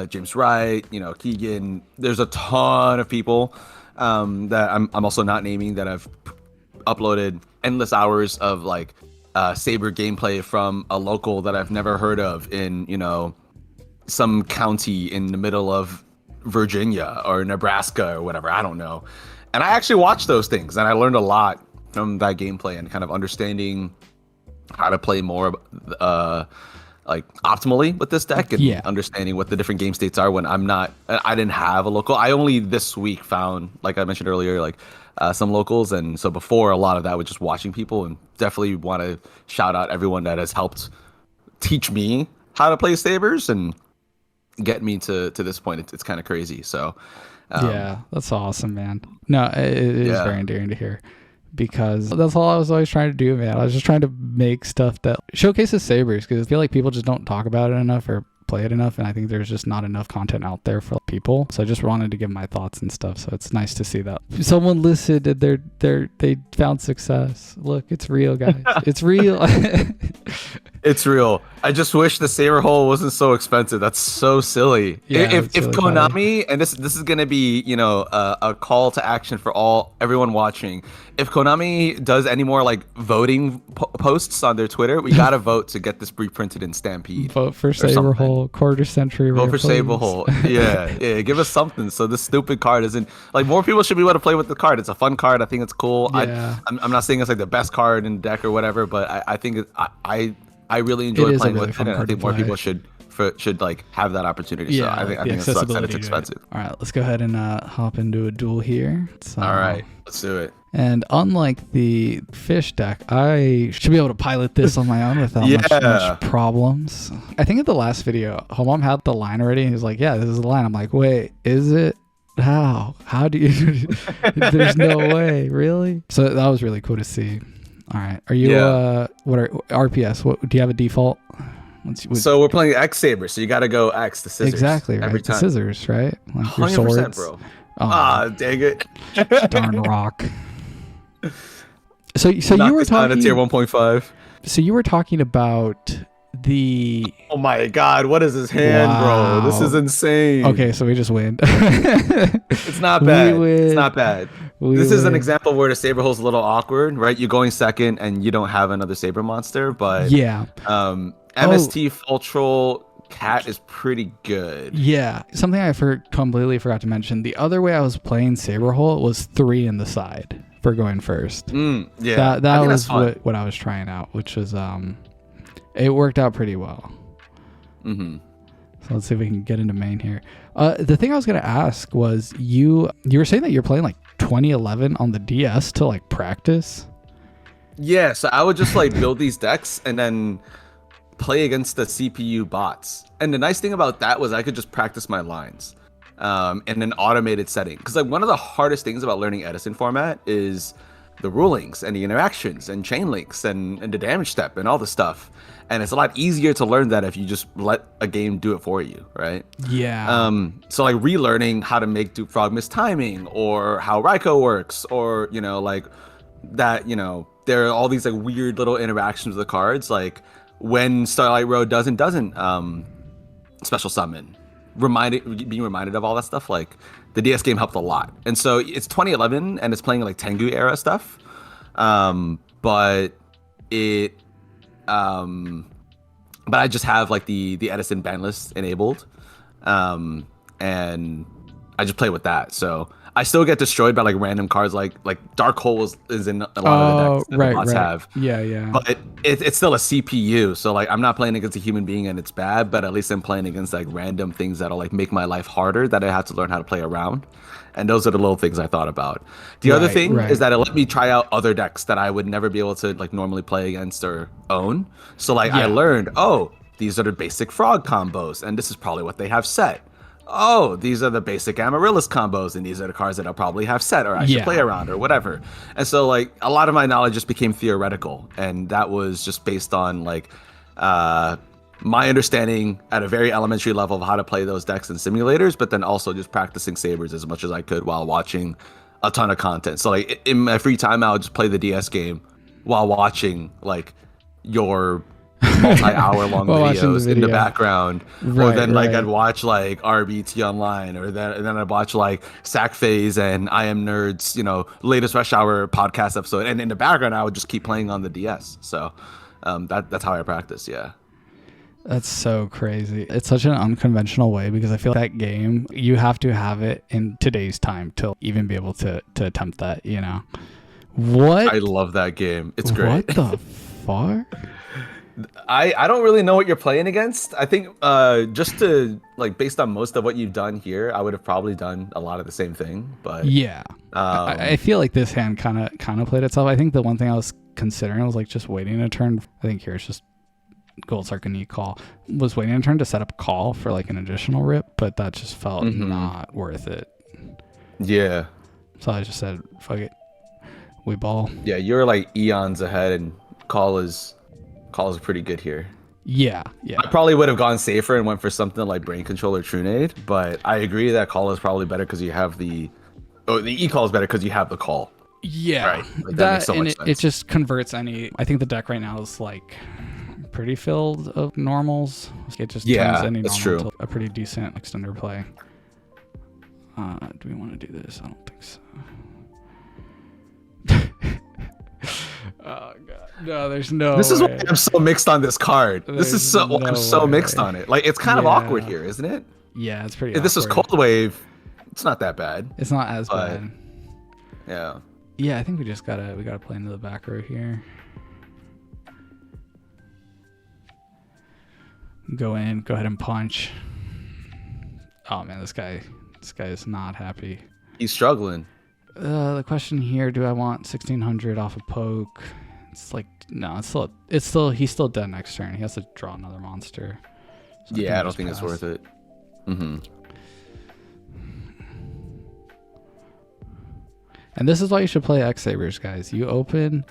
James Wright, Keegan. There's a ton of people that I'm also not naming that have uploaded endless hours of like Saber gameplay from a local that I've never heard of in some county in the middle of Virginia or Nebraska or whatever, I don't know. And I actually watched those things, and I learned a lot from that gameplay and kind of understanding how to play more like optimally with this deck, and understanding what the different game states are when I didn't have a local. I only this week found, like I mentioned earlier, like some locals, and so before a lot of that was just watching people. And definitely want to shout out everyone that has helped teach me how to play Sabers and get me to this point. It's kind of crazy. So that's awesome, man. No, it is very endearing to hear, because that's all I was always trying to do, man. I was just trying to make stuff that showcases Sabers, because I feel like people just don't talk about it enough or play it enough, and I think there's just not enough content out there for people. So I just wanted to give my thoughts and stuff. So it's nice to see that someone listened and they found success. Look, it's real, guys. It's real. It's real. I just wish the saber hole wasn't so expensive. That's so silly. Yeah, if it's if really Konami, and this is gonna be, a call to action for everyone watching. If Konami does any more like voting posts on their Twitter, we gotta vote to get this reprinted in Stampede. Vote for or Saber something. Hole, quarter century. Vote rare, for Saber please. Hole. Yeah. Give us something so this stupid card isn't like more people should be able to play with the card. It's a fun card. I think it's cool. Yeah. I'm not saying it's like the best card in the deck or whatever, but I think I really enjoy It is a playing really with fun it. And I card to think more play. people should like have that opportunity. Yeah, So I the think it sucks that accessibility it's to it. expensive. All right, let's go ahead and hop into a duel here. So, All right, let's do it. And unlike the fish deck, I should be able to pilot this on my own without much problems. I think at the last video, Homom had the line already. He was like, yeah, this is the line. I'm like, wait, is it? How do you? There's no way, really? So that was really cool to see. All right, are you? What are RPS? What do you have a default? So we're playing x-saber, so you got to go X the scissors. Exactly, right? Every time. The scissors, right? Like your 100%, swords. bro. Oh, Dang it. darn rock. So Knock you were this down to talking. tier 1.5. So you were talking about the. Oh my God, what is his hand, bro? This is insane. Okay, so we just win. It's not bad. It's not bad. This is an win. example where the saber hole's a little awkward, right? You're going second and you don't have another saber monster, but Yeah. MST Full Troll Cat is pretty good. Yeah. Something I completely forgot to mention. The other way I was playing Saber Hole was 3 in the side for going first. Yeah. That was what I was trying out, which was it worked out pretty well. Mm-hmm. So let's see if we can get into main here. The thing I was gonna ask was you were saying that you're playing like 2011 on the DS to like practice. Yeah, so I would just like build these decks and then play against the CPU bots. And the nice thing about that was I could just practice my lines in an automated setting. Because like one of the hardest things about learning Edison format is the rulings and the interactions and chain links and the damage step and all the stuff. And it's a lot easier to learn that if you just let a game do it for you, right? Yeah. So like relearning how to make Duke Frog miss timing or how Raikou works or, like that, there are all these like weird little interactions with the cards. Like when Starlight Road doesn't special summon, being reminded of all that stuff, like the DS game helped a lot. And so it's 2011 and it's playing like Tengu era stuff. But I just have like the Edison ban list enabled. And I just play with that. So I still get destroyed by like random cards like Dark Hole is in a lot of the decks that the bots have. Yeah. But it's still a CPU. So like I'm not playing against a human being and it's bad, but at least I'm playing against like random things that'll like make my life harder that I have to learn how to play around. And those are the little things I thought about. The other thing is that it let me try out other decks that I would never be able to like normally play against or own. So like I learned, these are the basic frog combos, and this is probably what they have set. Oh, these are the basic Amaryllis combos, and these are the cards that I'll probably have set, or I should play around, or whatever. And so like a lot of my knowledge just became theoretical, and that was just based on like my understanding at a very elementary level of how to play those decks and simulators, but then also just practicing sabers as much as I could while watching a ton of content. So like in my free time, I would just play the DS game while watching like your multi-hour long videos in the background, or then like I'd watch like RBT online, or then I'd watch like Sack Phase and I Am Nerds, latest Rush Hour podcast episode, and in the background I would just keep playing on the DS. So that's how I practice. Yeah. That's so crazy. It's such an unconventional way because I feel like that game, you have to have it in today's time to even be able to attempt that, What? I love that game. It's great. What the fuck? I don't really know what you're playing against. I think just to like based on most of what you've done here, I would have probably done a lot of the same thing. But yeah, I feel like this hand kind of played itself. I think the one thing I was considering was like just waiting a turn. I think here it's just Gold Sarkany call. Was waiting a turn to set up a call for like an additional rip, but that just felt not worth it. Yeah. So I just said, fuck it. We ball. Yeah, you're like eons ahead, and call is pretty good here. Yeah. I probably would have gone safer and went for something like Brain Control or Trunade, but I agree that call is probably better because you have the e-call is better because you have the call. Yeah. Right. Like, that makes so much sense. It just converts any. I think the deck right now is like pretty filled of normals. It just Yeah, turns any that's normal true. to a pretty decent extender play. Do we want to do this? I don't think so. Oh god, no, there's no. This is why way. I'm so mixed on this card. This is There's so why no I'm so way. mixed on it. Like it's kind of Yeah. awkward here, isn't it? Yeah, it's pretty. If this was awkward. Cold Wave, it's not that bad. It's not as but- bad. Yeah. Yeah, I think we gotta play into the back row here. Go in, go ahead and punch. Oh man, this guy is not happy. He's struggling. The question here: do I want 1600 off a poke? It's like no, he's still dead next turn. He has to draw another monster. So Yeah, I don't just think it's pass. worth it. Mm-hmm. And this is why you should play X-Sabers, guys. You open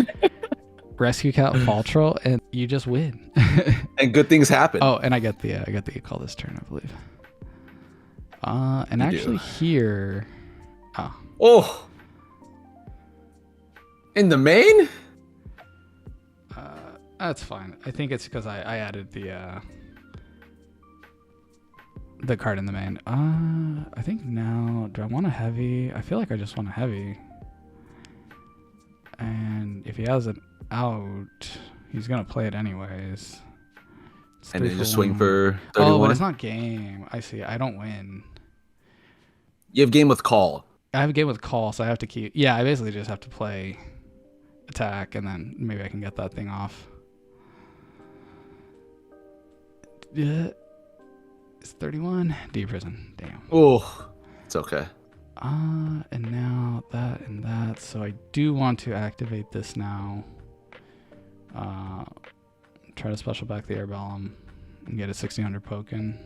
Rescue Cat Fall Troll and you just win. And good things happen. Oh, and I get the call this turn, I believe. And You actually do. here, Oh. In the main? that's fine. I think it's because I added the card in the main. I think now, do I want a heavy? I feel like I just want a heavy. And if he has it out, he's gonna play it anyways. It's And 3 then for just swing 1. for 31. Oh, but it's not game. I see. I don't win. You have game with call. I have a game with call, so I have to keep. Yeah, I basically just have to play attack, and then maybe I can get that thing off. Yeah, it's 31. D prison. Damn. Oh, it's okay. And now that and that. So I do want to activate this now. Try to special back the Airbellum and get a 1600 poke in.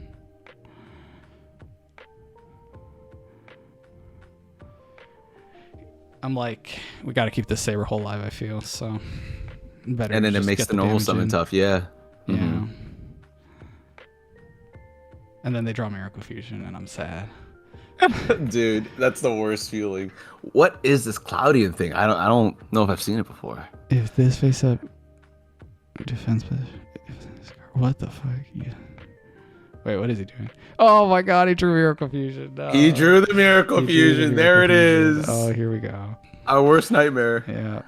I'm like, we got to keep this Saber hole alive, I feel, so better. And then it just makes get the normal damage summon in. tough. Yeah. Yeah. Mhm. And then they draw Miracle Fusion, and I'm sad. Dude, that's the worst feeling. What is this Cloudian thing? I don't know if I've seen it before. If this face up defense position, what the fuck? Yeah. Wait, what is he doing? Oh my god, he drew Miracle Fusion. No. He drew the Miracle He drew the Fusion. There it Miracle Fusion. is. Oh, here we go. Our worst nightmare. Yeah.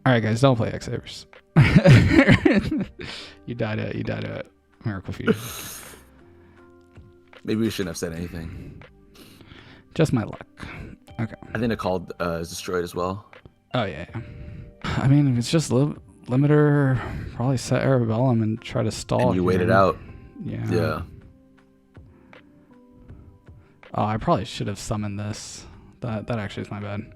All right, guys, don't play X-Sabers. You died at Miracle Fusion. Maybe we shouldn't have said anything. Just my luck. Okay. I think the call is destroyed as well. Oh yeah. I mean, if it's just limiter, probably set Arabellum and try to stall. And you wait it here. out. Yeah. Yeah. Oh, I probably should have summoned this. That actually is my bad.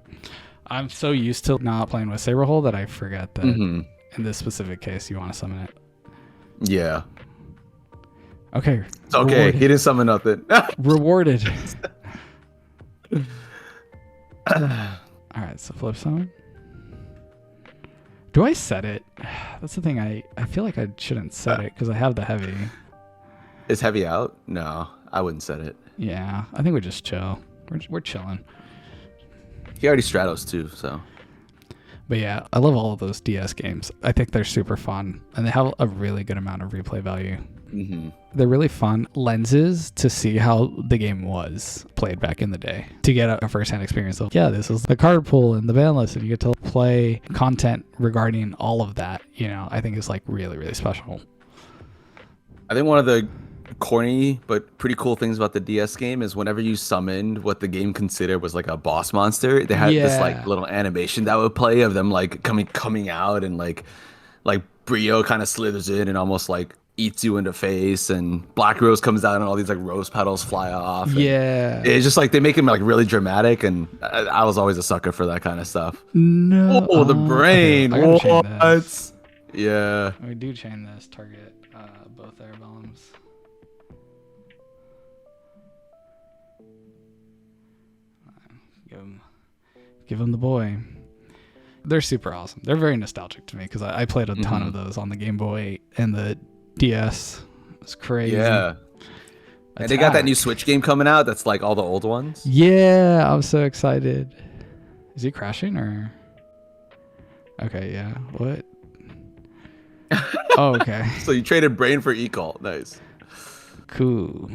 I'm so used to not playing with Saber Hole that I forget that Mm-hmm. in this specific case you want to summon it. Yeah. Okay. It's okay. Rewarded. He didn't summon nothing. Rewarded. All right, so flip summon. Do I set it? That's the thing. I feel like I shouldn't set it because I have the heavy. Is heavy out? No, I wouldn't set it. Yeah, I think we just chill. We're chilling. He already Stratos too, so. But yeah, I love all of those DS games. I think they're super fun and they have a really good amount of replay value. Mm-hmm. They're really fun lenses to see how the game was played back in the day. To get a first-hand experience of, yeah, this is the card pool and the ban list, and you get to play content regarding all of that, you know, I think is like really, really special. I think one of the corny but pretty cool things about the DS game is whenever you summoned what the game considered was like a boss monster, they had this like Yeah. little animation that would play of them like coming out, and like Brio kind of slithers in and almost like eats you in the face, and Black Rose comes out and all these like rose petals fly off. and Yeah. It's just like they make him like really dramatic, and I was always a sucker for that kind of stuff. No. Oh, the brain. Okay, I gotta chain What? this. Yeah. We do chain this, target both Arabellums. Give him the boy. They're super awesome. They're very nostalgic to me because I played a ton of those on the Game Boy and the DS. It's crazy. Yeah. And they got that new Attack. Switch game coming out that's like all the old ones. Yeah, I'm so excited. Is he crashing or? Okay, yeah. What? Oh, okay. So you traded brain for e-call. Nice. Cool.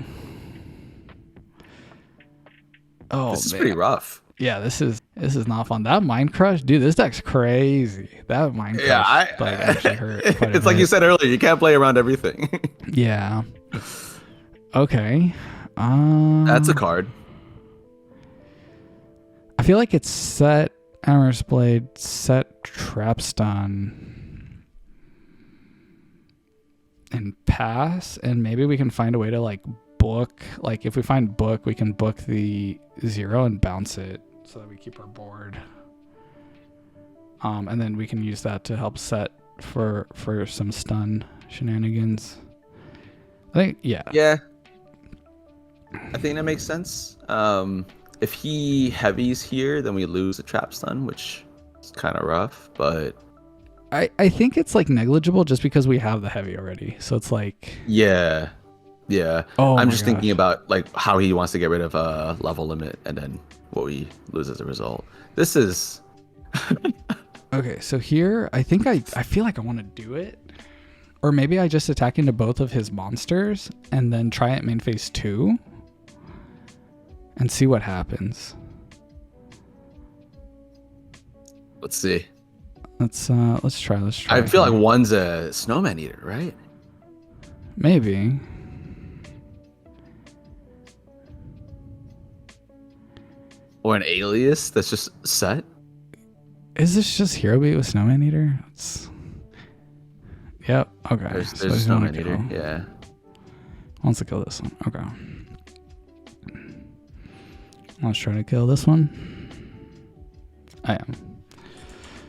Oh, This is man. pretty rough. Yeah, this is not fun. That Mind Crush, dude, this deck's crazy. That Mind Crush Yeah, like actually hurt quite a it's like bit. you said earlier, you can't play around everything. Yeah. Okay. That's a card. I feel like it's set Amorous Blade, set Trapstun, and pass, and maybe we can find a way to like book. Like if we find book, we can book the 0 and bounce it so that we keep our board. And then we can use that to help set for some stun shenanigans. I think yeah. I think that makes sense. If he heavies here, then we lose the trap stun, which is kind of rough. But I think it's like negligible just because we have the heavy already. So it's like yeah. Oh, I'm my just thinking about like how he wants to get rid of a level limit and then what we lose as a result. This is okay. So here, I think I feel like I want to do it, or maybe I just attack into both of his monsters and then try it main phase 2 and see what happens. let's see. Let's try. I feel like one's a snowman eater, right? Maybe. Or an alias that's just set. Is this just Hero Beat with Snowman Eater? Yep. Okay. There's So a he's gonna snowman eater. go. Yeah. Wants to kill this one. Okay. Let's try to kill this one. I am.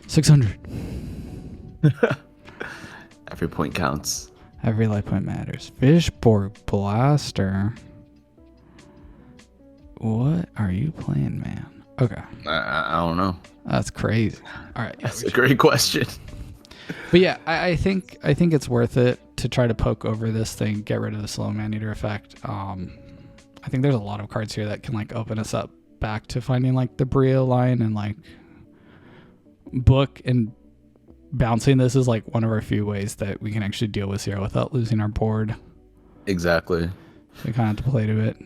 600. Every point counts. Every life point matters. Fishborg Blaster. What are you playing, man? Okay. I don't know. That's crazy. All right. Yeah, That's a great question. but yeah, I think it's worth it to try to poke over this thing, get rid of the slow man eater effect. I think there's a lot of cards here that can like open us up back to finding like the Brio line, and like book and bouncing this is like one of our few ways that we can actually deal with 0 without losing our board. Exactly. So we kind of have to play to it.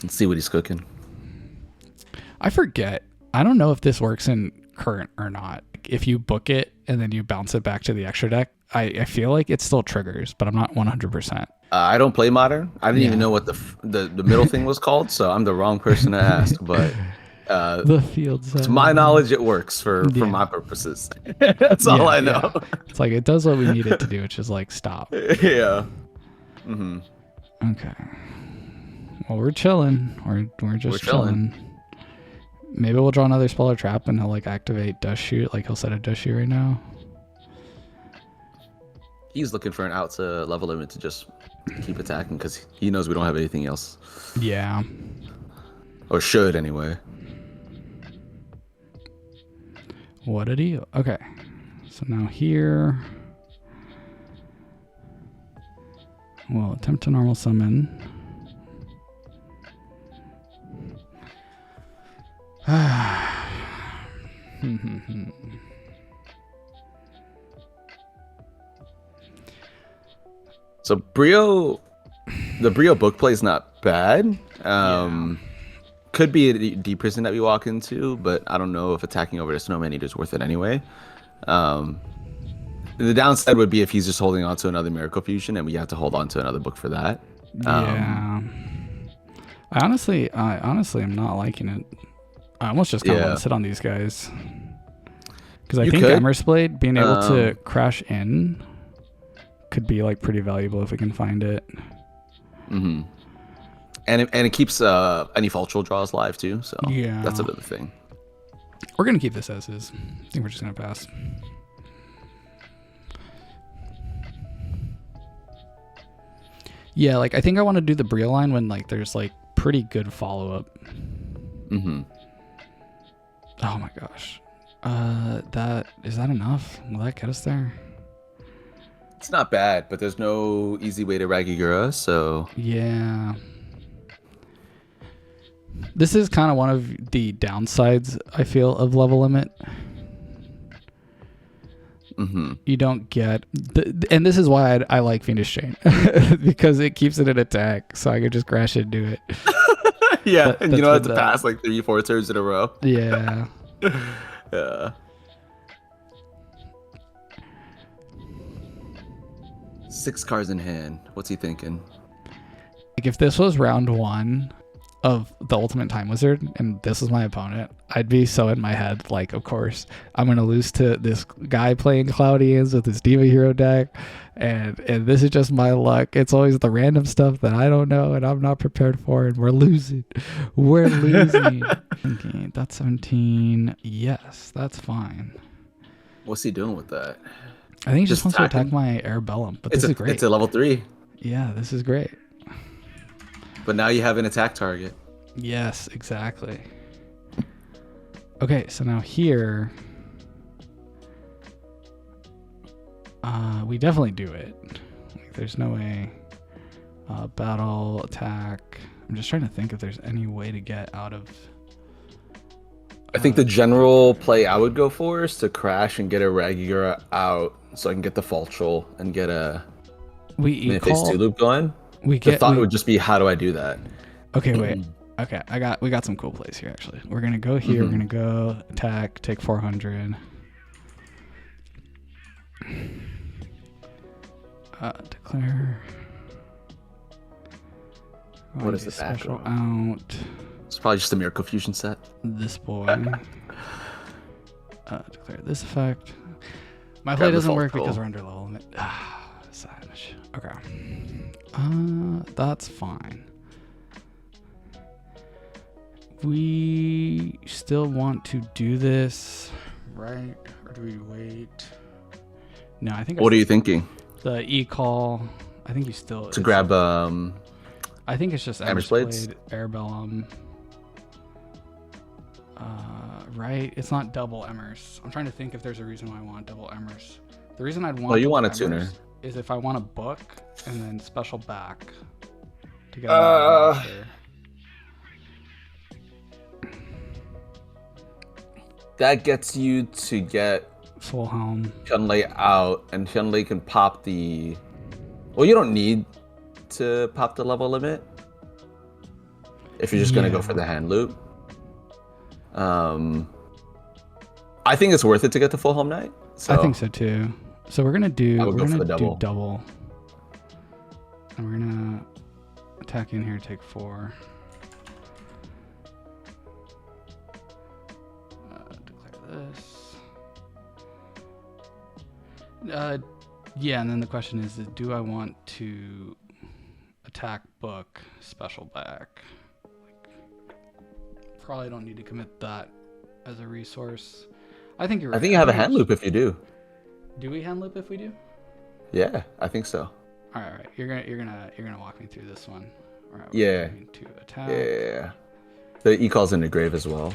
Let's see what he's cooking. I forget. I don't know if this works in current or not. If you book it and then you bounce it back to the extra deck, I feel like it still triggers, but I'm not 100%. I don't play Modern. I didn't even know what the middle thing was called, so I'm the wrong person to ask. But the field set. to my knowledge, it works for my purposes. That's all I know. Yeah. It's like it does what we need it to do, which is like stop. Yeah. Mm-hmm. Okay. Well, we're chilling. We're just chilling. Maybe we'll draw another spell or trap and he'll like activate Dust Shoot. Like he'll set a Dust Shoot right now. He's looking for an out to level limit to just keep attacking because he knows we don't have anything else. Yeah. Or should anyway. What a deal. Okay. So now here we'll attempt to normal summon. So the Brio book play is not bad. Could be a deep prison that we walk into, but I don't know if attacking over the Snowman Eater is worth it anyway. The downside would be if he's just holding on to another Miracle Fusion, and we have to hold on to another book for that. Yeah. I honestly am not liking it. I almost just kind of want to sit on these guys. Because I think Amorous Blade being able to crash in could be like pretty valuable if we can find it. Mm-hmm. And it keeps any Fultral draws live too, so yeah, that's another thing. We're gonna keep this as is. I think we're just gonna pass. Yeah, like I think I want to do the Brio line when like there's like pretty good follow up. Mm-hmm. Oh my gosh, is that enough? Will that get us there? It's not bad, but there's no easy way to Ragigura, so yeah. This is kind of one of the downsides I feel of level limit. Mm-hmm. You don't get, and this is why I like Fiendish Chain, because it keeps it in attack, so I could just crash it and do it. Yeah, and you don't have to the, pass like 3-4 turns in a row. Yeah. Yeah. 6 cards in hand. What's he thinking? Like if this was round 1 of the Ultimate Time Wizard and this was my opponent, I'd be so in my head, like, of course I'm gonna lose to this guy playing Cloudians with his Diva Hero deck, and this is just my luck. It's always the random stuff that I don't know and I'm not prepared for, and we're losing. Okay, that's 17. Yes, that's fine. What's he doing with that? I think he just wants to attack my Arabellum, but this is great. It's a level 3. Yeah, this is great. But now you have an attack target. Yes, exactly. Okay, so now here, we definitely do it. Like, there's no way. Battle, attack. I'm just trying to think if there's any way to get out of. I think the general play I would go for is to crash and get a regular out, so I can get the Falchel and get a phase 2 loop going. The thought would just be, how do I do that? Okay, wait. Okay, we got some cool plays here actually. We're gonna go here. We're gonna go attack, take 400. Declare. What is the special out? It's probably just a Miracle Fusion set. This boy. Declare this effect. My play doesn't work because we're under level limit. Savage. Okay. That's fine. We still want to do this, right? Or do we wait? No, I think. What are you thinking? The e-call. I think you still to grab. I think it's just Ember's Blades, Arabellum. Right? It's not double Emmers. I'm trying to think if there's a reason why I want double Emmers. The reason I'd want. Oh, you want a tuner? Is if I want a book and then special back to get another monster. That gets you to get Full Helm. Hyunlei out, and Hyunlei can pop the. Well, you don't need to pop the level limit if you're just gonna go for the hand loop. I think it's worth it to get the Full Helm Knight. So. I think so too. So we're gonna do double. Double, and we're gonna attack in here, take 4. Declare this. Yeah, and then the question is do I want to attack book special back? Probably don't need to commit that as a resource. I think you're right. I think you have a hand loop if you do. Do we hand loop if we do? Yeah, I think so. All right. You're gonna walk me through this one. All right. Yeah. To attack. Yeah. The e-call's in the grave as well.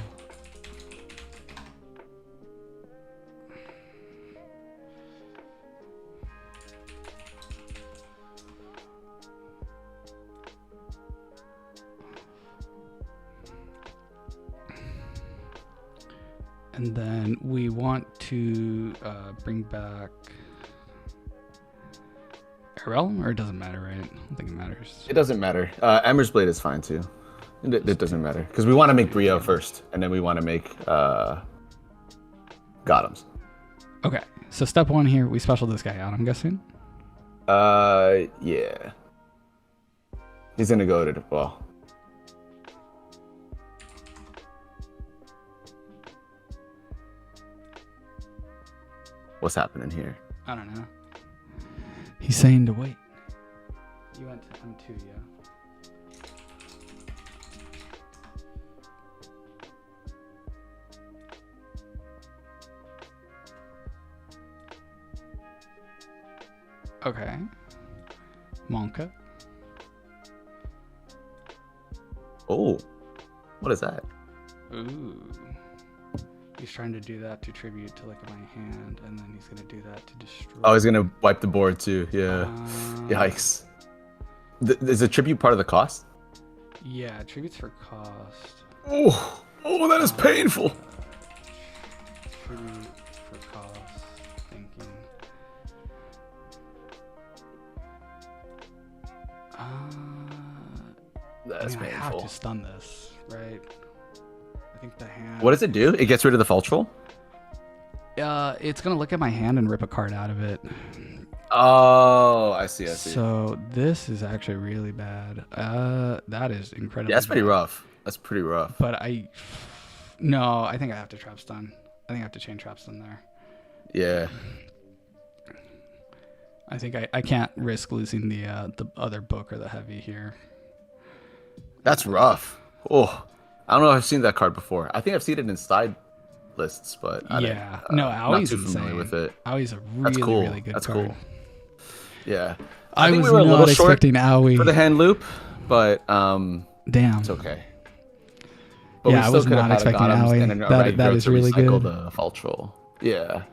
And then we want to bring back Arabellum, or it doesn't matter, right? I don't think it matters. It doesn't matter. Ember's Blade is fine too. It doesn't matter because we want to make Brio first, and then we want to make Gothams. Okay, so step 1 here, we special this guy out, I'm guessing. Yeah. He's gonna go to the well. What's happening here? I don't know. He's saying to wait. You went to M2, yeah. Okay. Monka. Oh, what is that? Ooh. He's trying to do that to tribute to like my hand, and then he's gonna do that to destroy. Oh, he's gonna wipe the board too. Yeah. Yikes. Is the tribute part of the cost? Yeah, tributes for cost. Oh, that is painful. Tribute for cost. Thinking. That's I have painful. to stun this, right? I think the hand. What does it do? It gets rid of the Fultrol? It's gonna look at my hand and rip a card out of it. Oh, I see. So this is actually really bad. That is incredibly. Yeah, that's pretty bad. rough. That's pretty rough. But no, I think I have to trap stun. I think I have to chain trap stun there. Yeah. I think I can't risk losing the other book or the heavy here. That's rough. Oh, I don't know if I've seen that card before. I think I've seen it in side lists, but Yeah. No, Aui's not too familiar insane. with it. Aui's a That's really, cool. really good That's card. cool. Yeah. I think was we were a not little short expecting Aoi. for the hand loop, but Damn. it's okay. But Yeah, I was not expecting Aoi. That is really good. The Fultrol. Yeah.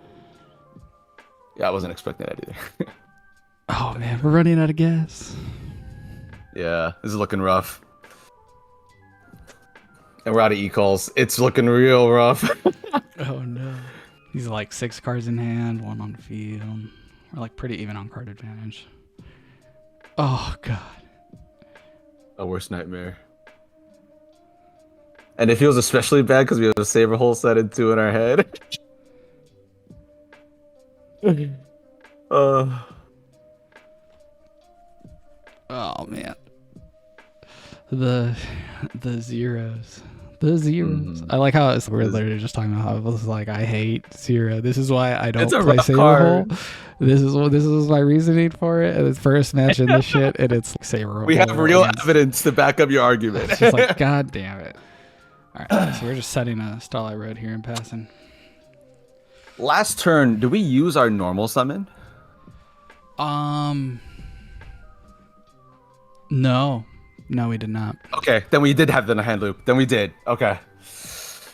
Yeah, I wasn't expecting that either. Oh man, we're running out of gas. Yeah, this is looking rough. And we're out of e-calls. It's looking real rough. Oh no. These are like 6 cards in hand, 1 on the field. We're like pretty even on card advantage. Oh god. A worst nightmare. And it feels especially bad because we have a Saber hole set in 2 in our head. Oh man. The zeros. The zeros. I like how we're literally just talking about how it was like I hate 0. This is why I don't play Saber hole. This is my reasoning for it. And it's first match in this shit, and it's like Saber hole. We have real evidence to back up your argument. It's just like, god damn it. Alright, so we're just setting a Starlight Road here and passing. Last turn, do we use our normal summon? No, we did not. Okay, then we did have the hand loop. Then we did. Okay.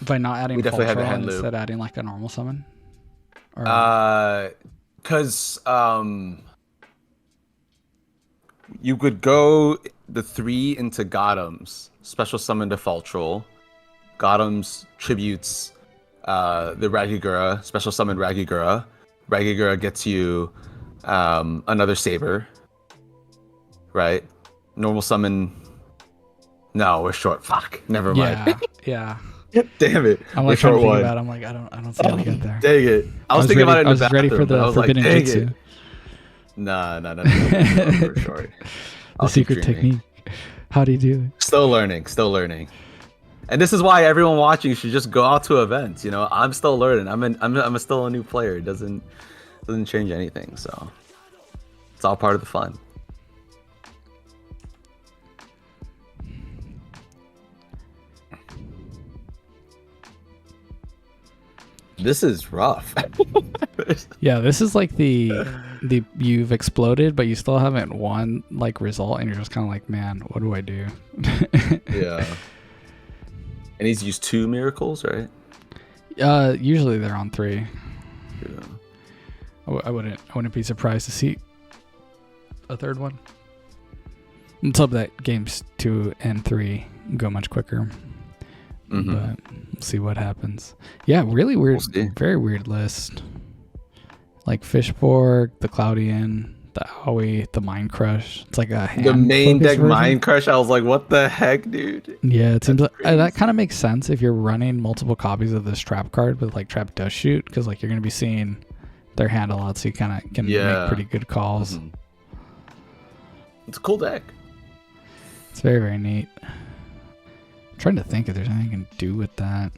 By not adding We definitely had the hand instead loop. adding like a normal summon? Or... Because you could go the 3 into Gothams, special summon to Fultrol. Gothams tributes the Ragigura, special summon Ragigura. Ragigura gets you another Saber. Right? Normal summon. No, we're short. Fuck. Never mind. Yeah. Damn it. I'm like trying to think about it. I'm like, I don't see how to get there. Dang it. I was thinking about it in the bathroom. I was ready for the forbidden jutsu. No. We're short. The secret technique. How do you do it? Still learning. And this is why everyone watching should just go out to events. You know, I'm still learning. I'm still a new player. It doesn't change anything. So it's all part of the fun. This is rough. Yeah, this is like the you've exploded, but you still haven't won like result, and you're just kind of like, man, what do I do? Yeah. And he's used 2 miracles, right? Usually they're on 3. Yeah. I wouldn't be surprised to see a 3rd one. Let's hope that games 2 and 3 go much quicker. Mm-hmm. But we'll see what happens. Yeah, really weird, very weird list. Like Fishborg, the Cloudian, the Aoi, the Mind Crush. It's like a the main deck version. Mind Crush. I was like, what the heck, dude? Yeah, it seems like, that kind of makes sense if you're running multiple copies of this trap card with like Trap Does Shoot, because like you're gonna be seeing their hand a lot, so you kind of can make pretty good calls. Mm-hmm. It's a cool deck. It's very, very neat. I'm trying to think if there's anything I can do with that.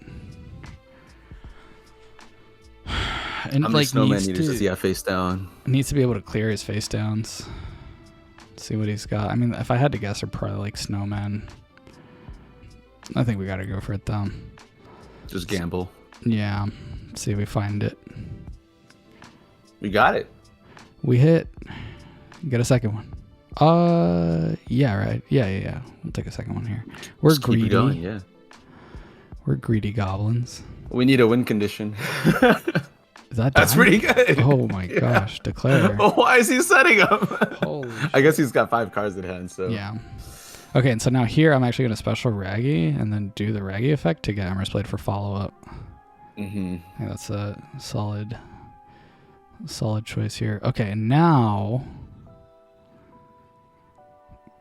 And How many like snowman needers does he have face down? Needs to be able to clear his face downs. See what he's got. I mean, if I had to guess, they're probably like snowmen. I think we gotta go for it though. Just gamble. Yeah. See if we find it. We got it. We hit. Get a second one. Yeah, right. Yeah. We'll take a second one here. We're Just greedy. Keep it going, yeah. We're greedy goblins. We need a win condition. Is that That's done? pretty good. Oh my gosh, declare. Why is he setting up? Holy I guess he's got 5 cards in hand, so. Yeah. Okay, and so now here I'm actually going to special Raggy and then do the Raggy effect to get Emrys Blade for follow-up. Mm-hmm. I think that's a solid choice here. Okay, now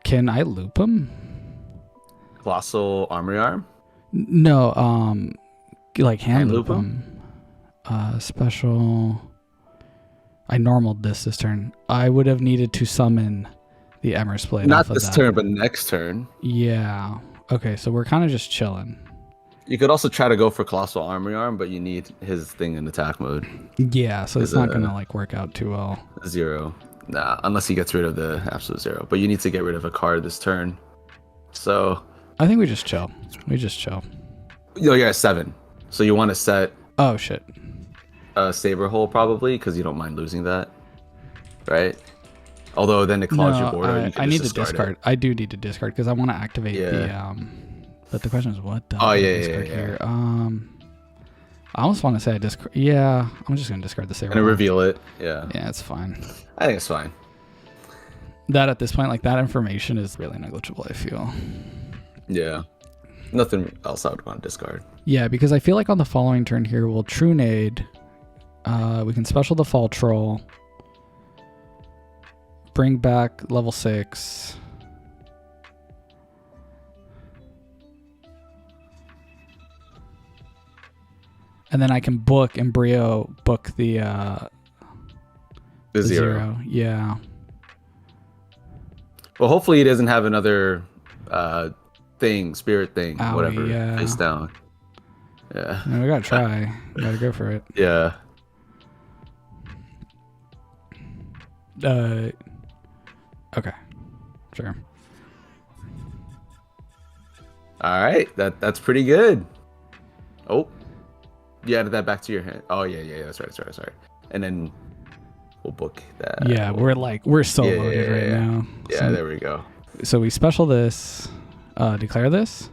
can I loop him? Colossal Armory Arm? No, like hand loop loop him? them. Special. I normaled this turn. I would have needed to summon the Emmer's Blade Not off of this that. turn, but next turn. Yeah. Okay, so we're kind of just chilling. You could also try to go for Colossal Armory Arm, but you need his thing in attack mode. Yeah, so it's not gonna like work out too well. 0. Nah, unless he gets rid of the absolute 0. But you need to get rid of a card this turn. So I think we just chill. We just chill. you're at 7. So you want to set Oh shit. a Saber hole probably because you don't mind losing that, right? Although then it clogs your board. Or you can I need just to discard. I do need to discard because I want to activate the. But the question is, what the? Oh yeah, discard yeah. here? I almost want to say I discard. Yeah, I'm just gonna discard the Saber. And reveal it. Yeah. Yeah, it's fine. I think it's fine. That at this point, like that information is really negligible. I feel. Yeah. Nothing else I would want to discard. Yeah, because I feel like on the following turn here, we'll True Nade. We can special the Fall Troll. Bring back level 6. And then I can book Embryo, book the 0. Yeah. Well, hopefully he doesn't have another spirit thing, Owie, whatever, yeah. face down. Yeah. We gotta try. We gotta go for it. Yeah. Okay. Sure. All right. That's pretty good. Oh. You added that back to your hand. Oh yeah. That's right. And then we'll book that. Yeah, we're so loaded right now. Yeah, So, there we go. so we special this, declare this.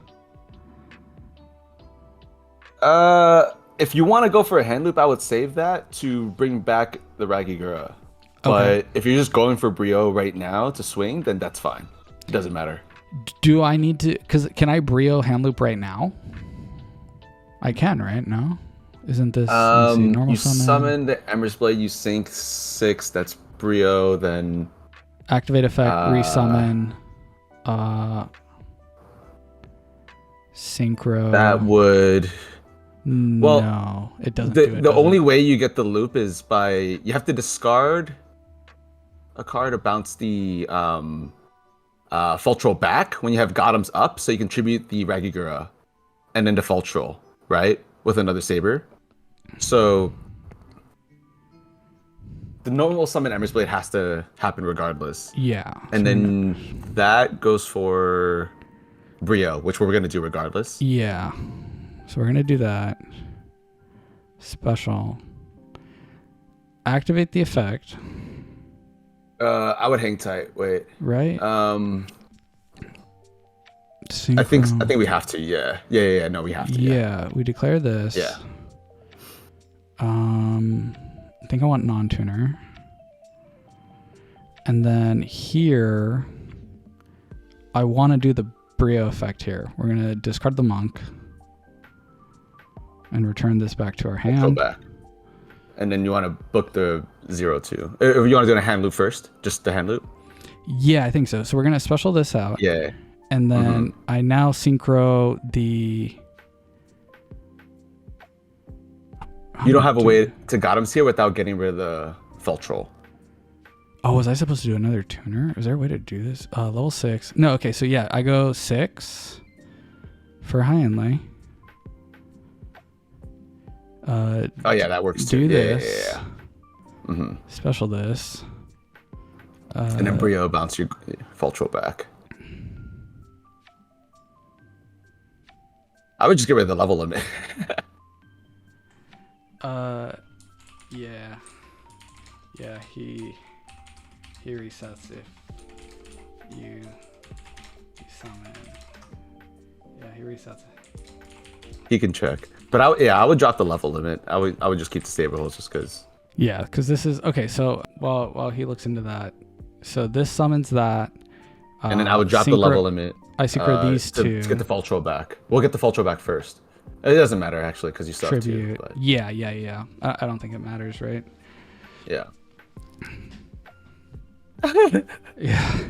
If you want to go for a hand loop, I would save that to bring back the Ragigura. But if you're just going for Brio right now to swing, then that's fine. It doesn't matter. Do I need to? Can I Brio hand loop right now? I can, right? No, isn't this normal you summon? summon the Ember's Blade, you sync 6, that's Brio, then Activate effect, resummon, synchro. that would No, it doesn't do it. the only way you get the loop is by you have to discard a card to bounce the Fultro back when you have Gothams up, so you contribute the Ragigura and then the Fultro, right? With another Saber. So the normal summon Ember's Blade has to happen regardless. Yeah. And then that goes for Brio, which we're gonna do regardless. Yeah. So we're gonna do that. Special. Activate the effect. I would hang tight. Wait. Right. I think we have to. Yeah. No, we have to. Yeah, we declare this. Yeah. I think I want non-tuner. And then here, I want to do the Brio effect here. We're gonna discard the monk and return this back to our hand. Go back. And then you want to book the 0-2. Or you want to do a hand loop first? Just the hand loop? Yeah, I think so. So we're gonna special this out. Yeah. And then I now synchro the. You don't have a way to Gothams here without getting rid of the Fultro. Oh, was I supposed to do another tuner? Is there a way to do this? Level 6. No, okay, so yeah, I go 6 for high inlay. Oh yeah, that works too. Do this. Yeah. Special this. And then Brio bounce your Fultro back. I would just get rid of the level limit. Yeah. Yeah, he resets if you summon. Yeah, he resets it. He can check. But I would drop the level limit. I would just keep the Saber holes just because. Yeah, because this is okay. So while he looks into that, so this summons that. And then I would drop the level limit. I synchro these two. To get the Fultro back. We'll get the Fultro back first. It doesn't matter actually because you still have Tribute. two. But... Yeah. I don't think it matters, right? Yeah. Yeah.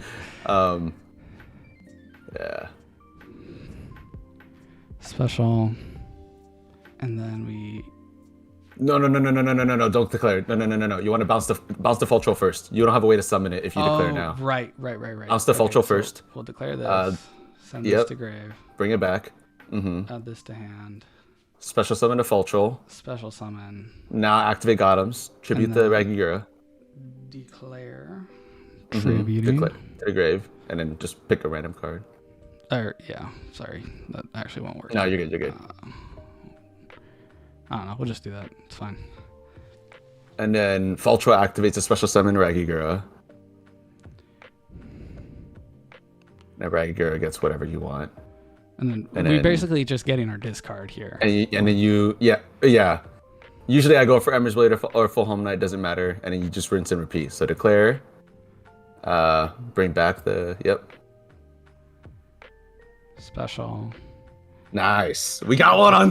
Yeah. Special. And then we... No, don't declare it. No. You want to bounce the Fultro first. You don't have a way to summon it if you declare now. Right. Bounce the Fultro first. We'll declare this. Send this to grave. Bring it back. Add this to hand. Special summon to Fultro. Special summon. Now activate Gothams. Tribute the Ragigura. Declare. Tributing. Declare to the grave. And then just pick a random card. Yeah. Sorry. That actually won't work. No, you're good. You're good. I don't know. We'll just do that. It's fine. And then Fultro activates a special summon Ragigura. And Ragigura gets whatever you want. And we're basically just getting our discard here. And then you, yeah. Usually I go for Ember's Blade or Full Home Knight, doesn't matter. And then you just rinse and repeat. So declare, bring back Special. Nice. We got one on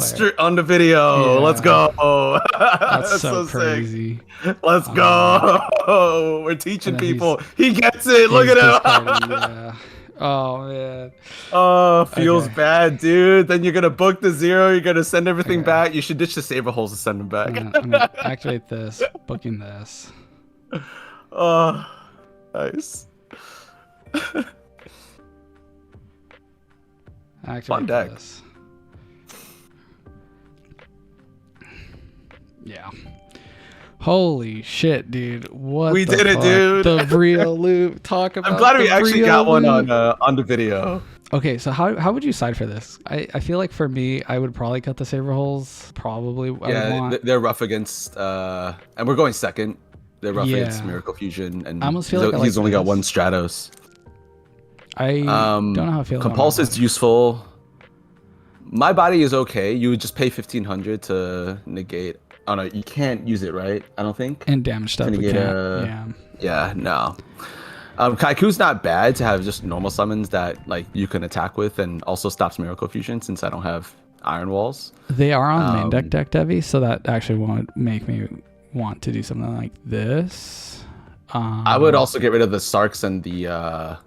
the video. Yeah. Let's go. That's so crazy. Sick. Let's go. We're teaching people. He gets it. Look at him. Yeah. Oh man. Oh, feels bad, dude. Then you're gonna book the 0. You're gonna send everything back. You should ditch the saber holes and send them back. I'm gonna activate this. Booking this. Oh, nice. Activate Fun deck. This. Yeah. Holy shit, dude! We did it, dude. The Brio loop. Talk about. I'm glad we actually got one loop. on the video. Okay, so how would you side for this? I feel like for me, I would probably cut the saber holes. Probably. They're rough against. And we're going second. They're rough against Miracle Fusion, and I almost feel like he's only got one Stratos. I don't know how I feel. Compulse is useful. My body is okay. You would just pay 1,500 to negate. Oh no, you can't use it, right? I don't think. And damage stuff. We can't. Yeah, no. Kaiku's not bad to have just normal summons that like you can attack with, and also stops Miracle Fusion since I don't have Iron Walls. They are on main deck heavy, so that actually won't make me want to do something like this. I would also get rid of the Sarks and the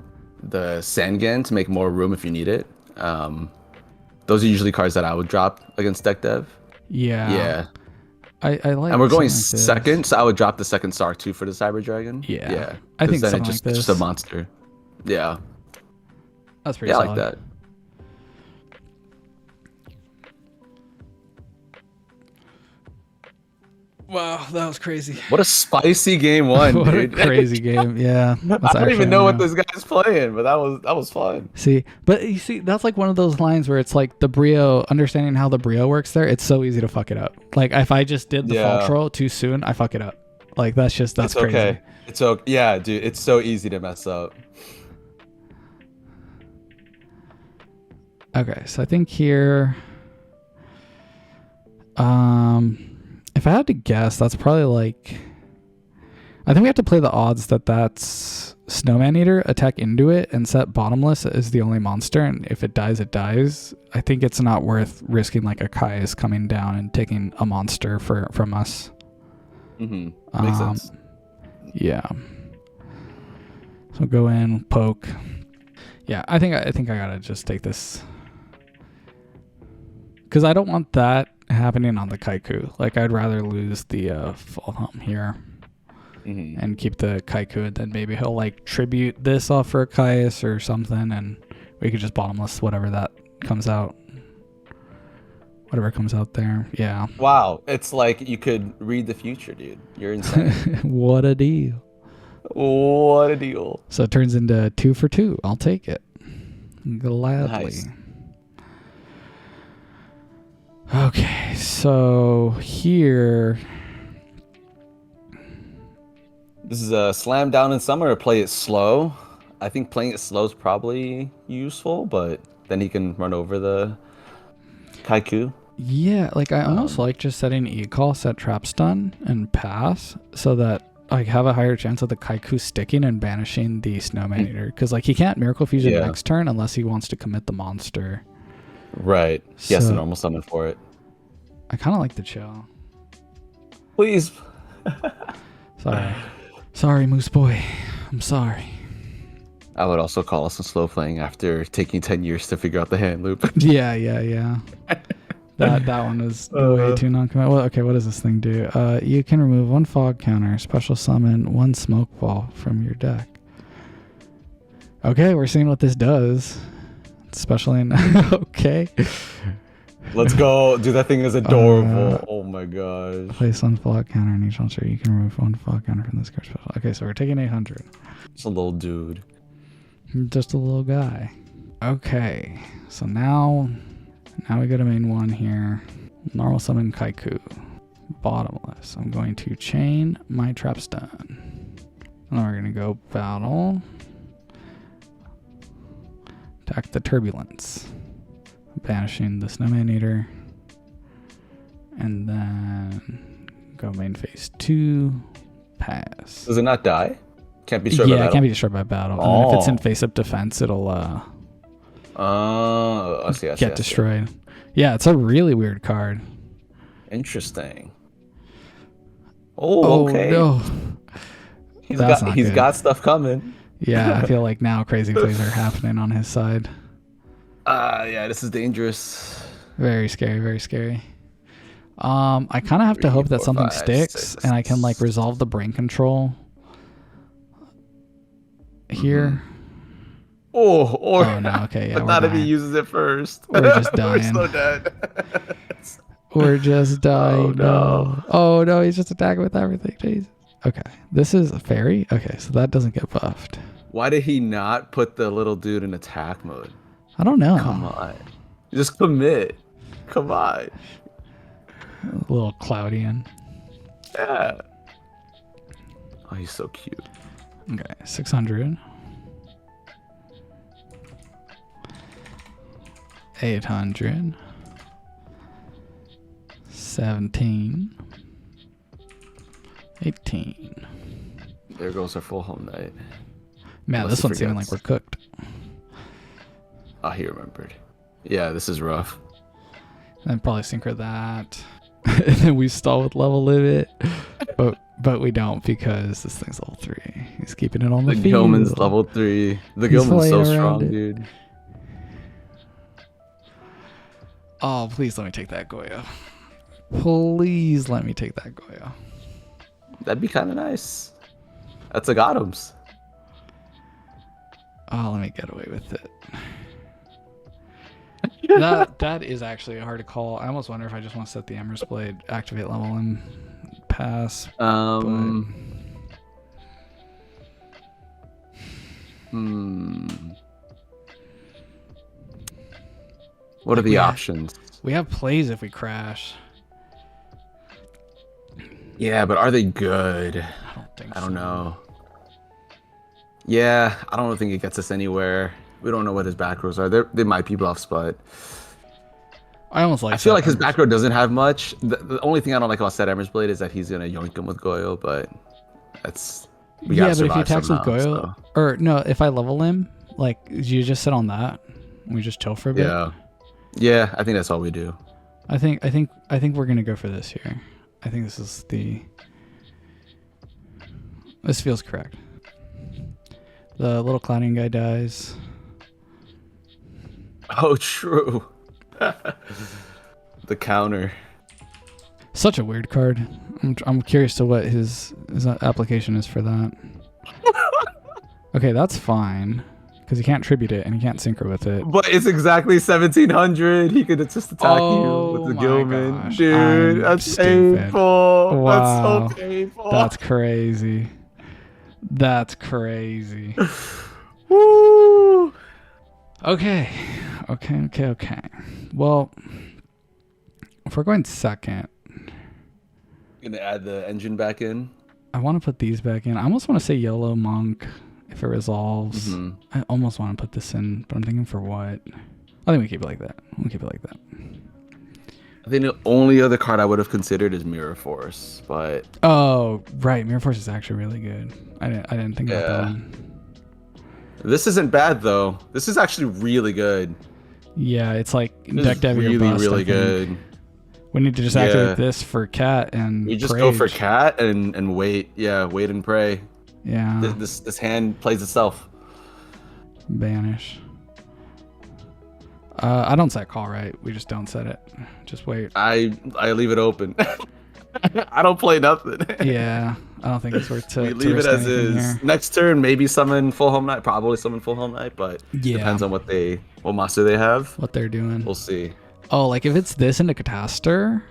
Sangan to make more room if you need it. Those are usually cards that I would drop against deck dev. Yeah. I like. And we're going second, so I would drop the second Sark too for the Cyber Dragon. Yeah. I think then something it's like this. just a monster. Yeah. That's pretty solid. I like that. Wow, that was crazy. What a spicy game one, What dude. a crazy game. Yeah. I don't even know what this guy's playing, but that was fun. See, but you see, that's like one of those lines where it's like the Brio, understanding how the Brio works there, it's so easy to fuck it up. Like if I just did the Fultro too soon, I fuck it up. Like that's crazy. Okay. It's okay. Yeah, dude, it's so easy to mess up. Okay, so I think here, if I had to guess, that's probably like, I think we have to play the odds that's Snowman Eater, attack into it, and set Bottomless as the only monster, and if it dies, it dies. I think it's not worth risking like a Kai's coming down and taking a monster from us. Mm-hmm. Makes sense. Yeah. So go in, poke. Yeah, I think I gotta just take this. Because I don't want that happening on the Kaiku. Like I'd rather lose the full home here and keep the Kaiku, and then maybe he'll like tribute this off for a Caius or something, and we could just bottomless whatever that comes out. Whatever comes out there. Yeah. Wow. It's like you could read the future, dude. You're insane. What a deal. What a deal. So it turns into 2 for 2. I'll take it. Gladly. Nice. Okay, so here. This is a slam down in summer or play it slow. I think playing it slow is probably useful, but then he can run over the Kaiku. Yeah, like I almost like just setting e-call, set trap stun, and pass so that I have a higher chance of the Kaiku sticking and banishing the Snowman Eater. Because like he can't Miracle Fusion next turn unless he wants to commit the monster. Right. He has to normal summon for it. I kind of like the chill. Please. Sorry, Moose Boy. I'm sorry. I would also call us a slow playing after taking 10 years to figure out the hand loop. Yeah. That one was way too non-committal. Well, okay, what does this thing do? You can remove 1 fog counter, special summon 1 smoke ball from your deck. Okay, we're seeing what this does. Especially in okay. Let's go. Dude, that thing is adorable. Oh my gosh. Place 1 fog counter in each monster. You can remove 1 fog counter from this card special. Okay, so we're taking 800. It's a little dude. Just a little guy. Okay, so now we go to main 1 here. Normal summon Kaiku. Bottomless. I'm going to chain my Trapstone. And then we're going to go battle. Attack the Turbulence. Banishing the Snowman Eater. And then go main phase 2. Pass. Does it not die? Can't be destroyed by battle? Yeah, it can't be destroyed by battle. And then if it's in face-up defense, it'll I see, get destroyed. Yeah, it's a really weird card. Interesting. Oh, okay. No. He's got stuff coming. Yeah, I feel like now crazy plays are happening on his side. Yeah, this is dangerous. Very scary, very scary. I kind of have to hope that something sticks and I can like resolve the brain control here. Oh no, okay, yeah. But not if he uses it first. We're just dying. We're so dead. We're just dying. Oh no, he's just attacking with everything. Jesus. Okay, this is a fairy. Okay, so that doesn't get buffed. Why did he not put the little dude in attack mode? I don't know. Come on. Just commit. Come on. A little Cloudian. Yeah. Oh, he's so cute. Okay, 600. 800. 17. 18. There goes our full home night. Man, Unless this he one's even like we're cooked. Oh, he remembered. Yeah, this is rough. And probably synchro that. And then we stall with level limit. But we don't because this thing's level 3. He's keeping it on the field. The Gilman's level 3. The Gilman's so strong, dude. Oh, please let me take that Goyo. Please let me take that Goyo. That'd be kind of nice. That's a Gotham's. Oh, let me get away with it. That is actually hard to call. I almost wonder if I just want to set the Emerald Blade, activate level, and pass. What are the options? We have plays if we crash. Yeah, but are they good? I don't think I don't know. Yeah, I don't think it gets us anywhere. We don't know what his back rows are. They might be buffs, but I feel like his back row doesn't have much. The only thing I don't like about Set Emerald Blade is that he's gonna yoink him with Goyo, but that's but if he attacks with Goyo, or no, if I level him, like you just sit on that, and we just chill for a bit. Yeah, I think that's all we do. I think we're gonna go for this here. I think this feels correct. The little clouding guy dies. Oh, true. The counter. Such a weird card. I'm curious to what his application is for that. Okay, that's fine. Because he can't tribute it and he can't synchro with it. But it's exactly 1700. He could just attack you with the Gilman. Gosh, dude, that's painful. Wow. That's so painful. That's crazy. That's crazy. Woo! Okay. Well, if we're going second, Gonna add the engine back in. I want to put these back in. I almost want to say YOLO Monk if it resolves. I almost want to put this in, but I'm thinking for what? I think we keep it like that. I think the only other card I would have considered is Mirror Force, but oh right, Mirror Force is actually really good. I didn't think about that one. This isn't bad though. This is actually really good. Yeah, it's like this deck dev really, your bust, really good. We need to just activate this for Cat and we just Rage. go for Cat and wait. Yeah, wait and pray. Yeah. This hand plays itself. Banish. I don't set call, right? We just don't set it. Just wait. I leave it open. I don't play nothing. Yeah, I don't think it's worth to. We leave it as is. Here. Next turn, maybe summon full home knight. Probably summon full home knight, but depends on what monster they have. What they're doing. We'll see. Oh, like if it's this into Catastor.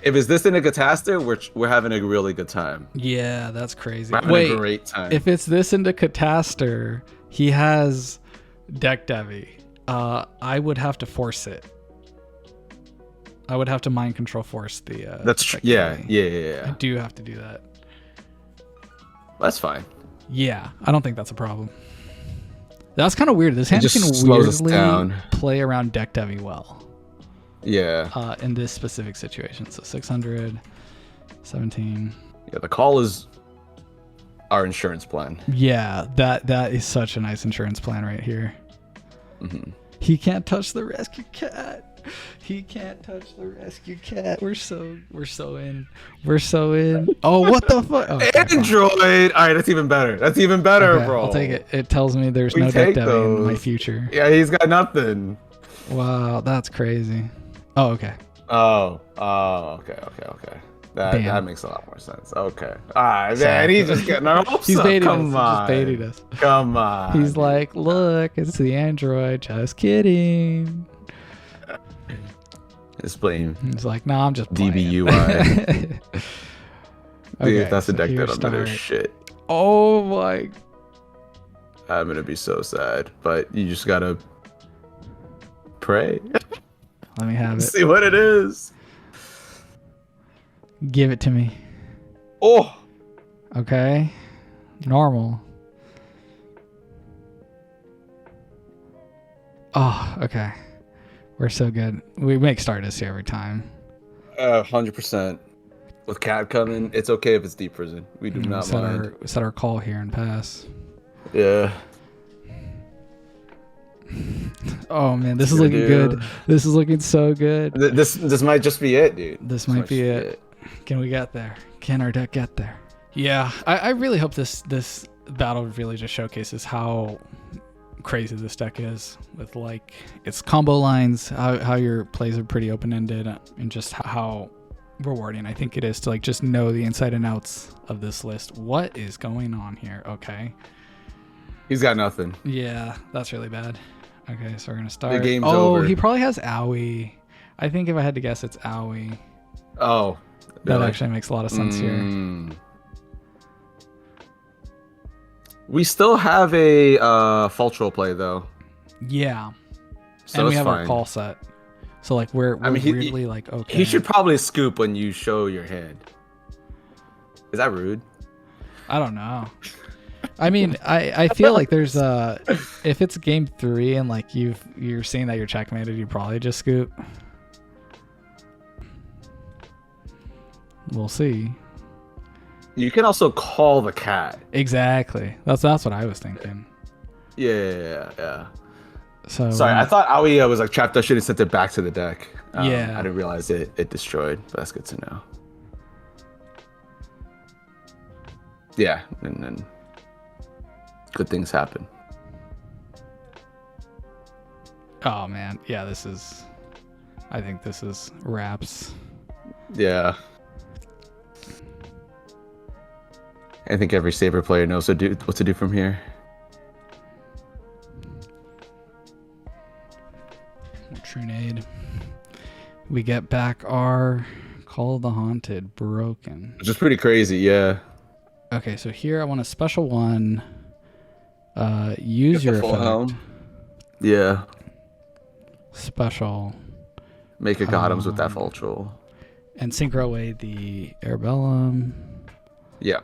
If it's this into Catastor, we're having a really good time. Yeah, that's crazy. We're having a great time. If it's this into Catastor, he has deck Devi. I would have to force it. I would have to mind control force the. That's true. Yeah. I do have to do that. That's fine. Yeah, I don't think that's a problem. That's kind of weird. This hand can weirdly play around deck Devi well. Yeah. In this specific situation, so 600, 17. Yeah, the call is our insurance plan. Yeah, that is such a nice insurance plan right here. Mm-hmm. He can't touch the rescue cat. He can't touch the rescue cat. We're so in. Oh, what the fuck? Oh, Android. All right, that's even better. Okay, bro. I'll take it. It tells me there's no deck Devi in my future. Yeah, he's got nothing. Wow, that's crazy. Oh, okay. Oh, okay. That makes a lot more sense. Okay. All right, man. He's just getting our hopes up. Come on. He's baiting us. Come on. He's like, look, it's the android. Just kidding. Just playing. He's like, nah, I'm just playing. DBUI. Okay, dude, that's a deck that under their shit. Oh my. I'm gonna be so sad, but you just gotta pray. Let me have it. See what it is. Give it to me. Oh. Okay. Normal. Oh, okay. We're so good. We make Stardust here every time. 100%. With Cat coming, it's okay if it's deep prison. We do not mind. Set our call here and pass. Yeah. Oh man, this is looking good. This is looking so good. This might just be it, dude. This might be it. Can we get there? Can our deck get there? Yeah, I really hope this battle really just showcases how crazy this deck is with like its combo lines, how your plays are pretty open-ended, and just how rewarding I think it is to like just know the inside and outs of this list. What is going on here? Okay. He's got nothing. Yeah, that's really bad. Okay, so we're gonna start. The game's over. He probably has Owie. I think if I had to guess, it's Owie. Oh, that actually makes a lot of sense here. We still have a Fultro play though. Yeah, so and we have fine. our call set. So like we're weirdly like okay. He should probably scoop when you show your hand. Is that rude? I don't know. I mean, I feel like there's if it's game 3 and like you're seeing that you're checkmated, you probably just scoop. We'll see. You can also call the cat. Exactly. That's what I was thinking. Yeah. So sorry, I thought Aoi was like trapped. I should have sent it back to the deck. Yeah. I didn't realize it destroyed. But that's good to know. Yeah, and then good things happen. Oh man, yeah. I think this is wraps. Yeah. I think every Saber player knows what to do from here. Trunade. We get back our Call of the Haunted broken. Which is pretty crazy, yeah. Okay, so here I want a special one. Use your effect. Helm. Yeah. Special. Make a Gothams with that Fultro. And synchro away the Airbellum. Yeah.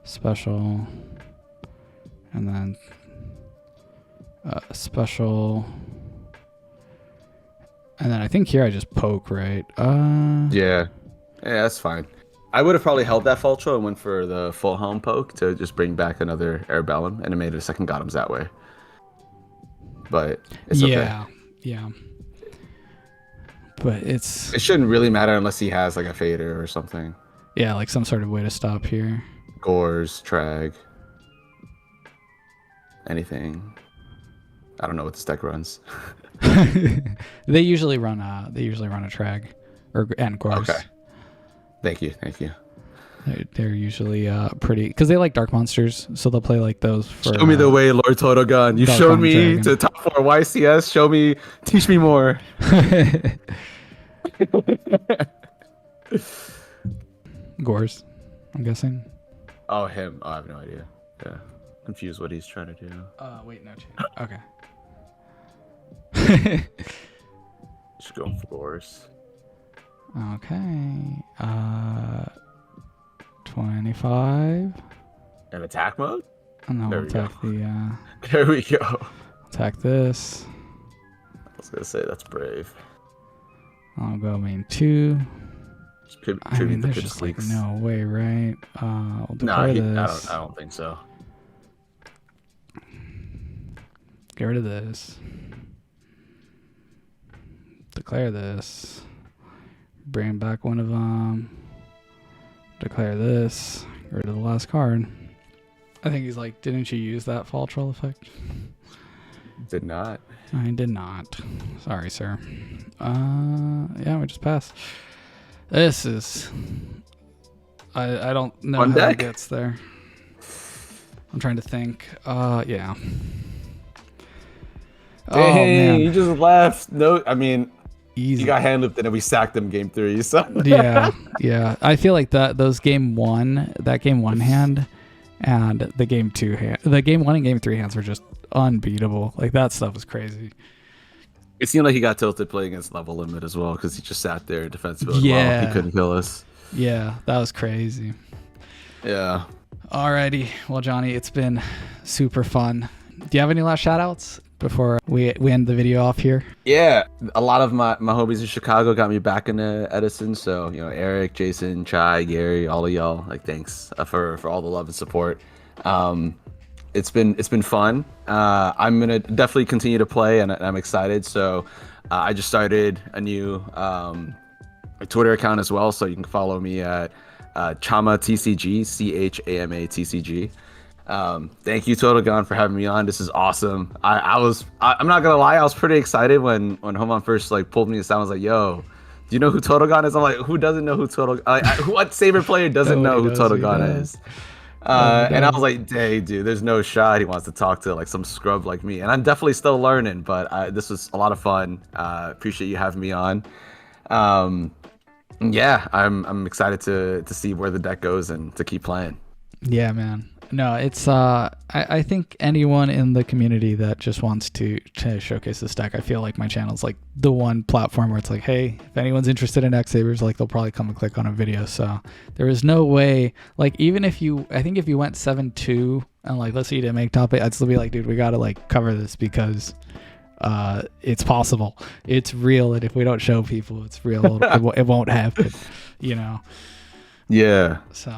Special. And then special. And then I think here I just poke, right? Yeah, that's fine. I would have probably held that Fultro and went for the full helm poke to just bring back another Airbellum, and it made it a second Gothams that way. But it's okay. Yeah. But it shouldn't really matter unless he has like a fader or something. Yeah, like some sort of way to stop here. Gores, Trag. anything. I don't know what this deck runs. They usually run a trag and Gores. Okay. Thank you. They're usually pretty because they like dark monsters, so they'll play like those. For, show me the way, Lord Totogon. You showed me Dragon. to top 4 YCS. Teach me more. Gores, I'm guessing. Oh, him. Oh, I have no idea. Yeah, confused what he's trying to do. Wait, no. Okay. Just going for Gores. Okay. 25. And attack mode? And then we'll attack the. There we go. Attack this. I was gonna say that's brave. I'll go main 2. I mean, there's just like no way, right? We'll declare this. I don't think so. Get rid of this. Declare this. Bring back one of them. Declare this. Get rid of the last card. I think he's like, didn't you use that fall troll effect? Did not. I did not. Sorry, sir. Yeah, we just passed. This is... I don't know One how deck? it gets there. I'm trying to think. Yeah. Oh, Hey, man. you just left. No, I mean, Easy. you got hand looped and then we sacked them game 3. So yeah. I feel like those game 1 hand and the game 2 hand, the game 1 and game 3 hands were just unbeatable. Like that stuff was crazy. it seemed like he got tilted playing against level limit as well because he just sat there defensively. Yeah. He couldn't kill us. Yeah, that was crazy. Yeah. Alrighty. Well, Johnny, it's been super fun. Do you have any last shout outs before we end the video off here? Yeah, a lot of my homies in Chicago got me back into Edison. So, Eric, Jason, Chai, Gary, all of y'all, like, thanks for all the love and support. It's been fun. I'm gonna definitely continue to play, and I'm excited. So, I just started a new Twitter account as well, so you can follow me at Chama TCG, CHAMA TCG. Thank you, Totogon, for having me on. This is awesome. I'm not gonna lie, I was pretty excited when Homan first pulled me aside. I was like, yo, do you know who Totogon is? I'm like, who doesn't know who Totogon? What Saber player doesn't know who Totogon is? And I was like, hey, dude, there's no shot he wants to talk to some scrub like me. And I'm definitely still learning, but this was a lot of fun. Appreciate you having me on. Yeah, I'm excited to see where the deck goes and to keep playing. Yeah, man. No, it's I think anyone in the community that just wants to showcase this deck, I feel like my channel's like the one platform where it's like, hey, if anyone's interested in x-sabers, they'll probably come and click on a video. So there is no way, even if you went 7-2 and let's say you didn't make top 8, I'd still be like, dude, we gotta cover this because it's possible, it's real, and if we don't show people it's real, it won't happen, Yeah. So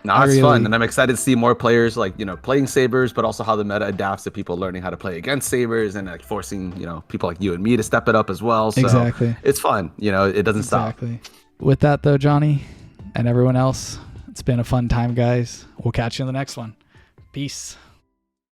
no, it's fun, and I'm excited to see more players playing Sabers, but also how the meta adapts to people learning how to play against Sabers and forcing people like you and me to step it up as well. So exactly, it's fun. It doesn't stop. With that though, Johnny and everyone else, it's been a fun time, guys. We'll catch you in the next one. Peace.